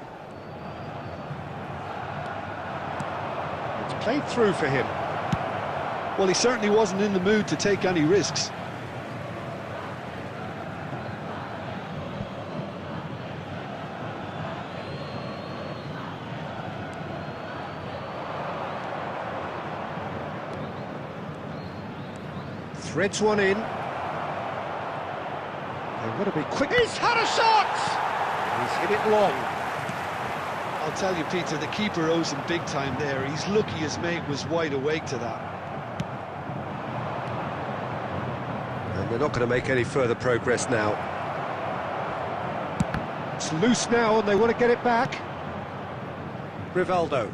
A: It's played through for him.
B: Well, he certainly wasn't in the mood to take any risks.
A: Threads one in. They've got to be quick. He's had a shot! He's hit it long.
B: I'll tell you, Peter, the keeper owes him big time there. He's lucky his mate was wide awake to that.
A: And they're not going to make any further progress now. It's loose now, and they want to get it back. Rivaldo.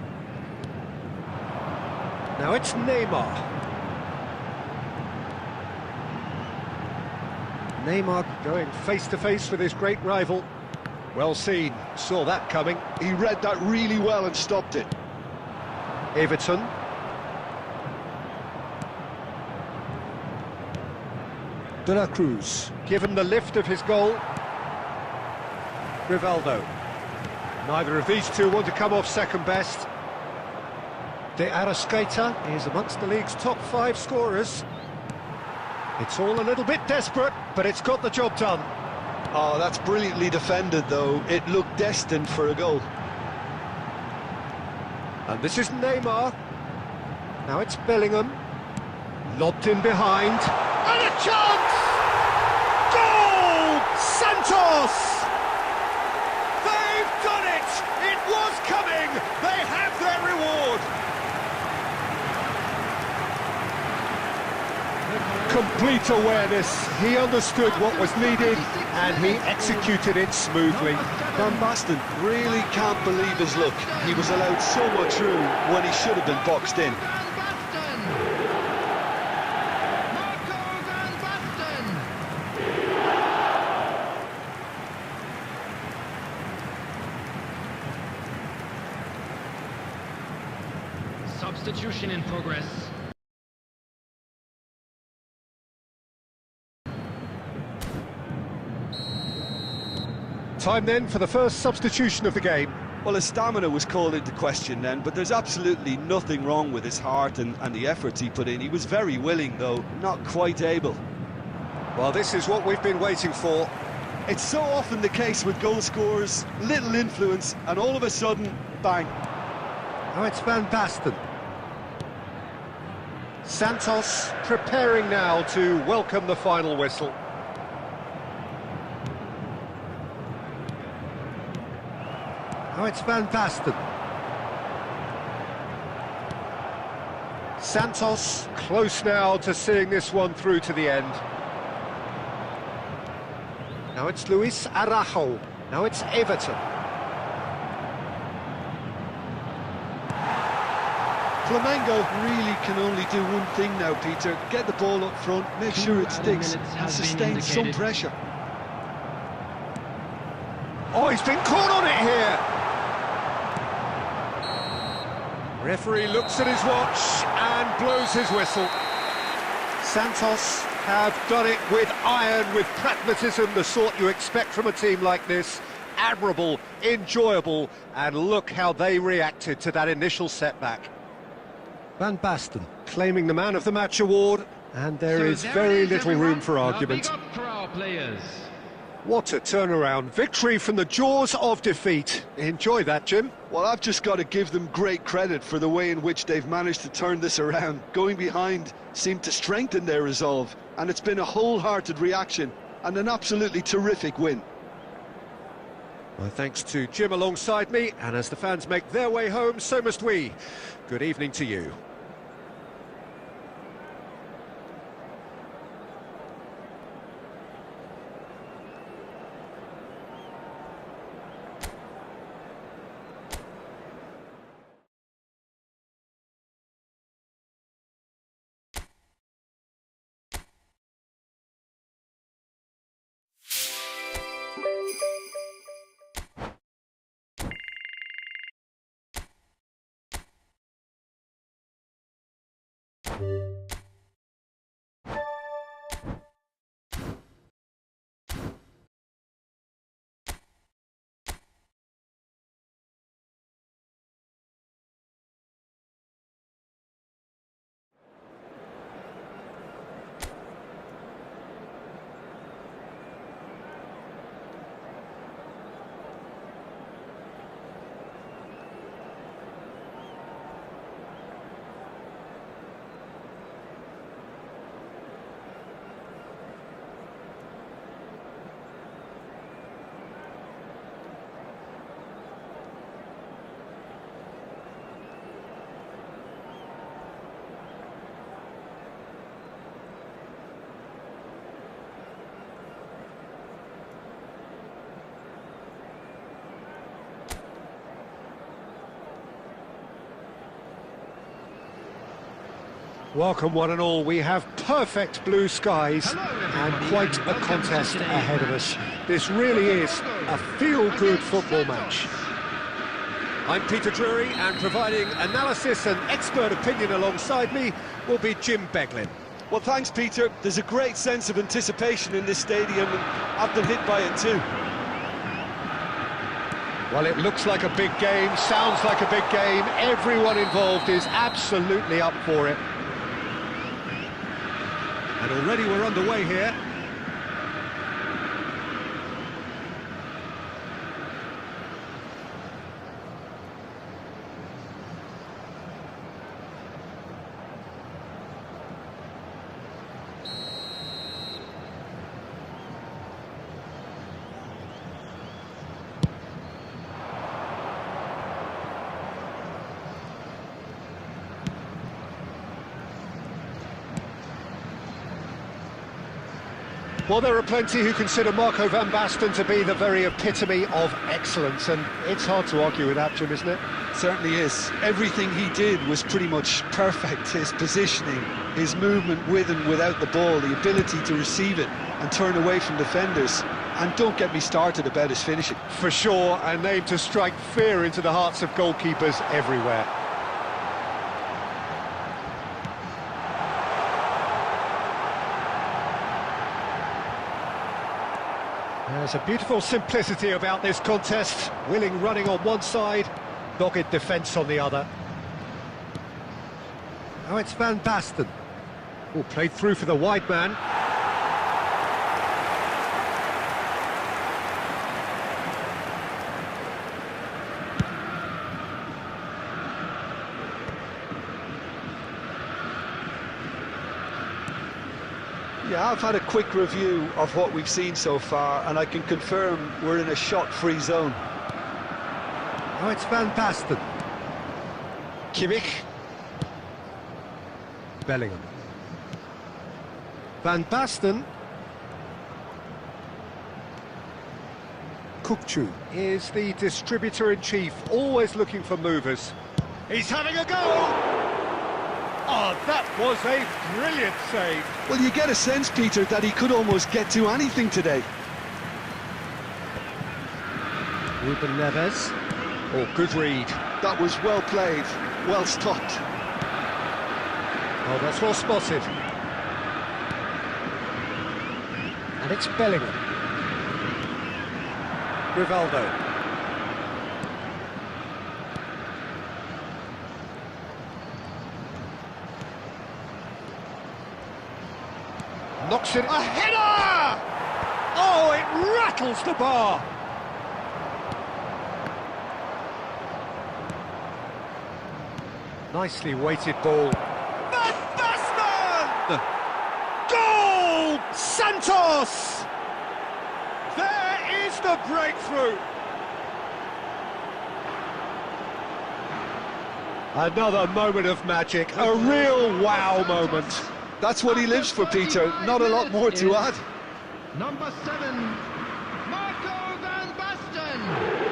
A: Now it's Neymar. Neymar going face-to-face with his great rival. Well seen, saw that coming.
B: He read that really well and stopped it.
A: Everton. De la Cruz, given the lift of his goal. Rivaldo. Neither of these two want to come off second best. De Arrascaeta is amongst the league's top 5 scorers. It's all a little bit desperate, but it's got the job done.
B: Oh, that's brilliantly defended, though. It looked destined for a goal.
A: And this is Neymar. Now it's Bellingham. Lobbed in behind. And a chance! Goal! Santos! They've done it! It was coming! They have their reward! Complete awareness. He understood what was needed and he executed it smoothly.
B: Van Basten really can't believe his luck. He was allowed so much room when he should have been boxed in.
C: Substitution in progress.
A: Time then for the first substitution of the game.
B: Well, his stamina was called into question then, but there's absolutely nothing wrong with his heart and the efforts he put in. He was very willing, though, not quite able.
A: Well, this is what we've been waiting for.
B: It's so often the case with goal scorers, little influence, and all of a sudden, bang.
A: Now it's Van Basten. Santos preparing now to welcome the final whistle. Now it's Van Basten. Santos close now to seeing this one through to the end. Now it's Luis Araujo. Now it's Everton.
B: Flamengo really can only do one thing now, Peter. Get the ball up front, make sure it sticks, and sustain some pressure.
A: Oh, he's been caught on it here! Referee looks at his watch and blows his whistle. Santos have done it with iron, with pragmatism, the sort you expect from a team like this. Admirable, enjoyable, and look how they reacted to that initial setback. Van Basten claiming the Man of the Match award, and there is very little room for argument. What a turnaround. Victory from the jaws of defeat. Enjoy that, Jim.
B: Well, I've just got to give them great credit for the way in which they've managed to turn this around. Going behind seemed to strengthen their resolve, and it's been a wholehearted reaction and an absolutely terrific win.
A: Well, thanks to Jim alongside me, and as the fans make their way home, so must we. Good evening to you. Welcome one and all. We have perfect blue skies and quite a contest ahead of us. This really is a feel-good football match. I'm Peter Drury, and providing analysis and expert opinion alongside me will be Jim Beglin.
B: Well, thanks, Peter. There's a great sense of anticipation in this stadium, and I've been hit by it too.
A: Well, it looks like a big game, sounds like a big game. Everyone involved is absolutely up for it. And already we're underway here. Well, there are plenty who consider Marco van Basten to be the very epitome of excellence, and it's hard to argue with that, Jim, isn't it?
B: Certainly is. Everything he did was pretty much perfect. His positioning, his movement with and without the ball, the ability to receive it and turn away from defenders. And don't get me started about his finishing.
A: For sure, a name to strike fear into the hearts of goalkeepers everywhere. There's a beautiful simplicity about this contest. Willing running on one side, dogged defence on the other. Now it's Van Basten. Oh, played through for the wide man.
B: Yeah, I've had a quick review of what we've seen so far, and I can confirm we're in a shot-free zone.
A: Now it's Van Basten. Kimmich. Bellingham. Van Basten. Kukçu is the distributor-in-chief, always looking for movers. He's having a go! Oh, that was a brilliant save.
B: Well, you get a sense, Peter, that he could almost get to anything today.
A: Ruben Neves. Oh, good read.
B: That was well played, well stopped.
A: Oh, that's well spotted. And it's Bellingham. Rivaldo. Knocks it. A header! Oh, it rattles the bar. Nicely weighted ball. Van Basten! Goal! Santos! There is the breakthrough. Another moment of magic, a real wow moment.
B: That's what he lives for, Peter. Not a lot more to add.
C: Number 7, Marco van Basten.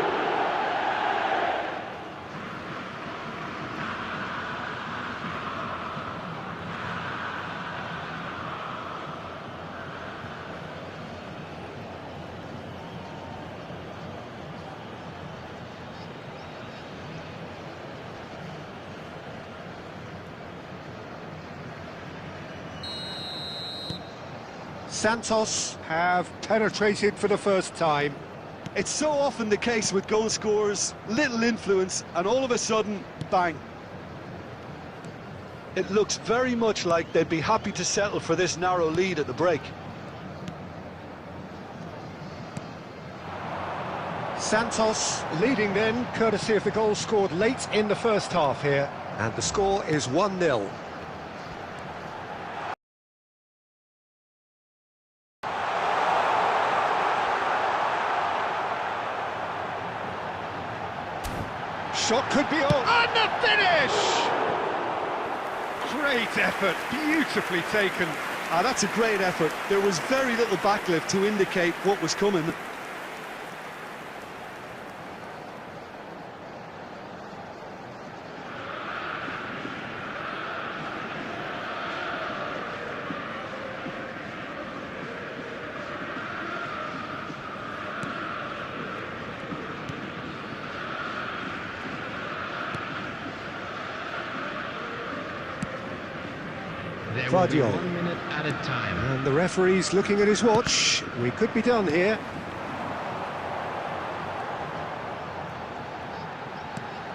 A: Santos have penetrated for the first time.
B: It's so often the case with goal scorers, little influence, and all of a sudden, bang. It looks very much like they'd be happy to settle for this narrow lead at the break.
A: Santos leading then, courtesy of the goal scored late in the first half here. And the score is 1-0. Shot could be on. And the finish! Great effort, beautifully taken.
B: That's a great effort. There was very little backlift to indicate what was coming.
C: There will be
A: Vardiol.
C: 1 minute at a time.
A: And the referee's looking at his watch. We could be done here.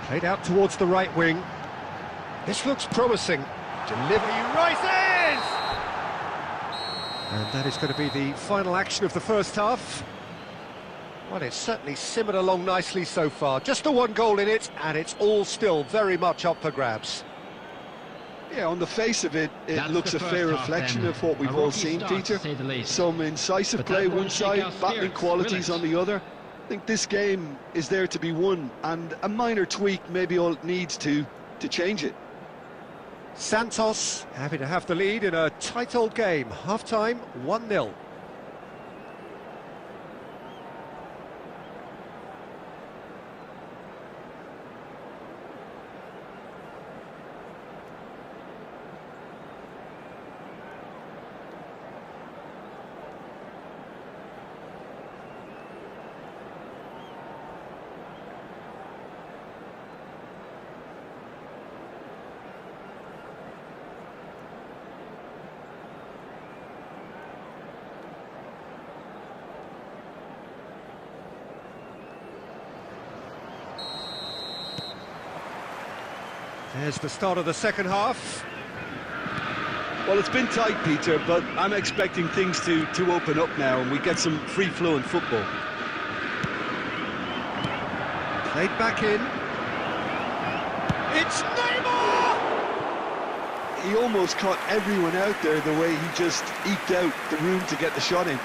A: Played out towards the right wing. This looks promising. Delivery rises! And that is going to be the final action of the first half. Well, it's certainly simmered along nicely so far. Just the one goal in it, and it's all still very much up for grabs.
B: Yeah, on the face of it, it
C: That's
B: looks
C: the
B: a
C: first
B: fair
C: half,
B: reflection
C: then.
B: of what we've
C: A
B: all
C: rocky
B: seen,
C: start, to
B: Peter.
C: say the least.
B: Some incisive
C: But
B: play
C: that
B: one
C: won't shake
B: side,
C: our
B: battling
C: spirits,
B: qualities
C: will
B: on
C: it?
B: the other. I think this game is there to be won, and a minor tweak maybe all it needs to change it.
A: Santos happy to have the lead in a tight old game. Half-time, 1-0. There's the start of the second half.
B: Well, it's been tight, Peter, but I'm expecting things to open up now and we get some free-flowing football.
A: Played back in. It's Neymar!
B: He almost caught everyone out there the way he just eked out the room to get the shot in.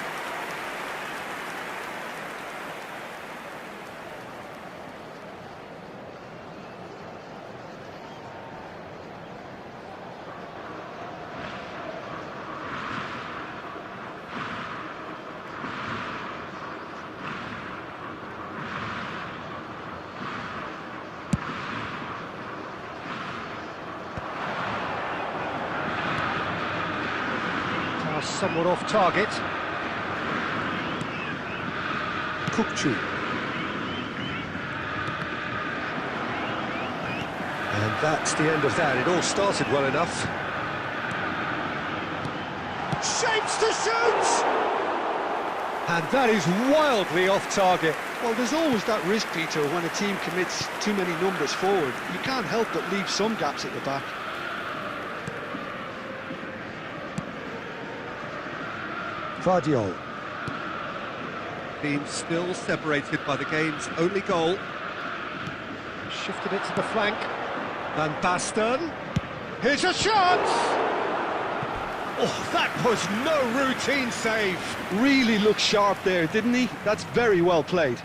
A: Somewhat off target. Kukcu. And that's the end of that. It all started well enough. Shapes to shoot! And that is wildly off target.
B: Well, there's always that risk, Peter, when a team commits too many numbers forward. You can't help but leave some gaps at the back.
A: Vardiol. Being still separated by the game's only goal. Shifted it to the flank. Van Basten. Here's a shot! Oh, that was no routine save.
B: Really looked sharp there, didn't he? That's very well played.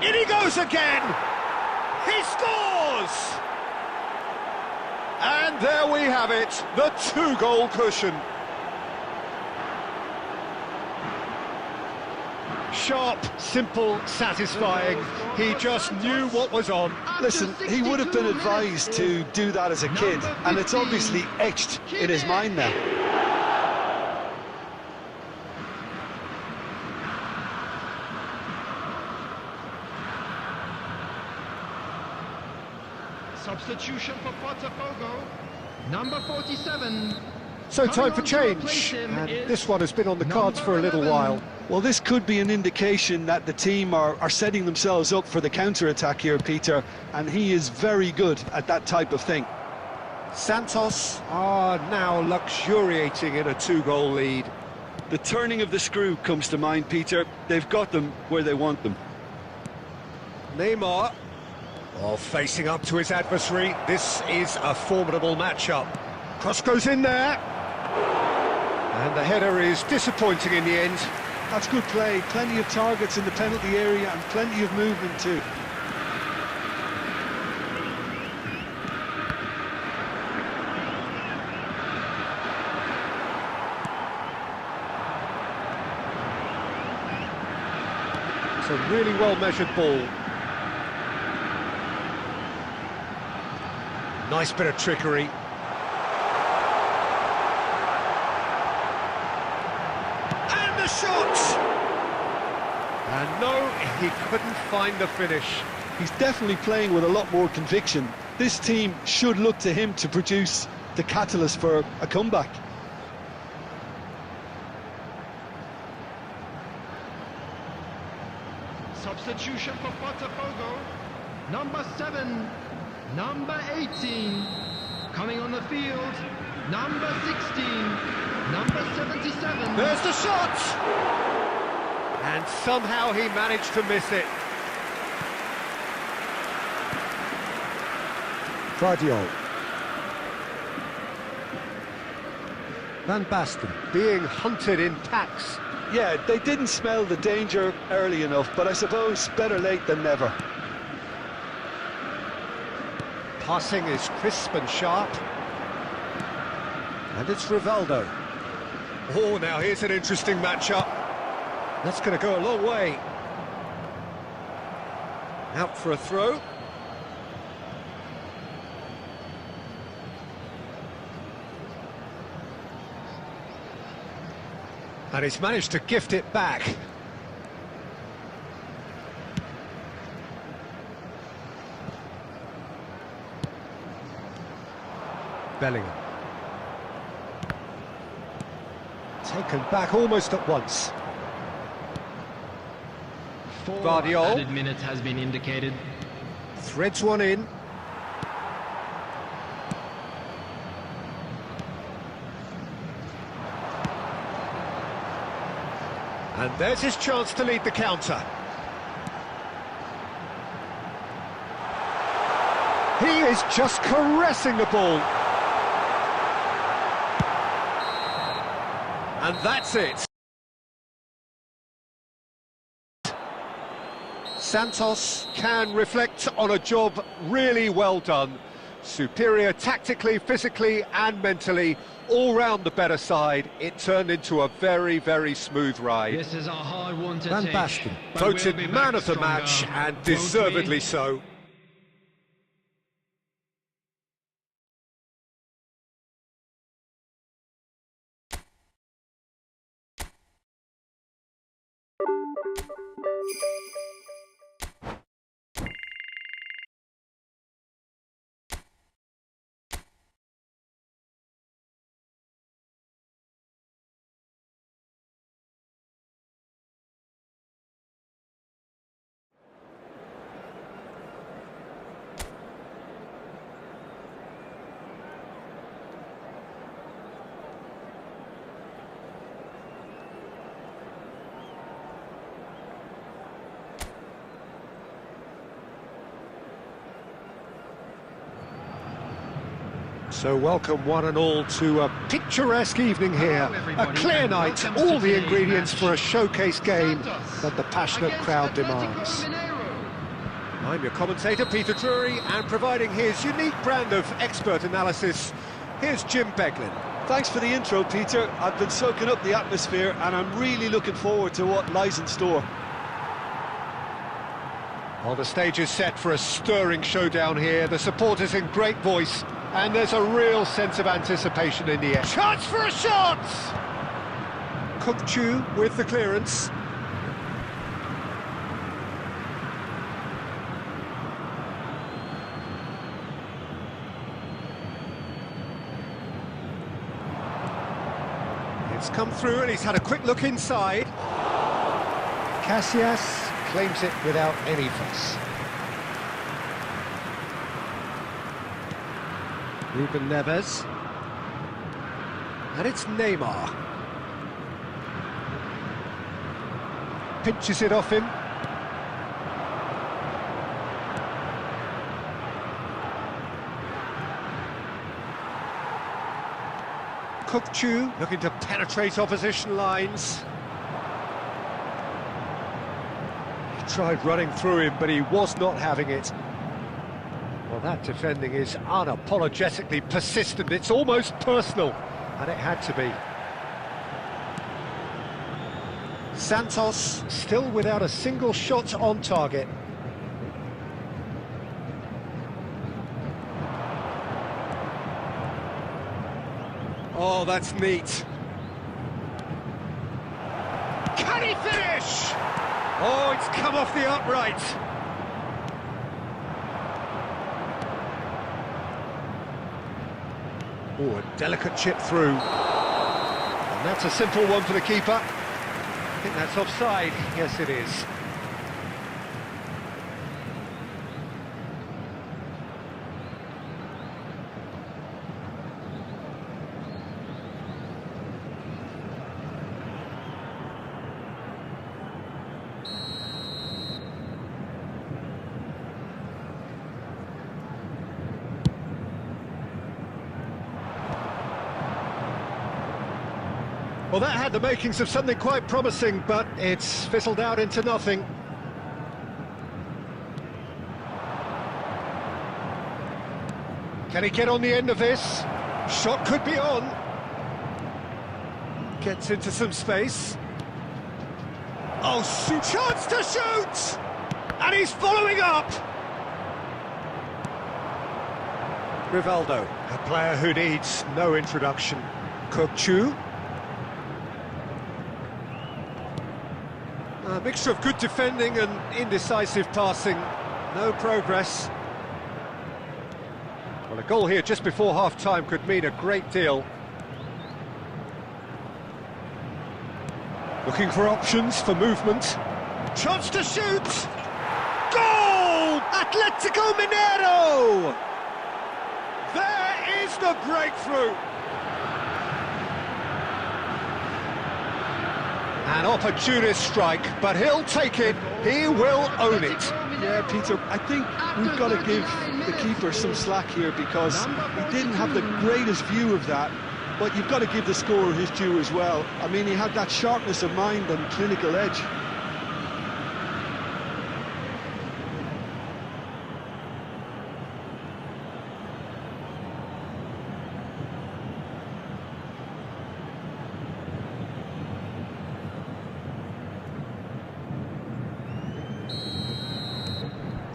A: In he goes again! He scores! And there we have it, the two-goal cushion. Sharp, simple, satisfying. He just knew what was on.
B: Listen, he would have been advised to do that as a kid, and it's obviously etched in his mind now.
C: Substitution for Botafogo, number 47.
A: So time
C: Coming
A: for
C: on to
A: change,
C: replace him
A: and
C: is
A: this one has been on the cards for a little
C: number 11.
A: while.
B: Well, this could be an indication that the team are setting themselves up for the counter-attack here, Peter, and he is very good at that type of thing.
A: Santos are now luxuriating in a two-goal lead.
B: The turning of the screw comes to mind, Peter. They've got them where they want them.
A: Neymar, facing up to his adversary. This is a formidable matchup. Cross goes in there. And the header is disappointing in the end.
B: That's good play. Plenty of targets in the penalty area and plenty of movement too.
A: It's a really well-measured ball. Nice bit of trickery. And the shot! And no, he couldn't find the finish.
B: He's definitely playing with a lot more conviction. This team should look to him to produce the catalyst for a comeback.
C: Substitution for Botafogo. Number 7, number 18. Coming on the field, number 16, number 77.
A: There's the shot! And somehow he managed to miss it. Guardiola. Van Basten being hunted in packs.
B: Yeah, they didn't smell the danger early enough, but I suppose better late than never.
A: Passing is crisp and sharp. And it's Rivaldo. Oh, now here's an interesting matchup. That's going to go a long way. Out for a throw. And he's managed to gift it back. Bellingham. Taken back almost at once.
C: 4
A: Guardiola.
C: added minutes has been indicated.
A: Threads one in. And there's his chance to lead the counter. He is just caressing the ball. And that's it. Santos can reflect on a job really well done. Superior tactically, physically and mentally. All round the better side. It turned into a very, very smooth ride.
C: This is a hard one to
A: Van
C: take.
A: Basten
C: but
A: voted
C: we'll be
A: man
C: back
A: of the
C: stronger,
A: match and
C: won't
A: deservedly
C: we?
A: so. So welcome one and all to a picturesque evening here. A clear night, all the ingredients for a showcase game that the passionate crowd demands. I'm your commentator, Peter Drury, and providing his unique brand of expert analysis, here's Jim Beglin.
B: Thanks for the intro, Peter. I've been soaking up the atmosphere and I'm really looking forward to what lies in store.
A: Well, the stage is set for a stirring showdown here. The supporters in great voice, and there's a real sense of anticipation in the air. Chance for a shot! Kukchu with the clearance. It's come through and he's had a quick look inside. Casillas claims it without any fuss. Ruben Neves. And it's Neymar. Pinches it off him. Kukchu looking to penetrate opposition lines. He tried running through him, but he was not having it. Well, that defending is unapologetically persistent. It's almost personal, and it had to be. Santos still without a single shot on target. Oh, that's neat. Can he finish?
D: Oh, it's come off the upright. Oh, a delicate chip through. And that's a simple one for the keeper. I think that's offside. Yes, it is. Well, that had the makings of something quite promising, but it's fizzled out into nothing. Can he get on the end of this? Shot could be on. Gets into some space. Oh, chance to shoot! And he's following up! Rivaldo, a player who needs no introduction. Kokchu. A mixture of good defending and indecisive passing. No progress. Well, a goal here just before half-time could mean a great deal. Looking for options for movement. Chance to shoot! Goal! Atletico Mineiro! There is the breakthrough! An opportunist strike, but he'll take it, he will own it.
B: Yeah, Peter, I think we've got to give the keeper some slack here because he didn't have the greatest view of that, but you've got to give the scorer his due as well. I mean, he had that sharpness of mind and clinical edge.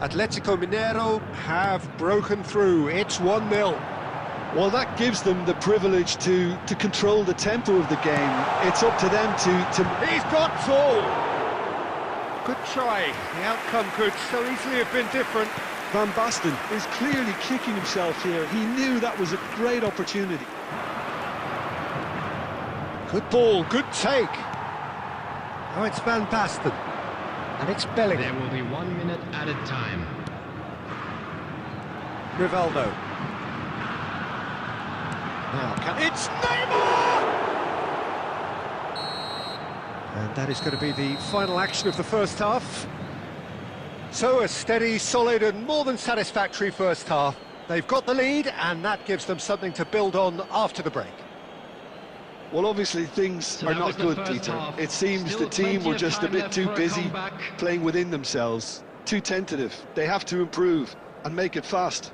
D: Atletico Mineiro have broken through. It's 1-0.
B: Well, that gives them the privilege to control the tempo of the game. It's up to them to...
D: He's got tall! Good try. The outcome could so easily have been different.
B: Van Basten is clearly kicking himself here. He knew that was a great opportunity.
D: Good ball, good take. Now it's Van Basten. And it's Bellingham.
C: There will be 1 minute at a time.
D: Rivaldo. Now, it's Neymar! And that is going to be the final action of the first half. So a steady, solid and more than satisfactory first half. They've got the lead and that gives them something to build on after the break.
B: Well, obviously things are not good, Peter. It seems the team were just a bit too busy playing within themselves, too tentative. They have to improve and make it fast.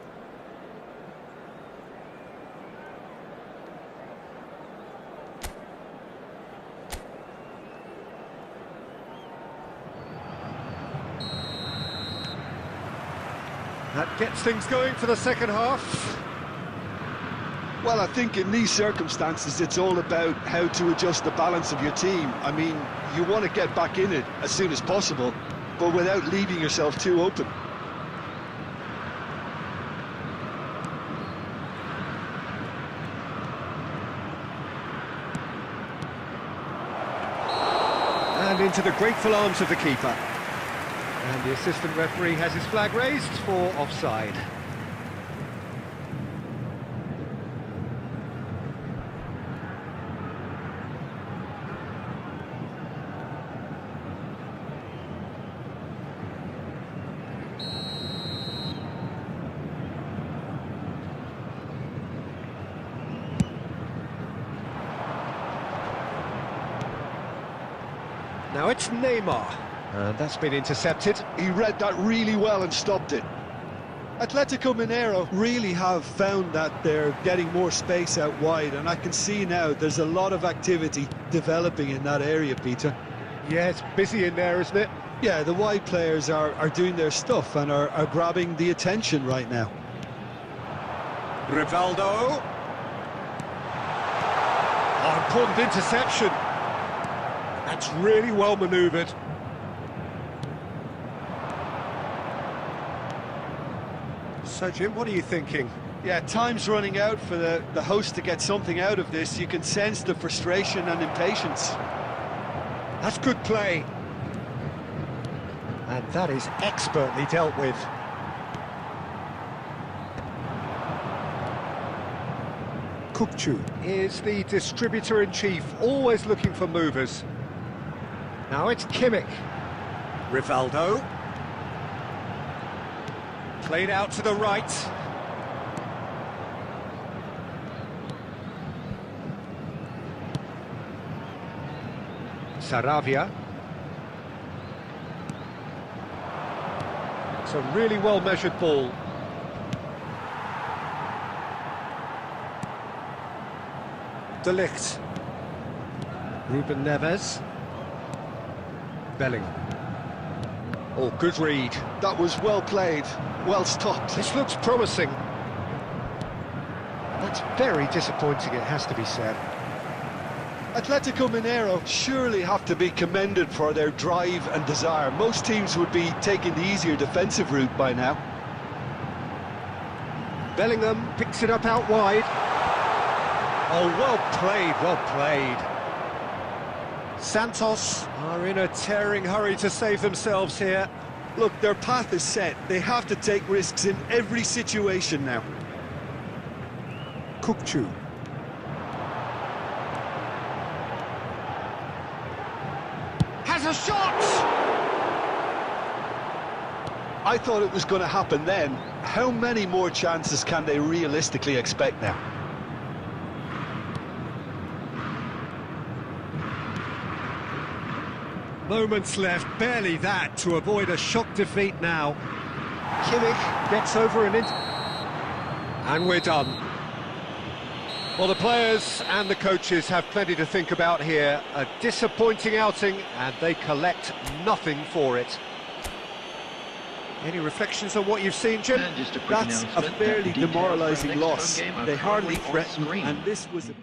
D: That gets things going for the second half.
B: Well, I think in these circumstances, it's all about how to adjust the balance of your team. I mean, you want to get back in it as soon as possible, but without leaving yourself too open.
D: And into the grateful arms of the keeper. And the assistant referee has his flag raised for offside. Now it's Neymar, and that's been intercepted.
B: He read that really well and stopped it. Atletico Mineiro really have found that they're getting more space out wide, and I can see now there's a lot of activity developing in that area, Peter.
D: Yeah, it's busy in there, isn't it?
B: Yeah, the wide players are doing their stuff and are grabbing the attention right now.
D: Rivaldo. Oh, important interception. That's really well manoeuvred.
A: So, Jim, what are you thinking?
B: Yeah, time's running out for the host to get something out of this. You can sense the frustration and impatience.
A: That's good play. And that is expertly dealt with. Kukcu is the distributor-in-chief, always looking for movers. Now it's Kimmich. Rivaldo. Played out to the right. Saravia. It's a really well-measured ball. De Ligt. Ruben Neves. Bellingham. Oh, good read.
B: That was well played, well stopped.
A: This looks promising. That's very disappointing, it has to be said.
B: Atletico Mineiro surely have to be commended for their drive and desire. Most teams would be taking the easier defensive route by now.
A: Bellingham picks it up out wide. Oh, well played, well played. Santos are in a tearing hurry to save themselves here.
B: Look, their path is set. They have to take risks in every situation now.
A: Kukcu. Has a shot!
B: I thought it was going to happen then. How many more chances can they realistically expect now?
A: Moments left, barely that, to avoid a shock defeat now. Kimmich gets over and in. And we're done. Well, the players and the coaches have plenty to think about here. A disappointing outing, and they collect nothing for it. Any reflections on what you've seen, Jim?
B: That's a fairly demoralising loss. They hardly threatened, and this was a...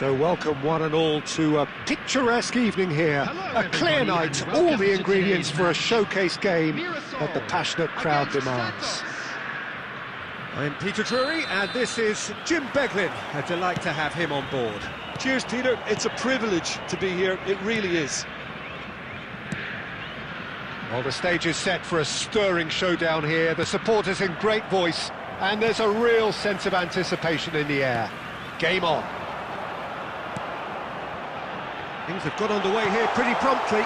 A: So welcome one and all to a picturesque evening here.
C: Hello,
A: A clear
C: everybody,
A: night,
C: and
A: all
C: welcome
A: the
C: to
A: ingredients
C: today's
A: for a
C: match.
A: showcase game that the passionate crowd
C: Against
A: demands.
C: Santos.
D: I'm Peter Drury, and this is Jim Beglin. A delight to have him on board.
B: Cheers, Peter. It's a privilege to be here. It really is.
A: Well, the stage is set for a stirring showdown here. The supporters in great voice, and there's a real sense of anticipation in the air. Game on.
D: Things have got underway here pretty promptly.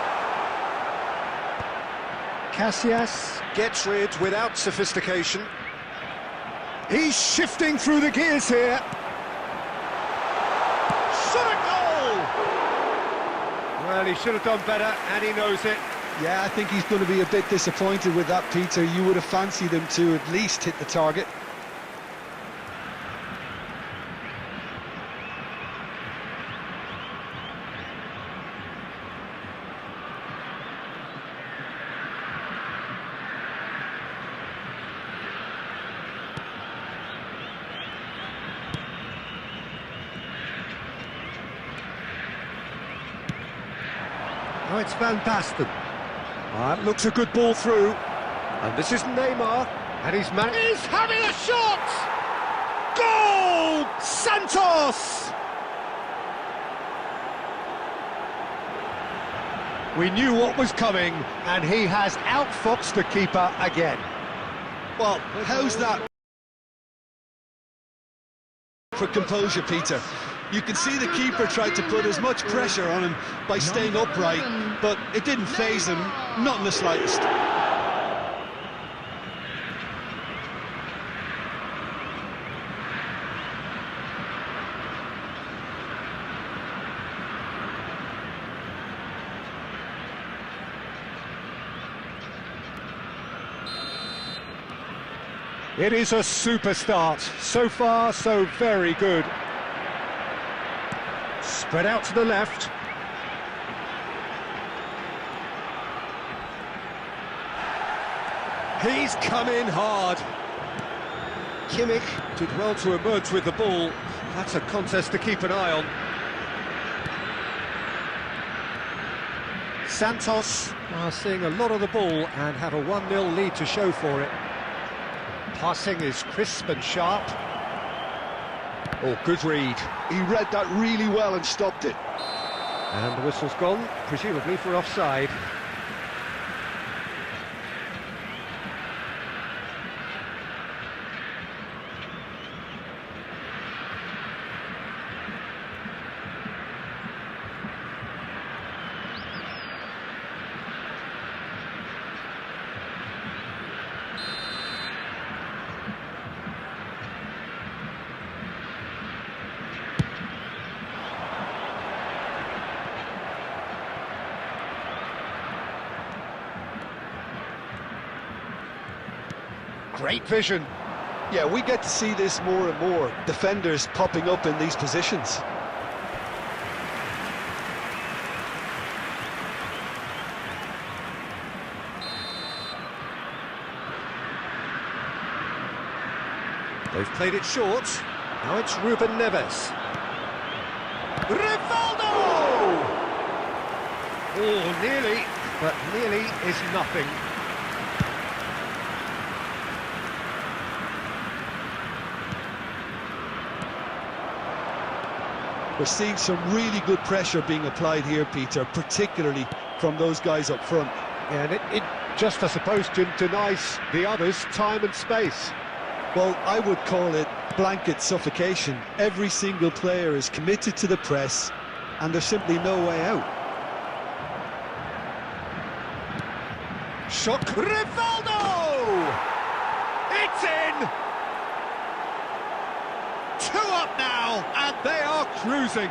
A: Casillas gets rid without sophistication. He's shifting through the gears here. Shot a goal!
D: Well, he should have done better, and he knows it.
B: Yeah, I think he's going to be a bit disappointed with that, Peter. You would have fancied him to at least hit the target.
A: Now it's Van Basten. That looks a good ball through. And this is Neymar. And he's having a shot! Goal! Santos! We knew what was coming, and he has outfoxed the keeper again.
B: Well, how's that for composure, Peter? You can see the keeper tried to put as much pressure on him by staying upright, but it didn't faze him, not in the slightest.
A: It is a super start. So far, so very good. Spread out to the left.
D: He's come in hard.
A: Kimmich.
D: Did well to emerge with the ball. That's a contest to keep an eye on.
A: Santos.
D: Are seeing a lot of the ball and have a 1-0 lead to show for it.
A: Passing is crisp and sharp. Oh, good read.
B: He read that really well and stopped it.
D: And the whistle's gone, presumably for offside.
A: Great vision.
B: Yeah, we get to see this more and more. Defenders popping up in these positions.
D: They've played it short.
A: Now it's Ruben Neves.
D: Rivaldo!
A: Oh, nearly, but nearly is nothing.
B: We're seeing some really good pressure being applied here, Peter, particularly from those guys up front.
A: Yeah, and it just, I suppose, denies the others time and space.
B: Well, I would call it blanket suffocation. Every single player is committed to the press, and there's simply no way out.
A: Shot. Rivaldo! It's in! 2 up now, and they are cruising.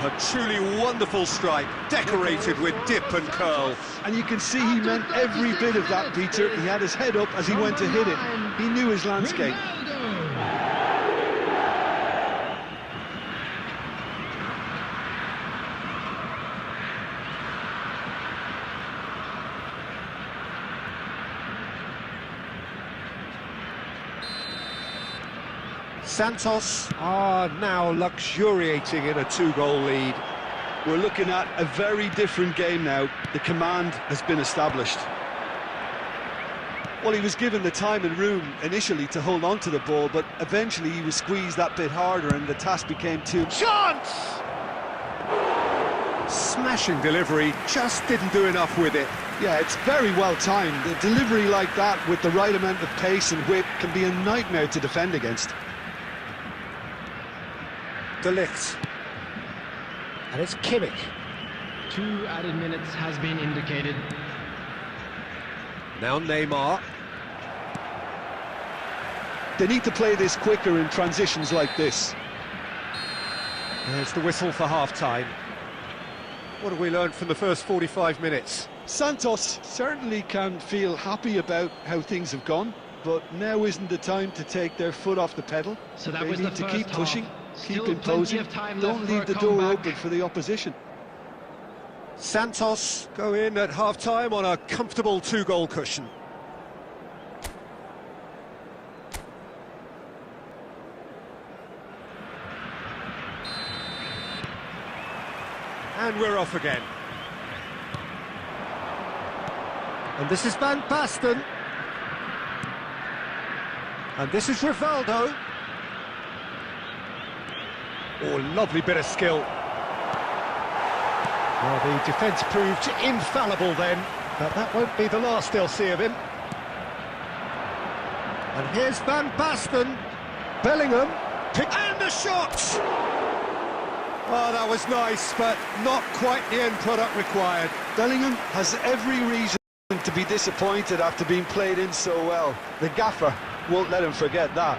D: A truly wonderful strike, decorated with dip and curl.
B: And you can see he meant every bit of that, Peter. He had his head up as he went to hit it. He knew his landscape.
A: Santos are now luxuriating in a 2-goal lead.
B: We're looking at a very different game now. The command has been established. Well, he was given the time and room initially to hold on to the ball, but eventually he was squeezed that bit harder and the task became too...
A: Chance! Smashing delivery, just didn't do enough with it.
B: Yeah, it's very well timed. A delivery like that with the right amount of pace and whip can be a nightmare to defend against.
A: De Ligt. And it's Kimmich.
C: 2 added minutes has been indicated.
A: Now Neymar.
B: They need to play this quicker in transitions like this.
A: There's the whistle for half-time. What have we learned from the first 45 minutes?
B: Santos certainly can feel happy about how things have gone, but now isn't the time to take their foot off the pedal.
C: So that
B: they
C: was
B: need
C: the
B: to
C: first
B: keep pushing,
C: half.
B: keep
C: Still
B: imposing,
C: plenty of time
B: don't
C: left
B: leave
C: for
B: the
C: a
B: door
C: comeback.
B: open for the opposition.
A: Santos go in at half-time on a comfortable 2-goal cushion. And we're off again. And this is Van Basten. And this is Rivaldo. Oh, lovely bit of skill. Well, the defence proved infallible then, but that won't be the last they'll see of him. And here's Van Basten. Bellingham. And the shot! Oh, that was nice, but not quite the end product required.
B: Bellingham has every reason to be disappointed after being played in so well. The gaffer won't let him forget that.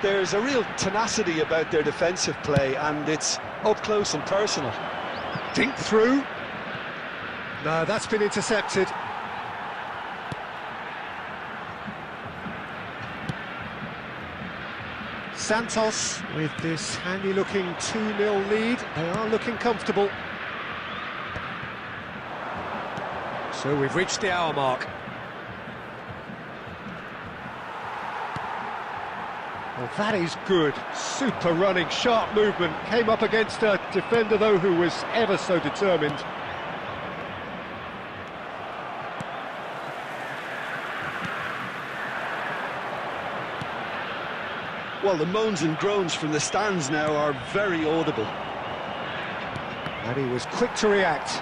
B: There's a real tenacity about their defensive play, and it's up close and personal.
A: Dink through. No, that's been intercepted. Santos with this handy-looking 2-0 lead. They are looking comfortable. So we've reached the hour mark. Well, that is good. Super running, sharp movement. Came up against a defender, though, who was ever so determined.
B: Well, the moans and groans from the stands now are very audible.
A: And he was quick to react.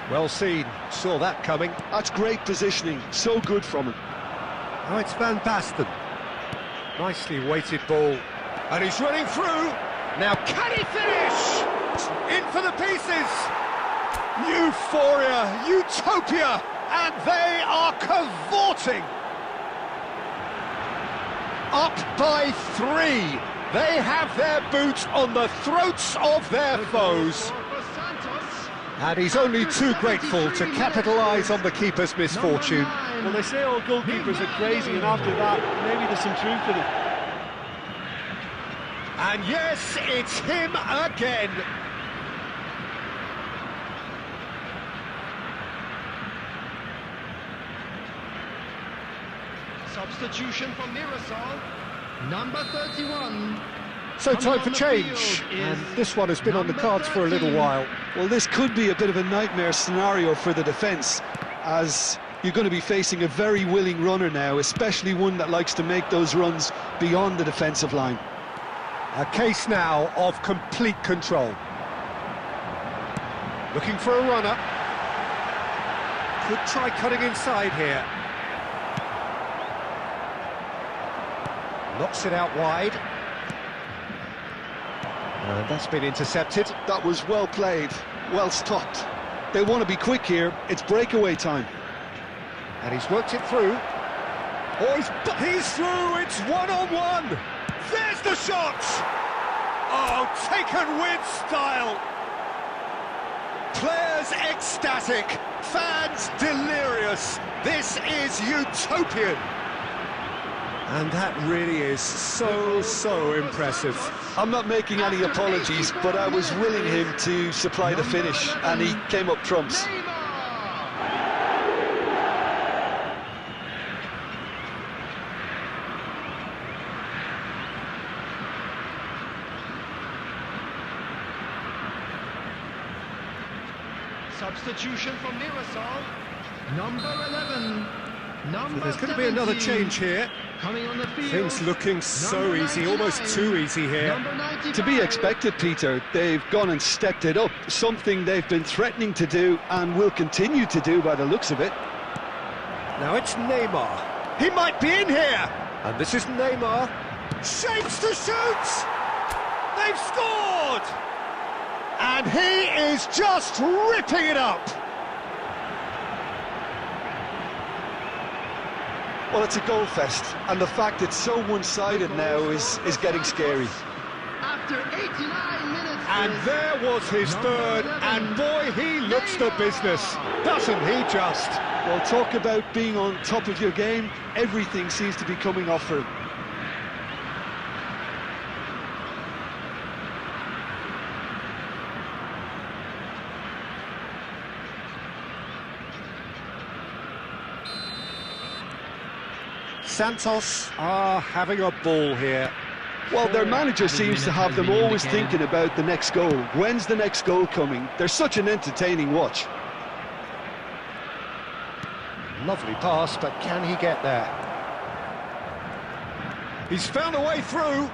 A: Well seen, saw that coming.
B: That's great positioning, so good from him.
A: Now it's Van Basten. Nicely weighted ball. And he's running through. Now can he finish? In for the pieces. Euphoria, utopia, and they are cavorting. Up by 3. They have their boots on the throats of their foes. And he's only too grateful to capitalise on the keeper's misfortune.
E: Well, they say all goalkeepers are crazy, and after that, maybe there's some truth in it.
A: And yes, it's him again.
C: Substitution for Mirasol, number 31.
A: So time for
C: Coming on the
A: change,
C: field is
A: and this one has been on the cards for a little
C: 13.
A: while.
B: Well, this could be a bit of a nightmare scenario for the defence, as you're going to be facing a very willing runner now, especially one that likes to make those runs beyond the defensive line.
A: A case now of complete control. Looking for a runner. Could try cutting inside here. Knocks it out wide. And that's been intercepted.
B: That was well played, well stopped. They want to be quick here, it's breakaway time.
A: And he's worked it through. Oh, he's through, it's one-on-one! There's the shot! Oh, taken with style! Players ecstatic, fans delirious. This is utopian. And that really is so impressive.
B: I'm not making any apologies, but I was willing him to supply the finish, and he came up trumps.
C: Substitution for Mirasol, number 11. Number
A: There's going to be another
C: 17.
A: change here.
C: Coming on the field.
A: Things looking so
C: number
A: easy, almost
C: 99.
A: too easy here.
C: Number 95.
B: To be expected, Peter. They've gone and stepped it up, something they've been threatening to do and will continue to do by the looks of it.
A: Now it's Neymar. He might be in here. And this is Neymar. Shapes to shoot. They've scored. And he is just ripping it up.
B: Well, it's a goal fest, and the fact it's so one-sided now is getting scary.
C: After 89 minutes.
A: And
C: is
A: there was his
C: number
A: third,
C: 11.
A: and boy, he looks the business. Doesn't he just?
B: Well, talk about being on top of your game. Everything seems to be coming off for him.
A: Santos are having a ball here.
B: Well, their manager seems to have them always thinking about the next goal. When's the next goal coming? They're such an entertaining watch.
A: Lovely pass, but can he get there? He's found a way through.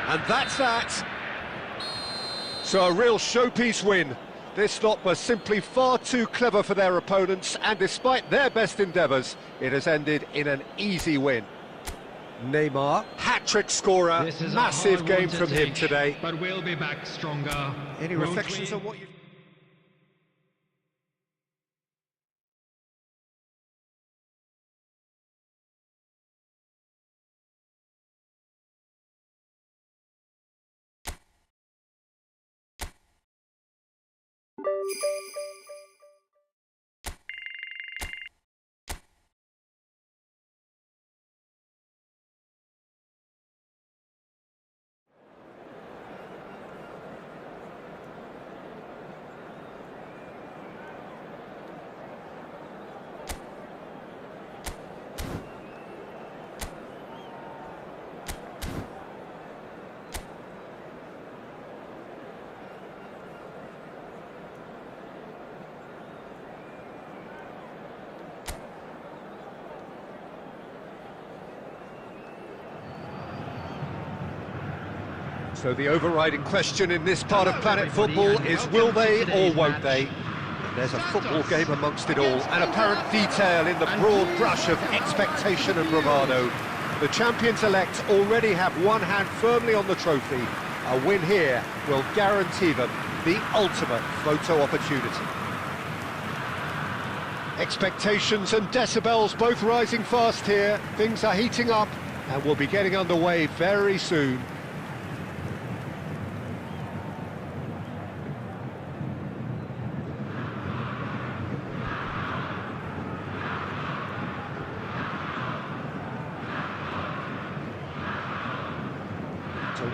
A: And that's that. So a real showpiece win. This lot was simply far too clever for their opponents, and despite their best endeavours, it has ended in an easy win. Neymar, hat-trick scorer,
C: This is a
A: massive
C: hard
A: game
C: one to
A: from him
C: take,
A: today.
C: But we'll be back stronger.
A: Any
C: Won't
A: reflections
C: we?
A: on what you... So the overriding question in this part of Planet Football is will they or won't they? And there's a football game amongst it all, an apparent detail in the broad brush of expectation and bravado. The champions-elect already have one hand firmly on the trophy. A win here will guarantee them the ultimate photo opportunity. Expectations and decibels both rising fast here. Things are heating up and we'll be getting underway very soon.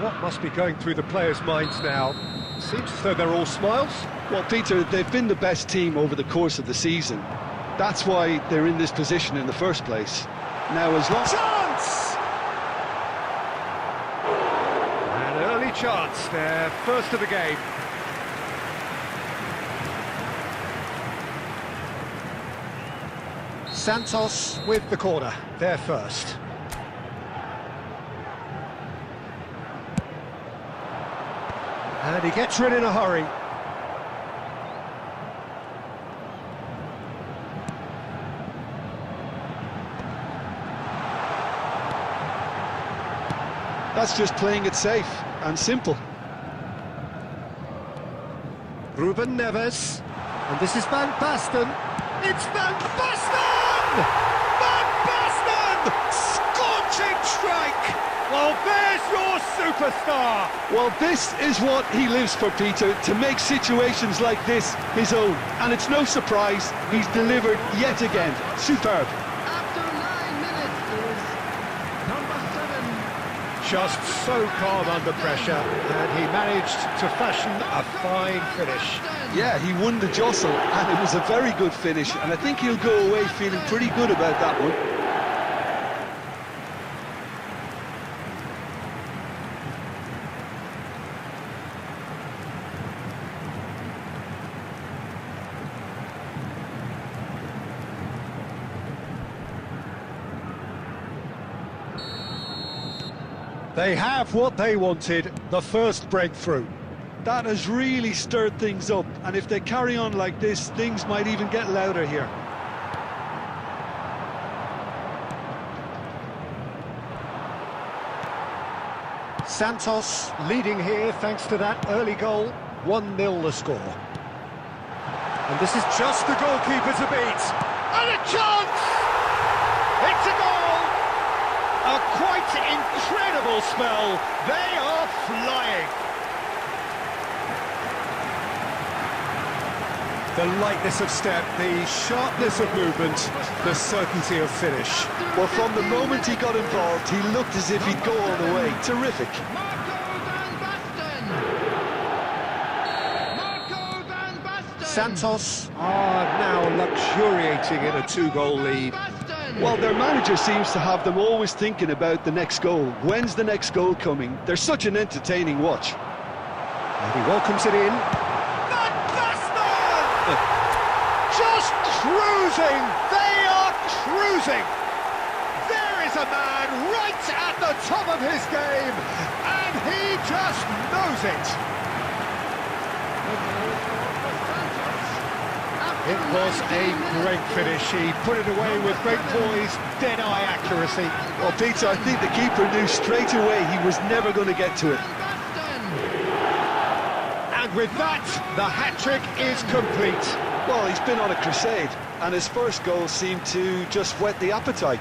A: What must be going through the players' minds now? Seems as though they're all smiles.
B: Well, Peter, they've been the best team over the course of the season. That's why they're in this position in the first place. Now, as long...
A: Chance! An early chance, their first of the game. Santos with the corner, their first. And he gets rid in a hurry.
B: That's just playing it safe and simple.
A: Ruben Neves. And this is Van Basten. It's Van Basten! Van Basten! Scorching strike! Well, there's your superstar!
B: Well, this is what he lives for, Peter, to make situations like this his own. And it's no surprise he's delivered yet again. Superb.
C: After 9 minutes is number 7.
A: Just so calm under pressure, and he managed to fashion a fine finish.
B: Yeah, he won the jostle, and it was a very good finish, and I think he'll go away feeling pretty good about that one.
A: They have what they wanted, the first breakthrough.
B: That has really stirred things up, and if they carry on like this, things might even get louder here.
A: Santos leading here thanks to that early goal, 1-0 the score. And this is just the goalkeeper to beat. And a chance! It's a goal! A quite incredible spell. They are flying. The lightness of step, the sharpness of movement, the certainty of finish.
B: Well, from the moment he got involved, he looked as if he'd go all the way. Terrific.
A: Santos are now luxuriating in a 2-goal lead.
B: Well, their manager seems to have them always thinking about the next goal. When's the next goal coming? They're such an entertaining watch.
A: And he welcomes it in. Van Basten! Just cruising! They are cruising! There is a man right at the top of his game, and he just knows it. It was a great finish. He put it away with great poise, dead-eye accuracy.
B: Well, Peter, I think the keeper knew straight away he was never going to get to it.
A: And with that, the hat-trick is complete.
B: Well, he's been on a crusade, and his first goal seemed to just whet the appetite.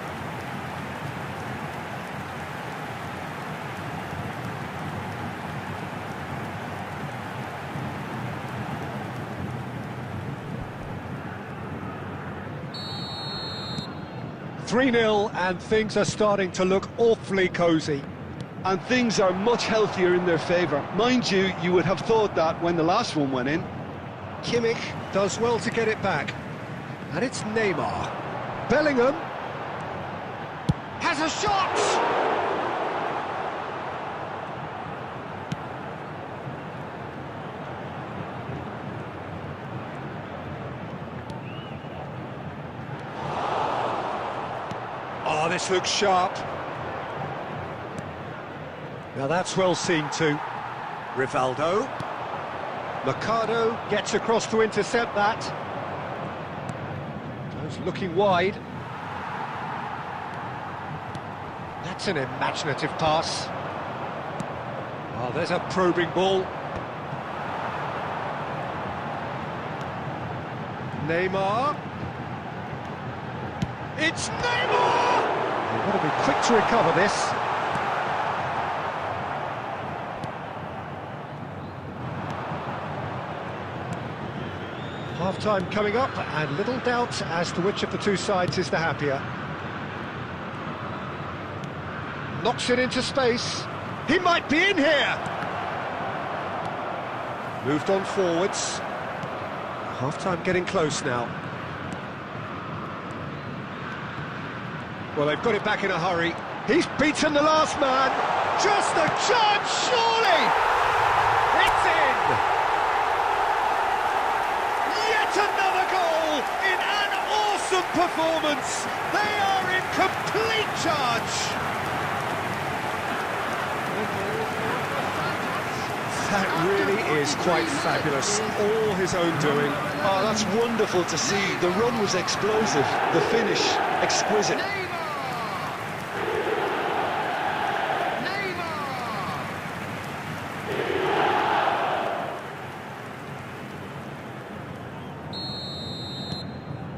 A: "3-0, and things are starting to look awfully cosy.
B: And things are much healthier in their favour. Mind you, you would have thought that when the last one went in.
A: Kimmich does well to get it back. And it's Neymar. Bellingham has a shot! Oh, this looks sharp. Now that's well seen too. Rivaldo. Mercado gets across to intercept that. Goes looking wide. That's an imaginative pass. Oh, there's a probing ball. Neymar. It's Neymar! They've got to be quick to recover this. Half-time coming up, and little doubt as to which of the two sides is the happier. Knocks it into space. He might be in here! Moved on forwards. Half-time getting close now. Well, they've got it back in a hurry. He's beaten the last man. Just a chance, surely! It's in! Yet another goal in an awesome performance. They are in complete charge. That really is quite fabulous. All his own doing.
B: Oh, that's wonderful to see. The run was explosive, the finish exquisite.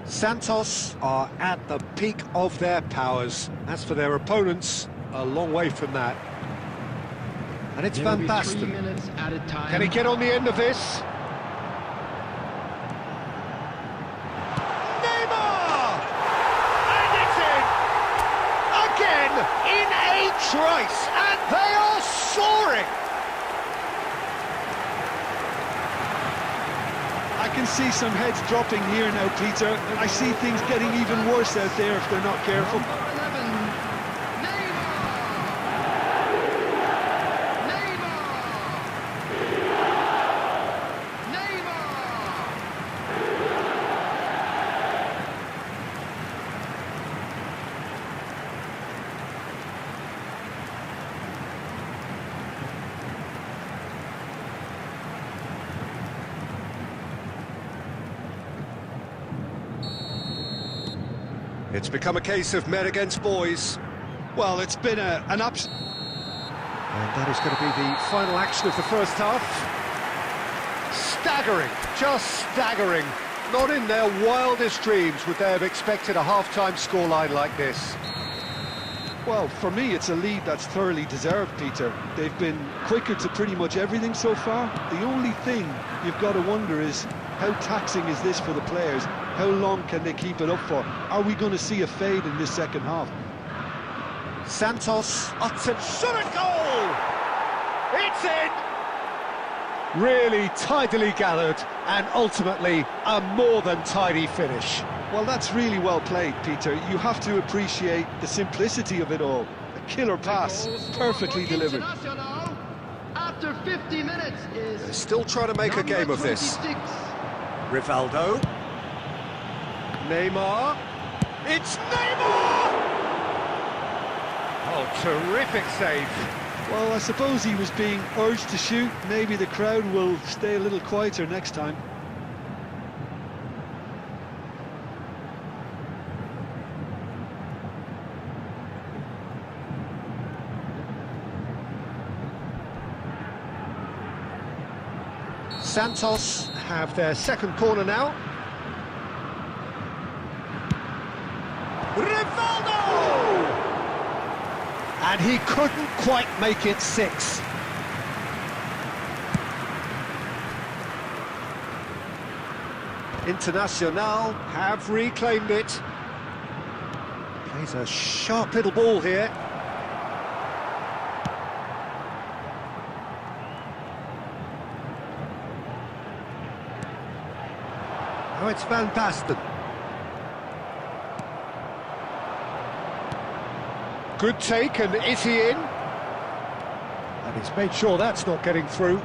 A: Santos are at the peak of their powers. As for their opponents, a long way from that. And it's Van Basten. Can he get on the end of this? Neymar! And it's in! Again, in a trice, and they are soaring!
B: I can see some heads dropping here now, Peter. I see things getting even worse out there if they're not careful.
A: It's become a case of men against boys.
B: Well, it's been an ups.
A: And that is going to be the final action of the first half. Staggering, just staggering. Not in their wildest dreams would they have expected a half-time scoreline like this.
B: Well, for me, it's a lead that's thoroughly deserved, Peter. They've been quicker to pretty much everything so far. The only thing you've got to wonder is, how taxing is this for the players? How long can they keep it up for? Are we going to see a fade in this second half?
A: Santos, uttered, shot a goal! It's in! Really tidily gathered, and ultimately a more than tidy finish.
B: Well, that's really well played, Peter. You have to appreciate the simplicity of it all. A killer pass, perfectly delivered.
C: After 50 minutes is
A: They're still trying to make a game of this.
C: 26.
A: Rivaldo. Neymar. It's Neymar! Oh, terrific save.
B: Well, I suppose he was being urged to shoot. Maybe the crowd will stay a little quieter next time.
A: Santos have their second corner now. Rivaldo! And he couldn't quite make it 6. Internacional have reclaimed it. Plays a sharp little ball here. Now it's Van Basten. Good take, and is he in? And he's made sure that's not getting through.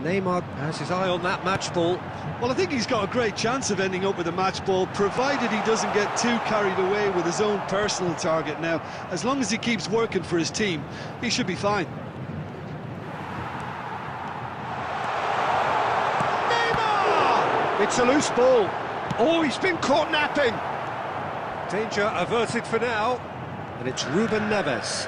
A: Neymar has his eye on that match ball.
B: Well, I think he's got a great chance of ending up with a match ball, provided he doesn't get too carried away with his own personal target now. As long as he keeps working for his team, he should be fine.
A: Neymar! It's a loose ball. Oh, he's been caught napping. Danger averted for now. And it's Ruben Neves.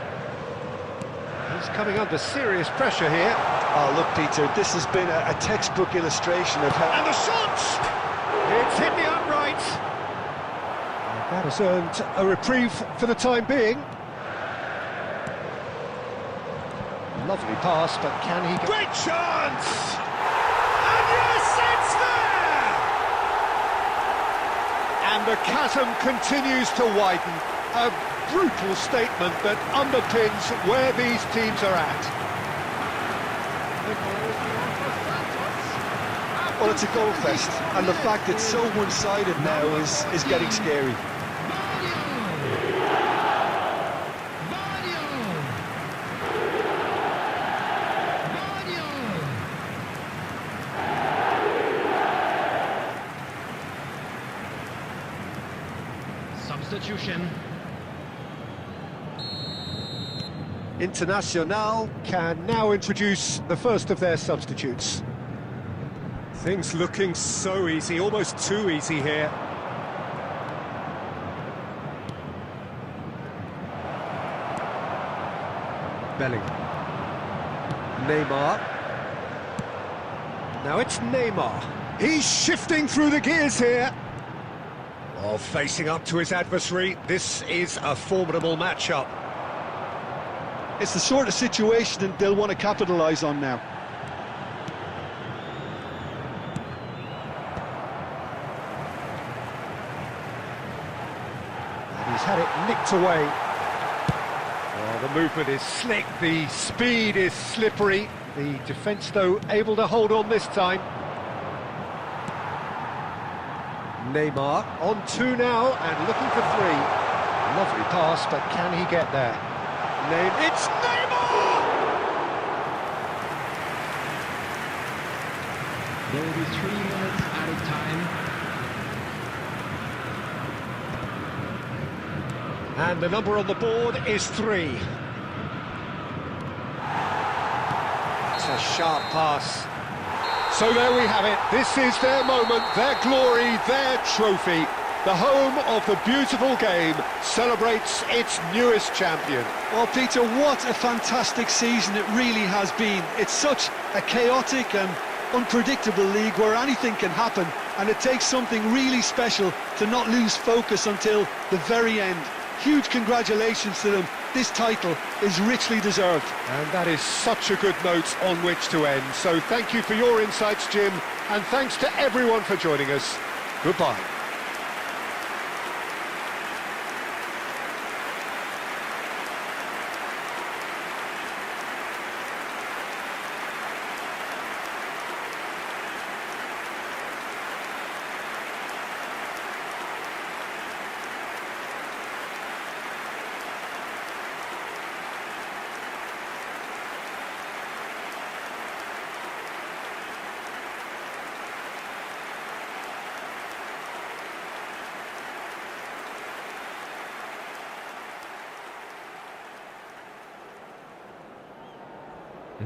A: He's coming under serious pressure here.
B: Oh, look, Peter, this has been a textbook illustration of how...
A: And the shot! It's hit the upright. And that has earned a reprieve for the time being. Lovely pass, but can he... Great chance! And yes, it's there! And the chasm continues to widen. A brutal statement that underpins where these teams are at.
B: Well, it's a goal fest, and the fact it's so one-sided now is getting scary.
C: Substitution.
A: Internacional can now introduce the first of their substitutes. Things looking so easy, almost too easy here. Bellingham. Neymar. Now it's Neymar. He's shifting through the gears here. While facing up to his adversary, this is a formidable matchup.
B: It's the sort of situation that they'll want to capitalise on now.
A: And he's had it nicked away. Oh, the movement is slick, the speed is slippery. The defence, though, able to hold on this time. Neymar on two now and looking for three. Lovely pass, but can he get there? It's Neymar!
C: There will be 3 minutes added time.
A: And the number on the board is 3. It's a sharp pass. So there we have it. This is their moment, their glory, their trophy. The home of the beautiful game celebrates its newest champion.
B: Well, Peter, what a fantastic season it really has been. It's such a chaotic and unpredictable league where anything can happen, and it takes something really special to not lose focus until the very end. Huge congratulations to them. This title is richly deserved.
A: And that is such a good note on which to end. So thank you for your insights, Jim, and thanks to everyone for joining us. Goodbye.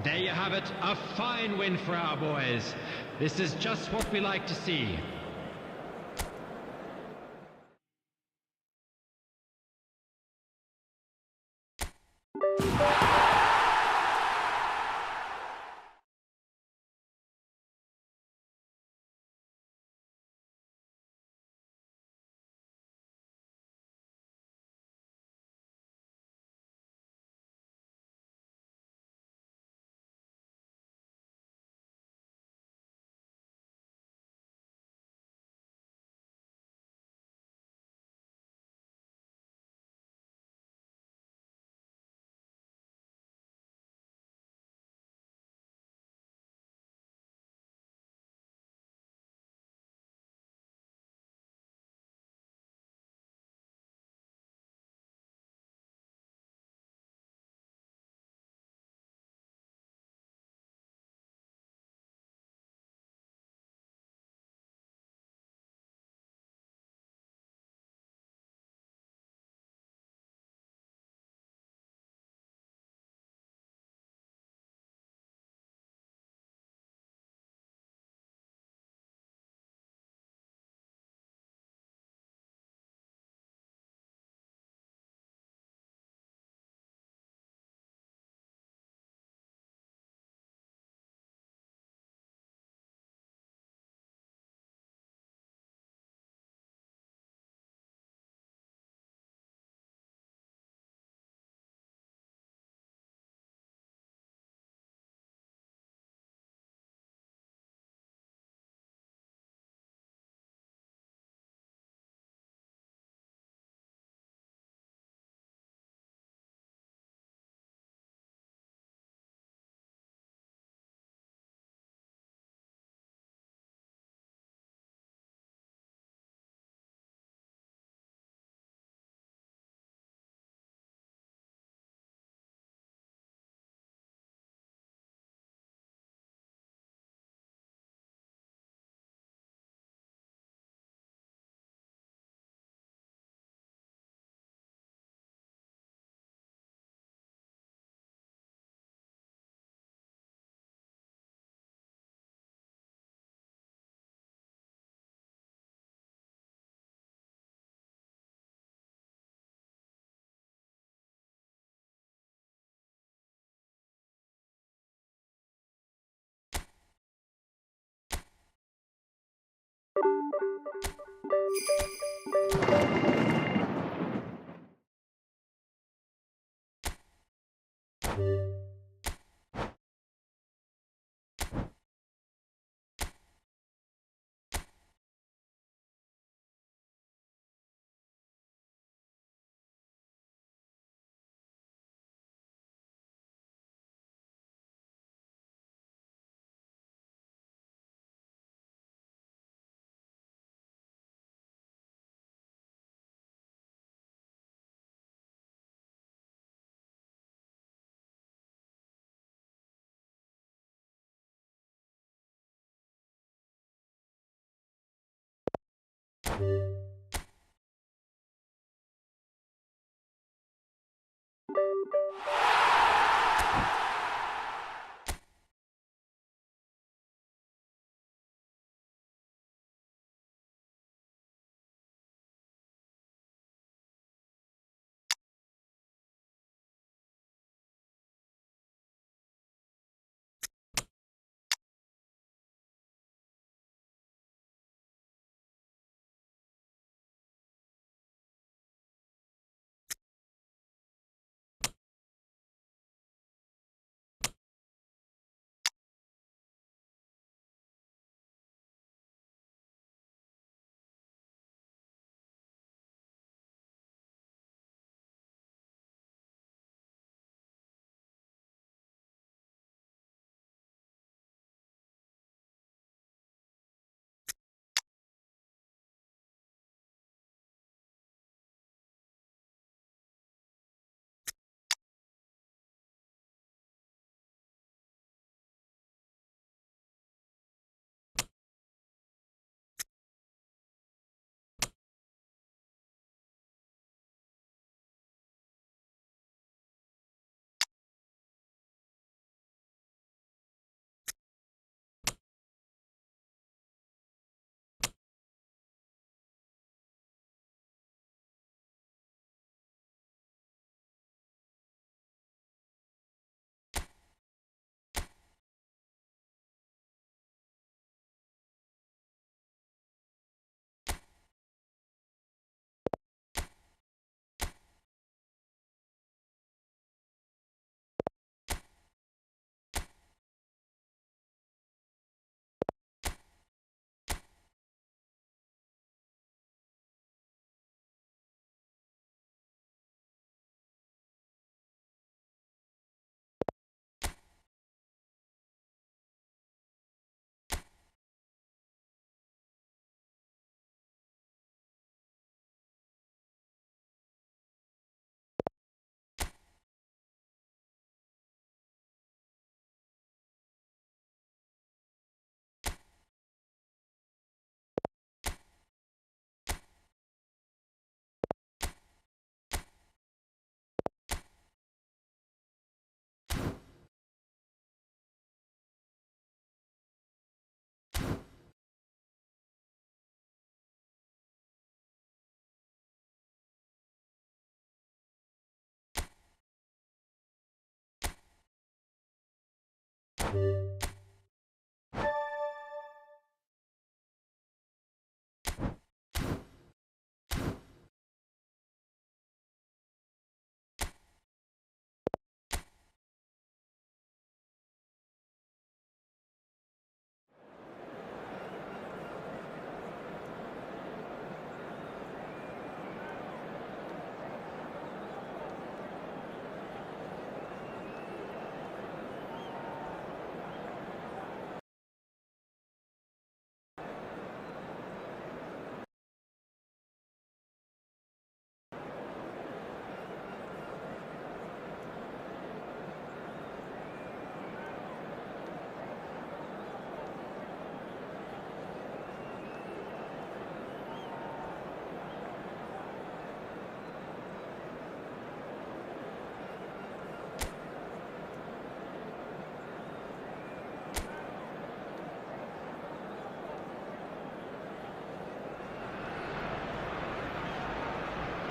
C: There you have it, a fine win for our boys. This is just what we like to see.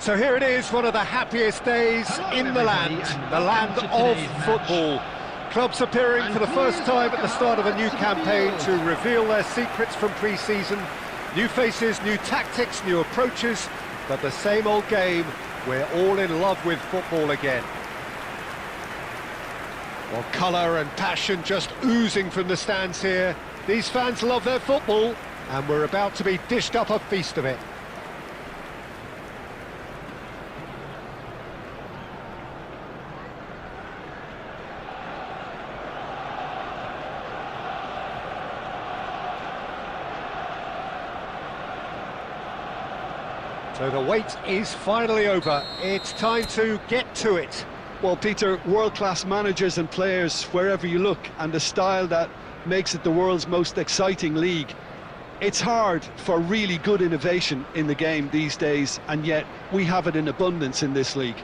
A: So here it is, one of the happiest days in the land of football. Clubs appearing for the first time at the start of a new campaign to reveal their secrets from pre-season, New faces, new tactics, new approaches, but the same old game. We're all in love with football again. Well, colour and passion just oozing from the stands here. These fans love their football, and we're about to be dished up a feast of it. So the wait is finally over. It's time to get to it.
B: Well, Peter, world-class managers and players wherever you look, and the style that makes it the world's most exciting league. It's hard for really good innovation in the game these days, and yet we have it in abundance in this league.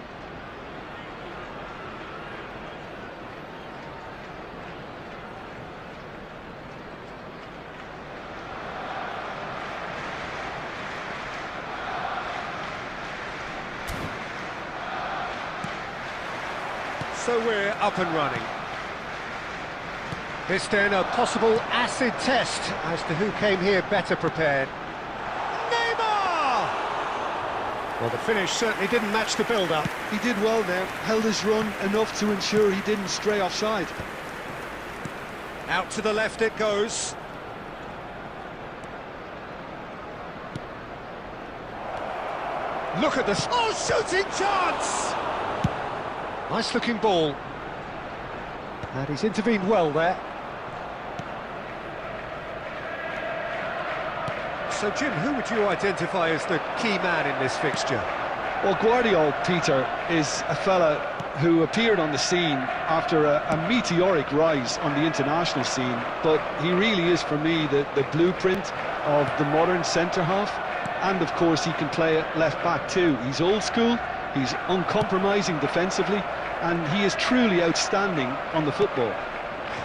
A: So we're up and running. This then a possible acid test as to who came here better prepared. Neymar! Well, the finish certainly didn't match the build-up.
B: He did well there, held his run enough to ensure he didn't stray offside.
A: Out to the left it goes. Look at this. Oh, shooting chance! Nice looking ball. And he's intervened well there. So, Jim, who would you identify as the key man in this fixture?
B: Well, Guardiola, Peter, is a fella who appeared on the scene after a meteoric rise on the international scene, but he really is, for me, the blueprint of the modern centre-half, and, of course, he can play at left-back too. He's old school, he's uncompromising defensively, and he is truly outstanding on the football.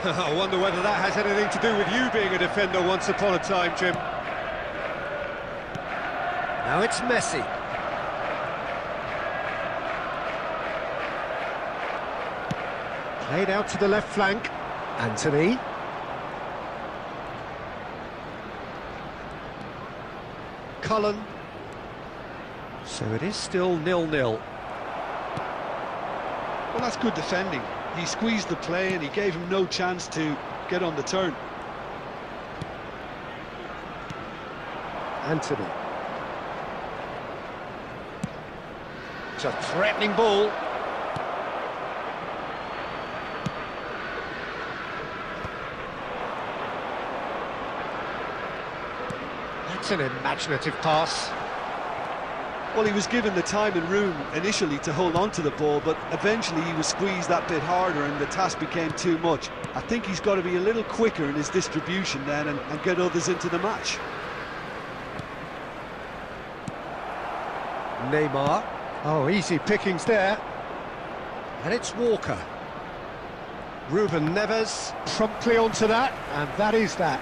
A: I wonder whether that has anything to do with you being a defender once upon a time, Jim. Now it's Messi. Played out to the left flank. Anthony. Cullen. So it is still 0-0.
B: Well, that's good defending. He squeezed the play and he gave him no chance to get on the turn.
A: Anthony. It's a threatening ball. That's an imaginative pass.
B: Well, he was given the time and room initially to hold on to the ball, but eventually he was squeezed that bit harder and the task became too much. I think he's got to be a little quicker in his distribution then and get others into the match.
A: Neymar. Oh, easy pickings there. And it's Walker. Ruben Neves promptly onto that, and that is that.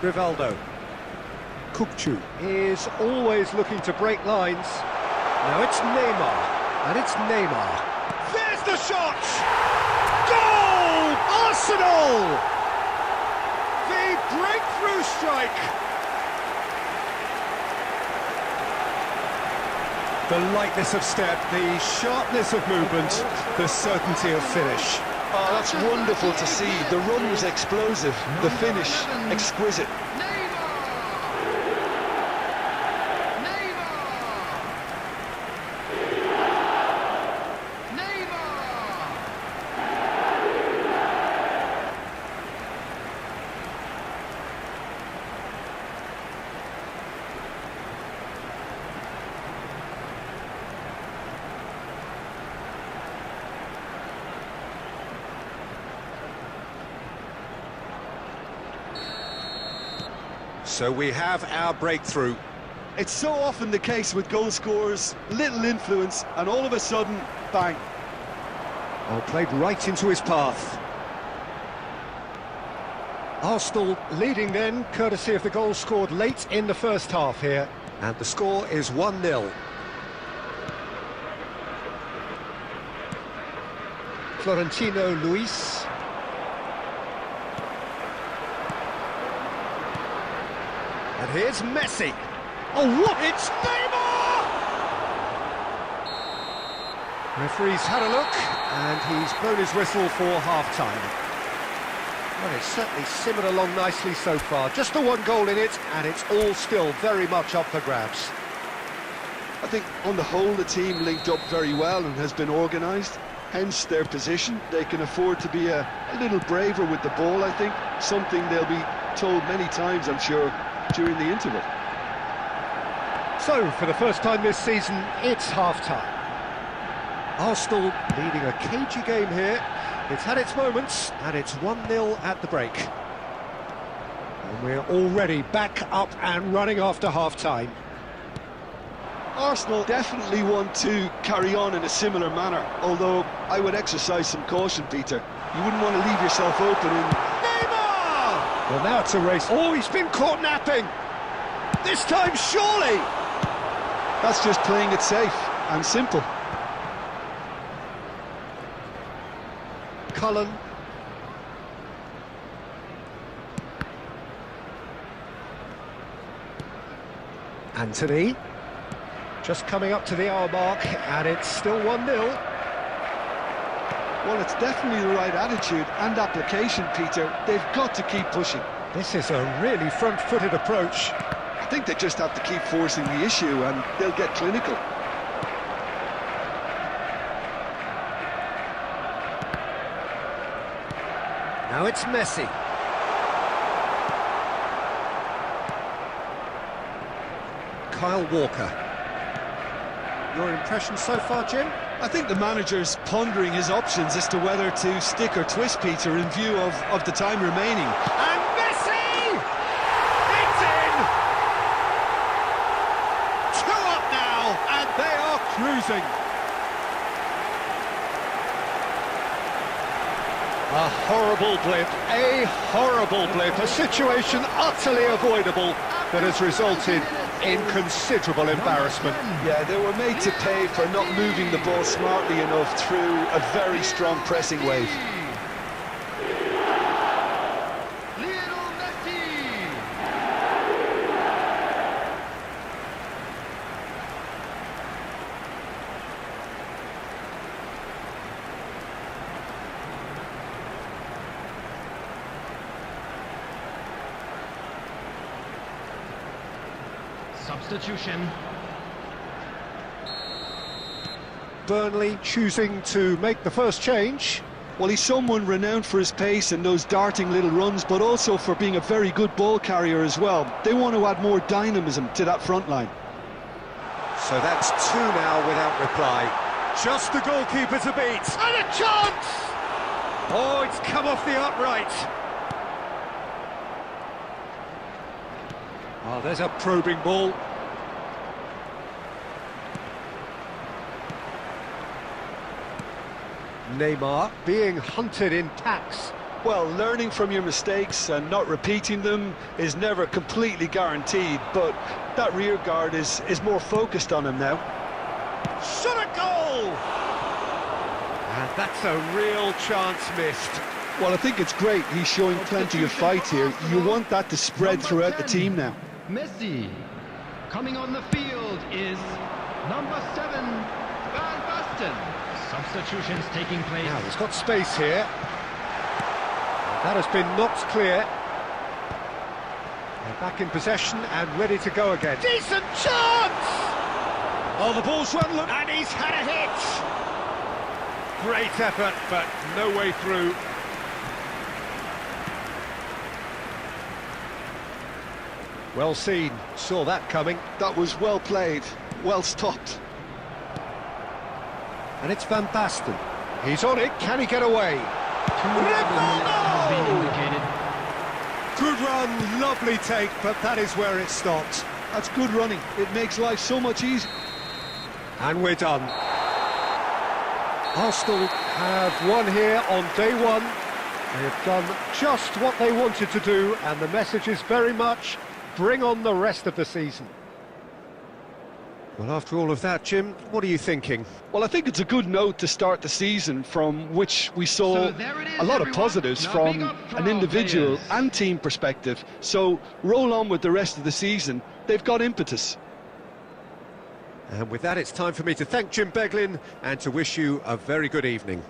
A: Rivaldo. Kukçu is always looking to break lines. Now it's Neymar, and it's Neymar. There's the shot! Goal! Arsenal! The breakthrough strike! The lightness of step, the sharpness of movement, the certainty of finish.
B: Oh, that's wonderful to see. The run was explosive, the finish exquisite.
A: So we have our breakthrough.
B: It's so often the case with goal scorers, little influence, and all of a sudden, bang.
A: Oh, played right into his path. Arsenal leading then, courtesy of the goal scored late in the first half here. And the score is 1-0. Florentino Luis. And here's Messi. Oh, what? It's Neymar! Referee's had a look, and he's blown his whistle for half-time. Well, it's certainly simmered along nicely so far. Just the one goal in it, and it's all still very much up for grabs.
B: I think on the whole the team linked up very well and has been organised, hence their position. They can afford to be a little braver with the ball, I think, something they'll be told many times, I'm sure, during the interval.
A: So, for the first time this season, it's half-time. Arsenal leading a cagey game here. It's had its moments, and it's 1-0 at the break. And we're already back up and running after half-time.
B: Arsenal definitely want to carry on in a similar manner, although I would exercise some caution, Peter. You wouldn't want to leave yourself open in...
A: Neymar! Well, now it's a race. Oh, he's been caught napping! This time, surely!
B: That's just playing it safe and simple.
A: Cullen. Anthony. Just coming up to the hour mark, and it's still 1-0.
B: Well, it's definitely the right attitude and application, Peter. They've got to keep pushing.
A: This is a really front-footed approach.
B: I think they just have to keep forcing the issue and they'll get clinical.
A: Now it's Messi. Kyle Walker. Your impression so far, Jim?
B: I think the manager's pondering his options as to whether to stick or twist, Peter, in view of the time remaining.
A: And Messi! It's in! 2 up now, and they are cruising. A horrible blip, a situation utterly avoidable that has resulted in considerable embarrassment.
B: Yeah, they were made to pay for not moving the ball smartly enough through a very strong pressing wave.
C: Lionel Messi! Substitution.
A: Burnley choosing to make the first change.
B: Well, he's someone renowned for his pace and those darting little runs, but also for being a very good ball carrier as well. They want to add more dynamism to that front line.
A: So that's 2 now without reply. Just the goalkeeper to beat. And a chance! Oh, it's come off the upright. Oh, there's a probing ball. Neymar being hunted in packs.
B: Well, learning from your mistakes and not repeating them is never completely guaranteed, but that rear guard is more focused on him now.
A: Shot a goal! And that's a real chance missed.
B: Well, I think it's great. He's showing plenty of fight here. You want that to spread throughout the team now.
C: Messi. Coming on the field is number 7, Van Basten. Substitutions taking place.
A: Now, he's got space here. That has been knocked clear. They're back in possession and ready to go again. Decent chance! Oh, the ball's run, look, and he's had a hit! Great effort, but no way through. Well seen, saw that coming.
B: That was well played, well stopped.
A: And it's Van Basten. He's on it, can he get away?
C: Has been indicated.
A: Good run, lovely take, but that is where it stopped.
B: That's good running. It makes life so much easier.
A: And we're done. Arsenal have won here on day 1. They have done just what they wanted to do, and the message is very much, bring on the rest of the season. Well, after all of that, Jim, what are you thinking?
B: Well, I think it's a good note to start the season from which we saw
C: So there it is,
B: a lot of
C: everyone.
B: positives
C: Now
B: from
C: big up for
B: an
C: our
B: individual
C: players.
B: and team perspective. So roll on with the rest of the season. They've got impetus.
A: And with that, it's time for me to thank Jim Beglin and to wish you a very good evening.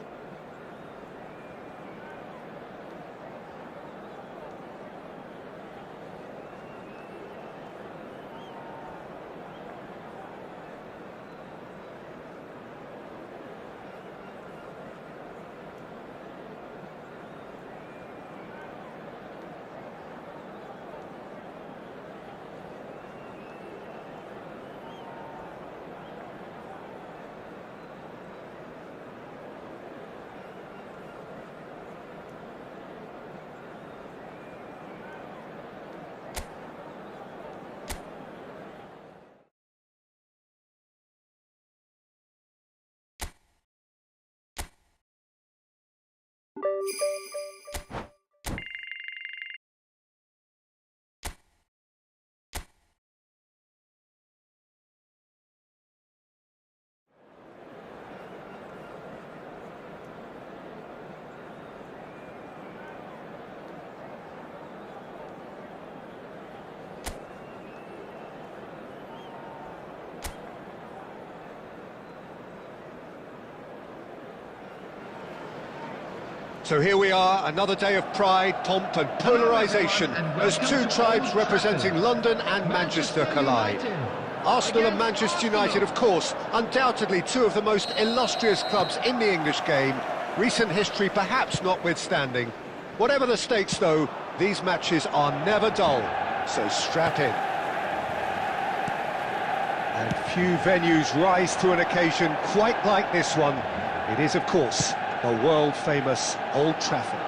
A: So here we are, another day of pride, pomp and polarisation as two tribes representing London and Manchester collide. Arsenal and Manchester United, of course, undoubtedly two of the most illustrious clubs in the English game, recent history perhaps notwithstanding. Whatever the stakes, though, these matches are never dull, so strap in. And few venues rise to an occasion quite like this one. It is, of course, the world-famous Old Trafford.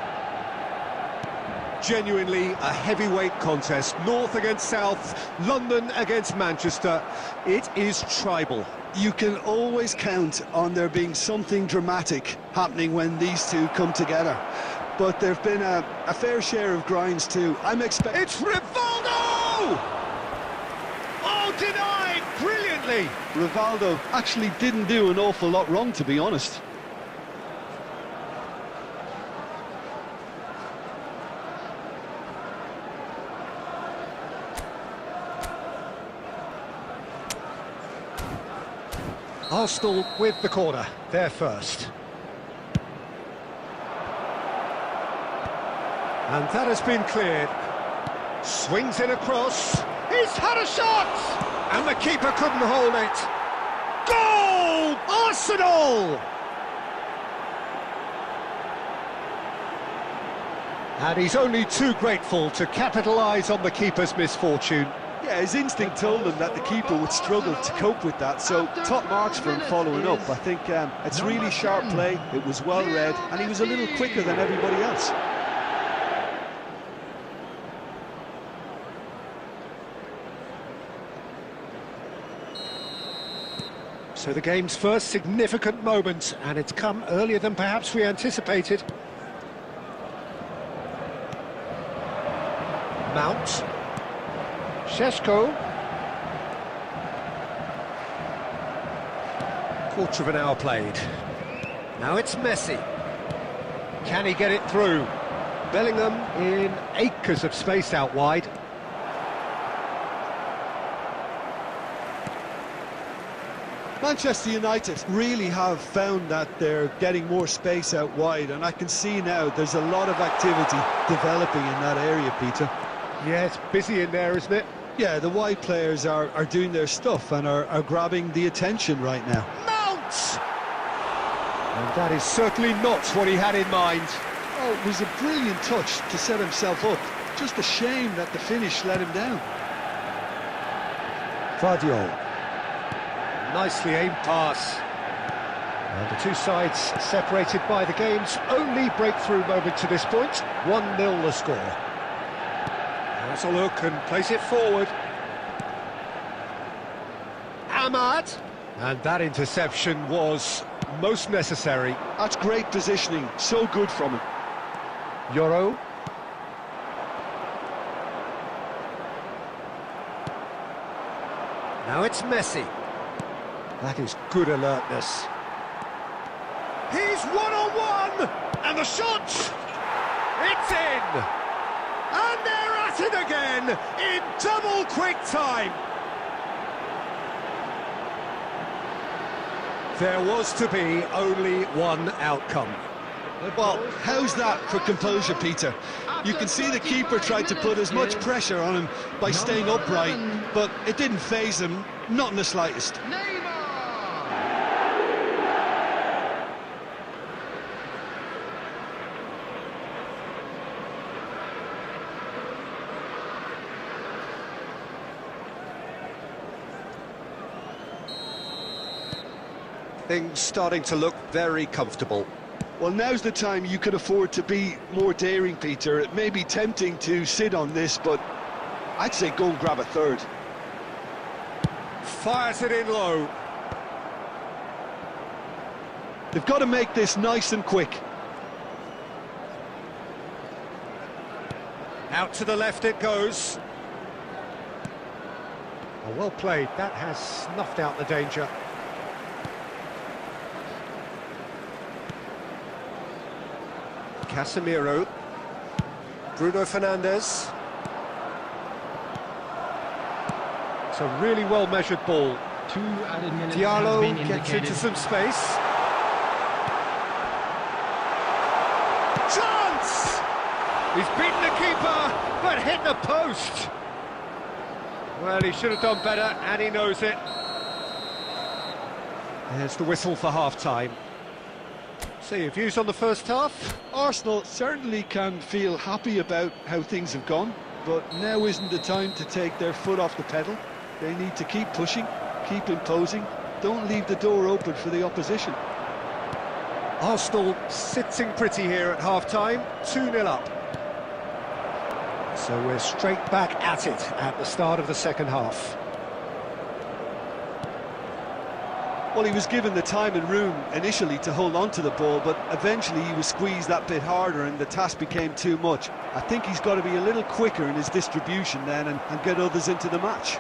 A: Genuinely a heavyweight contest, north against south, London against Manchester. It is tribal.
B: You can always count on there being something dramatic happening when these two come together. But there have been a fair share of grinds too. I'm expecting...
A: It's Rivaldo! Oh, denied brilliantly!
B: Rivaldo actually didn't do an awful lot wrong, to be honest.
A: Arsenal with the corner, there first. And that has been cleared. Swings in across. He's had a shot! And the keeper couldn't hold it. Goal! Arsenal! And he's only too grateful to capitalise on the keeper's misfortune.
B: Yeah, his instinct told him that the keeper would struggle to cope with that, so top marks for him following up. I think it's really sharp play, it was well read, and he was a little quicker than everybody else.
A: So the game's first significant moment, and it's come earlier than perhaps we anticipated. Mount. Šeško. Quarter of an hour played. Now it's Messi. Can he get it through? Bellingham in acres of space out wide.
B: Manchester United really have found that they're getting more space out wide, and I can see now there's a lot of activity developing in that area, Peter.
A: Yeah, it's busy in there, isn't it?
B: Yeah, the wide players are doing their stuff and are grabbing the attention right now.
A: Mount! And that is certainly not what he had in mind.
B: Oh, it was a brilliant touch to set himself up. Just a shame that the finish let him down.
A: Guardiola. Nicely aimed pass. And the two sides separated by the game's only breakthrough moment to this point. 1-0 the score. Has a look and plays it forward. Ahmad. And that interception was most necessary.
B: That's great positioning, so good from him.
A: Yoro. Now it's Messi. That is good alertness. He's one-on-one! And the shot! It's in! And they're at it again in double quick time! There was to be only one outcome.
B: Well, how's that for composure, Peter? You can see the keeper tried to put as much pressure on him by staying upright, but it didn't faze him, not in the slightest.
A: Things starting to look very comfortable.
B: Well, now's the time you could afford to be more daring, Peter. It may be tempting to sit on this, but I'd say go and grab a third.
A: Fires it in low.
B: They've got to make this nice and quick.
A: Out to the left it goes. Oh, well played. That has snuffed out the danger. Casemiro, Bruno Fernandes. It's a really well-measured ball.
C: 2 added minutes
A: Diallo
C: has been
A: gets
C: indicated.
A: into some space. Chance! He's beaten the keeper, but hit the post. Well, he should have done better, and he knows it. There's the whistle for half-time. So, your views on the first half?
B: Arsenal certainly can feel happy about how things have gone, but now isn't the time to take their foot off the pedal. They need to keep pushing, keep imposing, don't leave the door open for the opposition.
A: Arsenal sitting pretty here at half-time, 2-0 up. So we're straight back at it at the start of the second half.
B: Well, he was given the time and room initially to hold on to the ball, but eventually he was squeezed that bit harder and the task became too much. I think he's got to be a little quicker in his distribution then and get others into the match.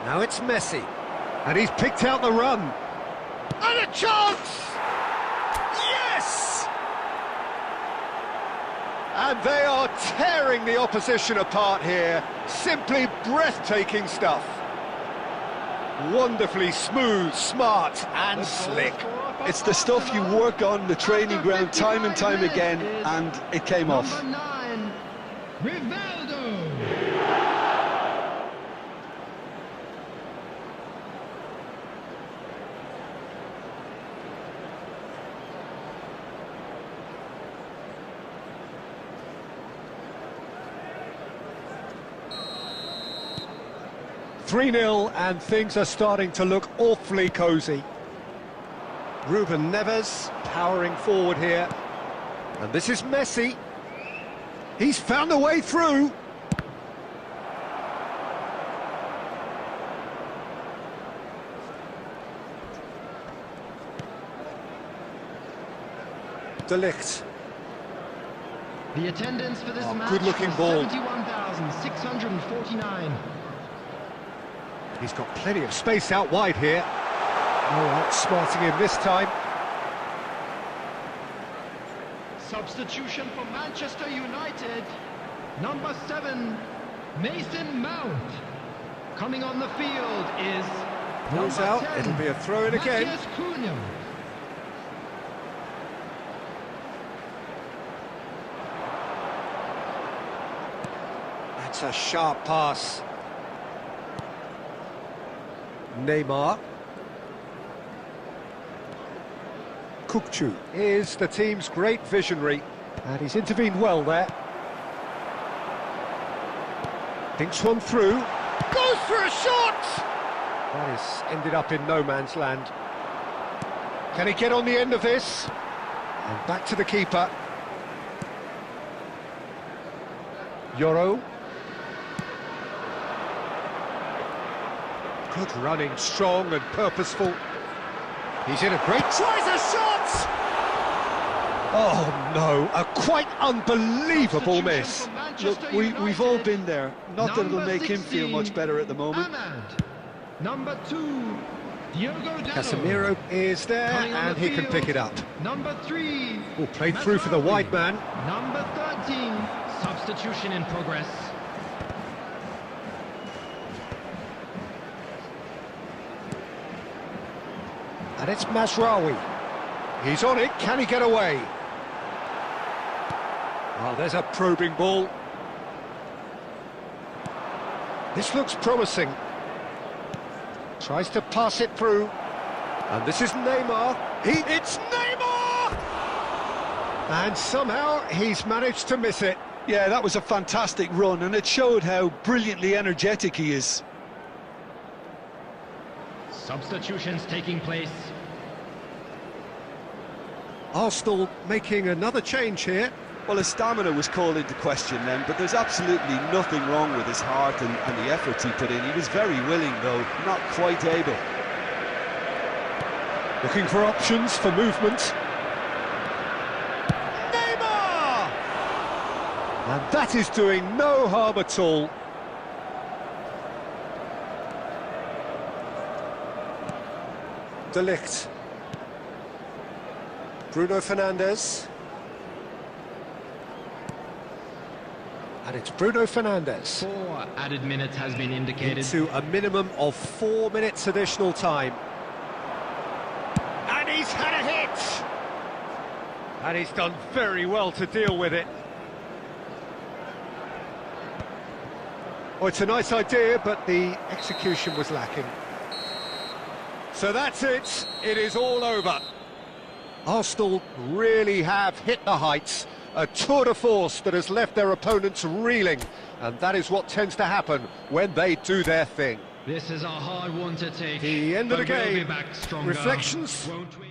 A: Now it's Messi, and he's picked out the run. And a chance! Yes! And they are tearing the opposition apart here. Simply breathtaking stuff. Wonderfully smooth, smart and slick.
B: It's the stuff you work on the training ground time and time again, and it came off.
C: Number 9, Rivaldo.
A: (3-0) and things are starting to look awfully cosy. Ruben Neves powering forward here. And this is Messi. He's found a way through. De Ligt.
C: The attendance for this match
A: good-looking
C: was
A: ball.
C: 71,649.
A: He's got plenty of space out wide here. No outsmarting him this time.
C: Substitution for Manchester United. Number 7, Mason Mount. Coming on the field is
A: Goes
C: number
A: out,
C: 10,
A: it'll be a throw-in again.
C: Matthias Cunha.
A: That's a sharp pass. Neymar. Kukçu is the team's great visionary, and he's intervened well there. Thinks one through. Goes for a shot! That has ended up in no man's land. Can he get on the end of this? And back to the keeper. Yoro. Good running, strong and purposeful. He's in a great... Tries a shot! Oh no, a quite unbelievable miss.
B: Look, we've all been there. Not that it'll make him feel much better at the moment.
C: Ahmad. Number 2, Diogo Dalot.
A: Casemiro is there,
C: Coming on
A: and
C: the
A: he can
C: field,
A: pick it up.
C: Number 3,
A: Oh, played through for the wide man.
C: Number 13, substitution in progress.
A: And it's Mazraoui. He's on it, can he get away? Well, there's a probing ball. This looks promising. Tries to pass it through. And this is Neymar. It's Neymar! And somehow he's managed to miss it.
B: Yeah, that was a fantastic run, and it showed how brilliantly energetic he is.
C: Substitutions taking place.
A: Arsenal making another change here.
B: Well, his stamina was called into question then, but there's absolutely nothing wrong with his heart and the efforts he put in. He was very willing, though, not quite able.
A: Looking for options for movement. Neymar! And that is doing no harm at all. De Ligt. Bruno Fernandes. And it's Bruno Fernandes.
C: 4 added minutes has been indicated.
A: Into a minimum of 4 minutes additional time. And he's had a hit! And he's done very well to deal with it. Oh, it's a nice idea, but the execution was lacking. So that's it. It is all over. Arsenal really have hit the heights. A tour de force that has left their opponents reeling. And that is what tends to happen when they do their thing.
C: This is a hard one to take.
A: The end of the
C: but we'll be
A: game.
C: back stronger,
A: Reflections?
C: won't we?